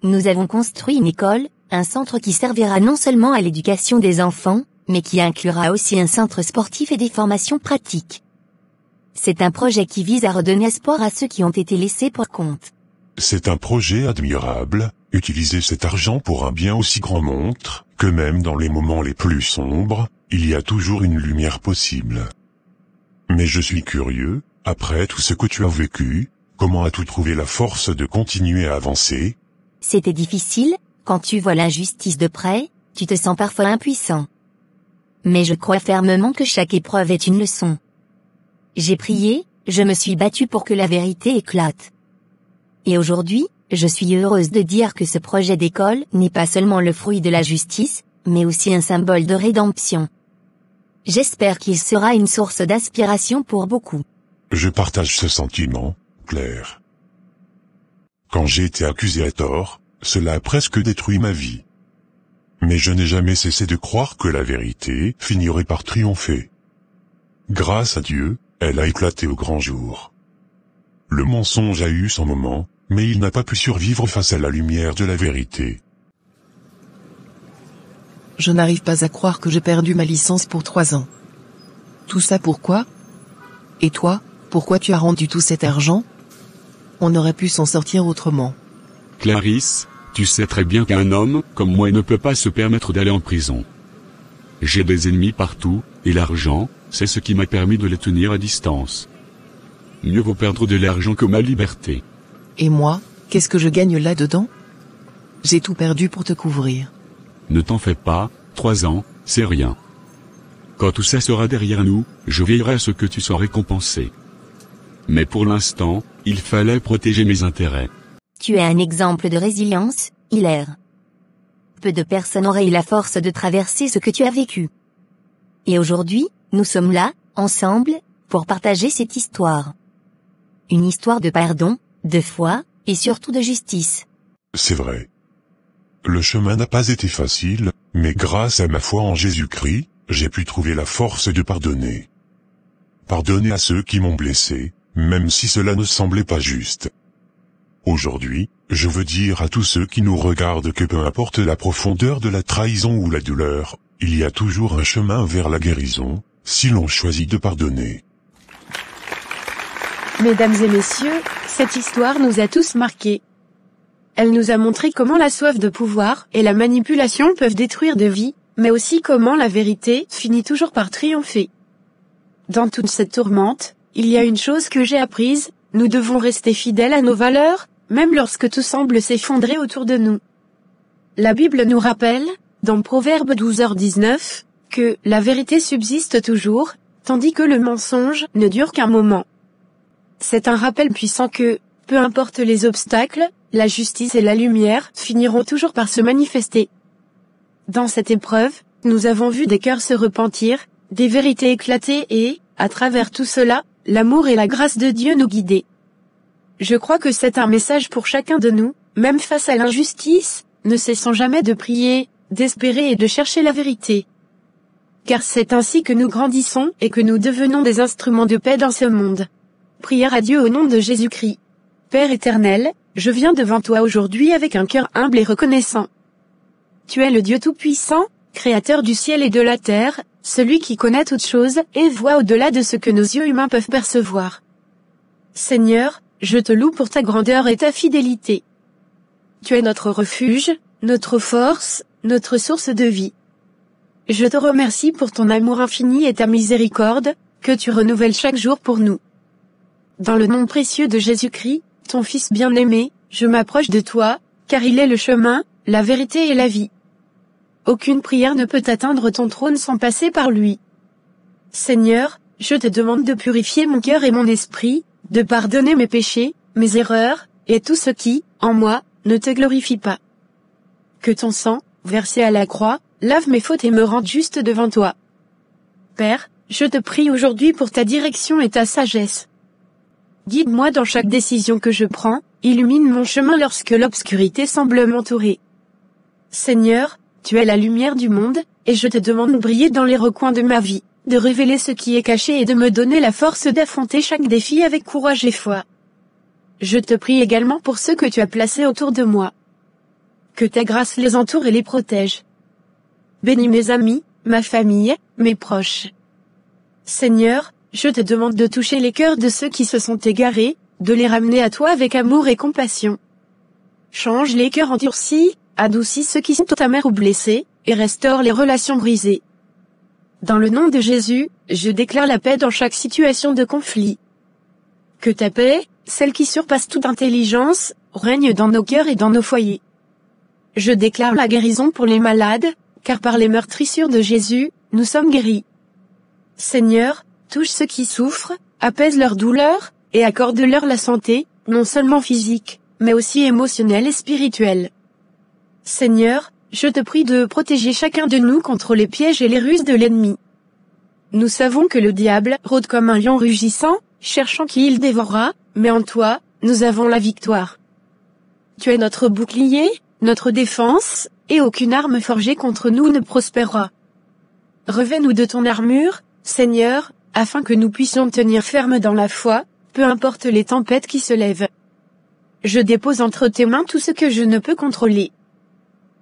Nous avons construit une école, un centre qui servira non seulement à l'éducation des enfants, mais qui inclura aussi un centre sportif et des formations pratiques. C'est un projet qui vise à redonner espoir à ceux qui ont été laissés pour compte. C'est un projet admirable. Utiliser cet argent pour un bien aussi grand montre que même dans les moments les plus sombres, il y a toujours une lumière possible. Mais je suis curieux, après tout ce que tu as vécu, comment as-tu trouvé la force de continuer à avancer? C'était difficile, quand tu vois l'injustice de près, tu te sens parfois impuissant. Mais je crois fermement que chaque épreuve est une leçon. J'ai prié, je me suis battue pour que la vérité éclate. Et aujourd'hui, je suis heureuse de dire que ce projet d'école n'est pas seulement le fruit de la justice, mais aussi un symbole de rédemption. J'espère qu'il sera une source d'inspiration pour beaucoup. Je partage ce sentiment, Claire. Quand j'ai été accusé à tort, cela a presque détruit ma vie. Mais je n'ai jamais cessé de croire que la vérité finirait par triompher. Grâce à Dieu, elle a éclaté au grand jour. Le mensonge a eu son moment, mais il n'a pas pu survivre face à la lumière de la vérité. Je n'arrive pas à croire que j'ai perdu ma licence pour 3 ans. Tout ça pourquoi? Et toi, pourquoi tu as rendu tout cet argent? On aurait pu s'en sortir autrement. Clarisse, tu sais très bien qu'un homme, comme moi, ne peut pas se permettre d'aller en prison. J'ai des ennemis partout, et l'argent, c'est ce qui m'a permis de les tenir à distance. Mieux vaut perdre de l'argent que ma liberté. Et moi, qu'est-ce que je gagne là-dedans? J'ai tout perdu pour te couvrir. Ne t'en fais pas, 3 ans, c'est rien. Quand tout ça sera derrière nous, je veillerai à ce que tu sois récompensé. Mais pour l'instant, il fallait protéger mes intérêts. Tu es un exemple de résilience, Hilaire. Peu de personnes auraient eu la force de traverser ce que tu as vécu. Et aujourd'hui, nous sommes là, ensemble, pour partager cette histoire. Une histoire de pardon, de foi, et surtout de justice. C'est vrai. le chemin n'a pas été facile, mais grâce à ma foi en Jésus-Christ, j'ai pu trouver la force de pardonner. Pardonner à ceux qui m'ont blessé, même si cela ne semblait pas juste. Aujourd'hui, je veux dire à tous ceux qui nous regardent que peu importe la profondeur de la trahison ou la douleur, il y a toujours un chemin vers la guérison, si l'on choisit de pardonner. Mesdames et messieurs, cette histoire nous a tous marqués. Elle nous a montré comment la soif de pouvoir et la manipulation peuvent détruire des vies, mais aussi comment la vérité finit toujours par triompher. Dans toute cette tourmente, il y a une chose que j'ai apprise, nous devons rester fidèles à nos valeurs, même lorsque tout semble s'effondrer autour de nous. La Bible nous rappelle, dans Proverbe 12h19, que la vérité subsiste toujours, tandis que le mensonge ne dure qu'un moment. C'est un rappel puissant que, peu importe les obstacles, la justice et la lumière finiront toujours par se manifester. Dans cette épreuve, nous avons vu des cœurs se repentir, des vérités éclater et, à travers tout cela, l'amour et la grâce de Dieu nous guider. Je crois que c'est un message pour chacun de nous, même face à l'injustice, ne cessons jamais de prier, d'espérer et de chercher la vérité. Car c'est ainsi que nous grandissons et que nous devenons des instruments de paix dans ce monde. Prière à Dieu au nom de Jésus-Christ. Père éternel, je viens devant toi aujourd'hui avec un cœur humble et reconnaissant. Tu es le Dieu Tout-Puissant, Créateur du ciel et de la terre, celui qui connaît toutes choses et voit au-delà de ce que nos yeux humains peuvent percevoir. Seigneur, je te loue pour ta grandeur et ta fidélité. Tu es notre refuge, notre force, notre source de vie. Je te remercie pour ton amour infini et ta miséricorde, que tu renouvelles chaque jour pour nous. Dans le nom précieux de Jésus-Christ, ton Fils bien-aimé, je m'approche de toi, car il est le chemin, la vérité et la vie. Aucune prière ne peut atteindre ton trône sans passer par lui. Seigneur, je te demande de purifier mon cœur et mon esprit, de pardonner mes péchés, mes erreurs, et tout ce qui, en moi, ne te glorifie pas. Que ton sang, versé à la croix, lave mes fautes et me rende juste devant toi. Père, je te prie aujourd'hui pour ta direction et ta sagesse. Guide-moi dans chaque décision que je prends, illumine mon chemin lorsque l'obscurité semble m'entourer. Seigneur, tu es la lumière du monde, et je te demande de briller dans les recoins de ma vie, de révéler ce qui est caché et de me donner la force d'affronter chaque défi avec courage et foi. Je te prie également pour ceux que tu as placés autour de moi. Que ta grâce les entoure et les protège. Bénis mes amis, ma famille, mes proches. Seigneur, je te demande de toucher les cœurs de ceux qui se sont égarés, de les ramener à toi avec amour et compassion. Change les cœurs endurcis, adoucis ceux qui sont amers ou blessés, et restaure les relations brisées. Dans le nom de Jésus, je déclare la paix dans chaque situation de conflit. Que ta paix, celle qui surpasse toute intelligence, règne dans nos cœurs et dans nos foyers. Je déclare la guérison pour les malades, car par les meurtrissures de Jésus, nous sommes guéris. Seigneur, touche ceux qui souffrent, apaise leur douleur, et accorde-leur la santé, non seulement physique, mais aussi émotionnelle et spirituelle. Seigneur, je te prie de protéger chacun de nous contre les pièges et les ruses de l'ennemi. Nous savons que le diable rôde comme un lion rugissant, cherchant qui il dévorera, mais en toi, nous avons la victoire. Tu es notre bouclier, notre défense, et aucune arme forgée contre nous ne prospérera. Revêt-nous de ton armure, Seigneur, afin que nous puissions tenir ferme dans la foi, peu importe les tempêtes qui se lèvent. Je dépose entre tes mains tout ce que je ne peux contrôler.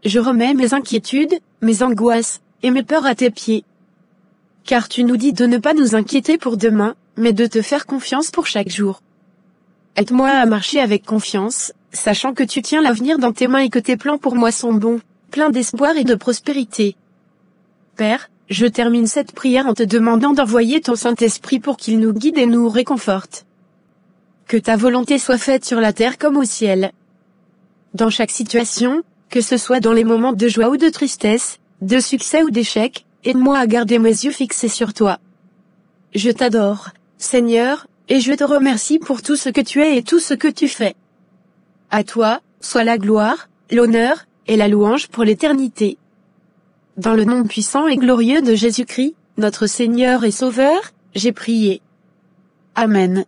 Je remets mes inquiétudes, mes angoisses, et mes peurs à tes pieds. Car tu nous dis de ne pas nous inquiéter pour demain, mais de te faire confiance pour chaque jour. Aide-moi à marcher avec confiance, sachant que tu tiens l'avenir dans tes mains et que tes plans pour moi sont bons, pleins d'espoir et de prospérité. Père, je termine cette prière en te demandant d'envoyer ton Saint-Esprit pour qu'il nous guide et nous réconforte. Que ta volonté soit faite sur la terre comme au ciel. Dans chaque situation, que ce soit dans les moments de joie ou de tristesse, de succès ou d'échec, aide-moi à garder mes yeux fixés sur toi. Je t'adore, Seigneur, et je te remercie pour tout ce que tu es et tout ce que tu fais. À toi, soit la gloire, l'honneur, et la louange pour l'éternité. Dans le nom puissant et glorieux de Jésus-Christ, notre Seigneur et Sauveur, j'ai prié. Amen.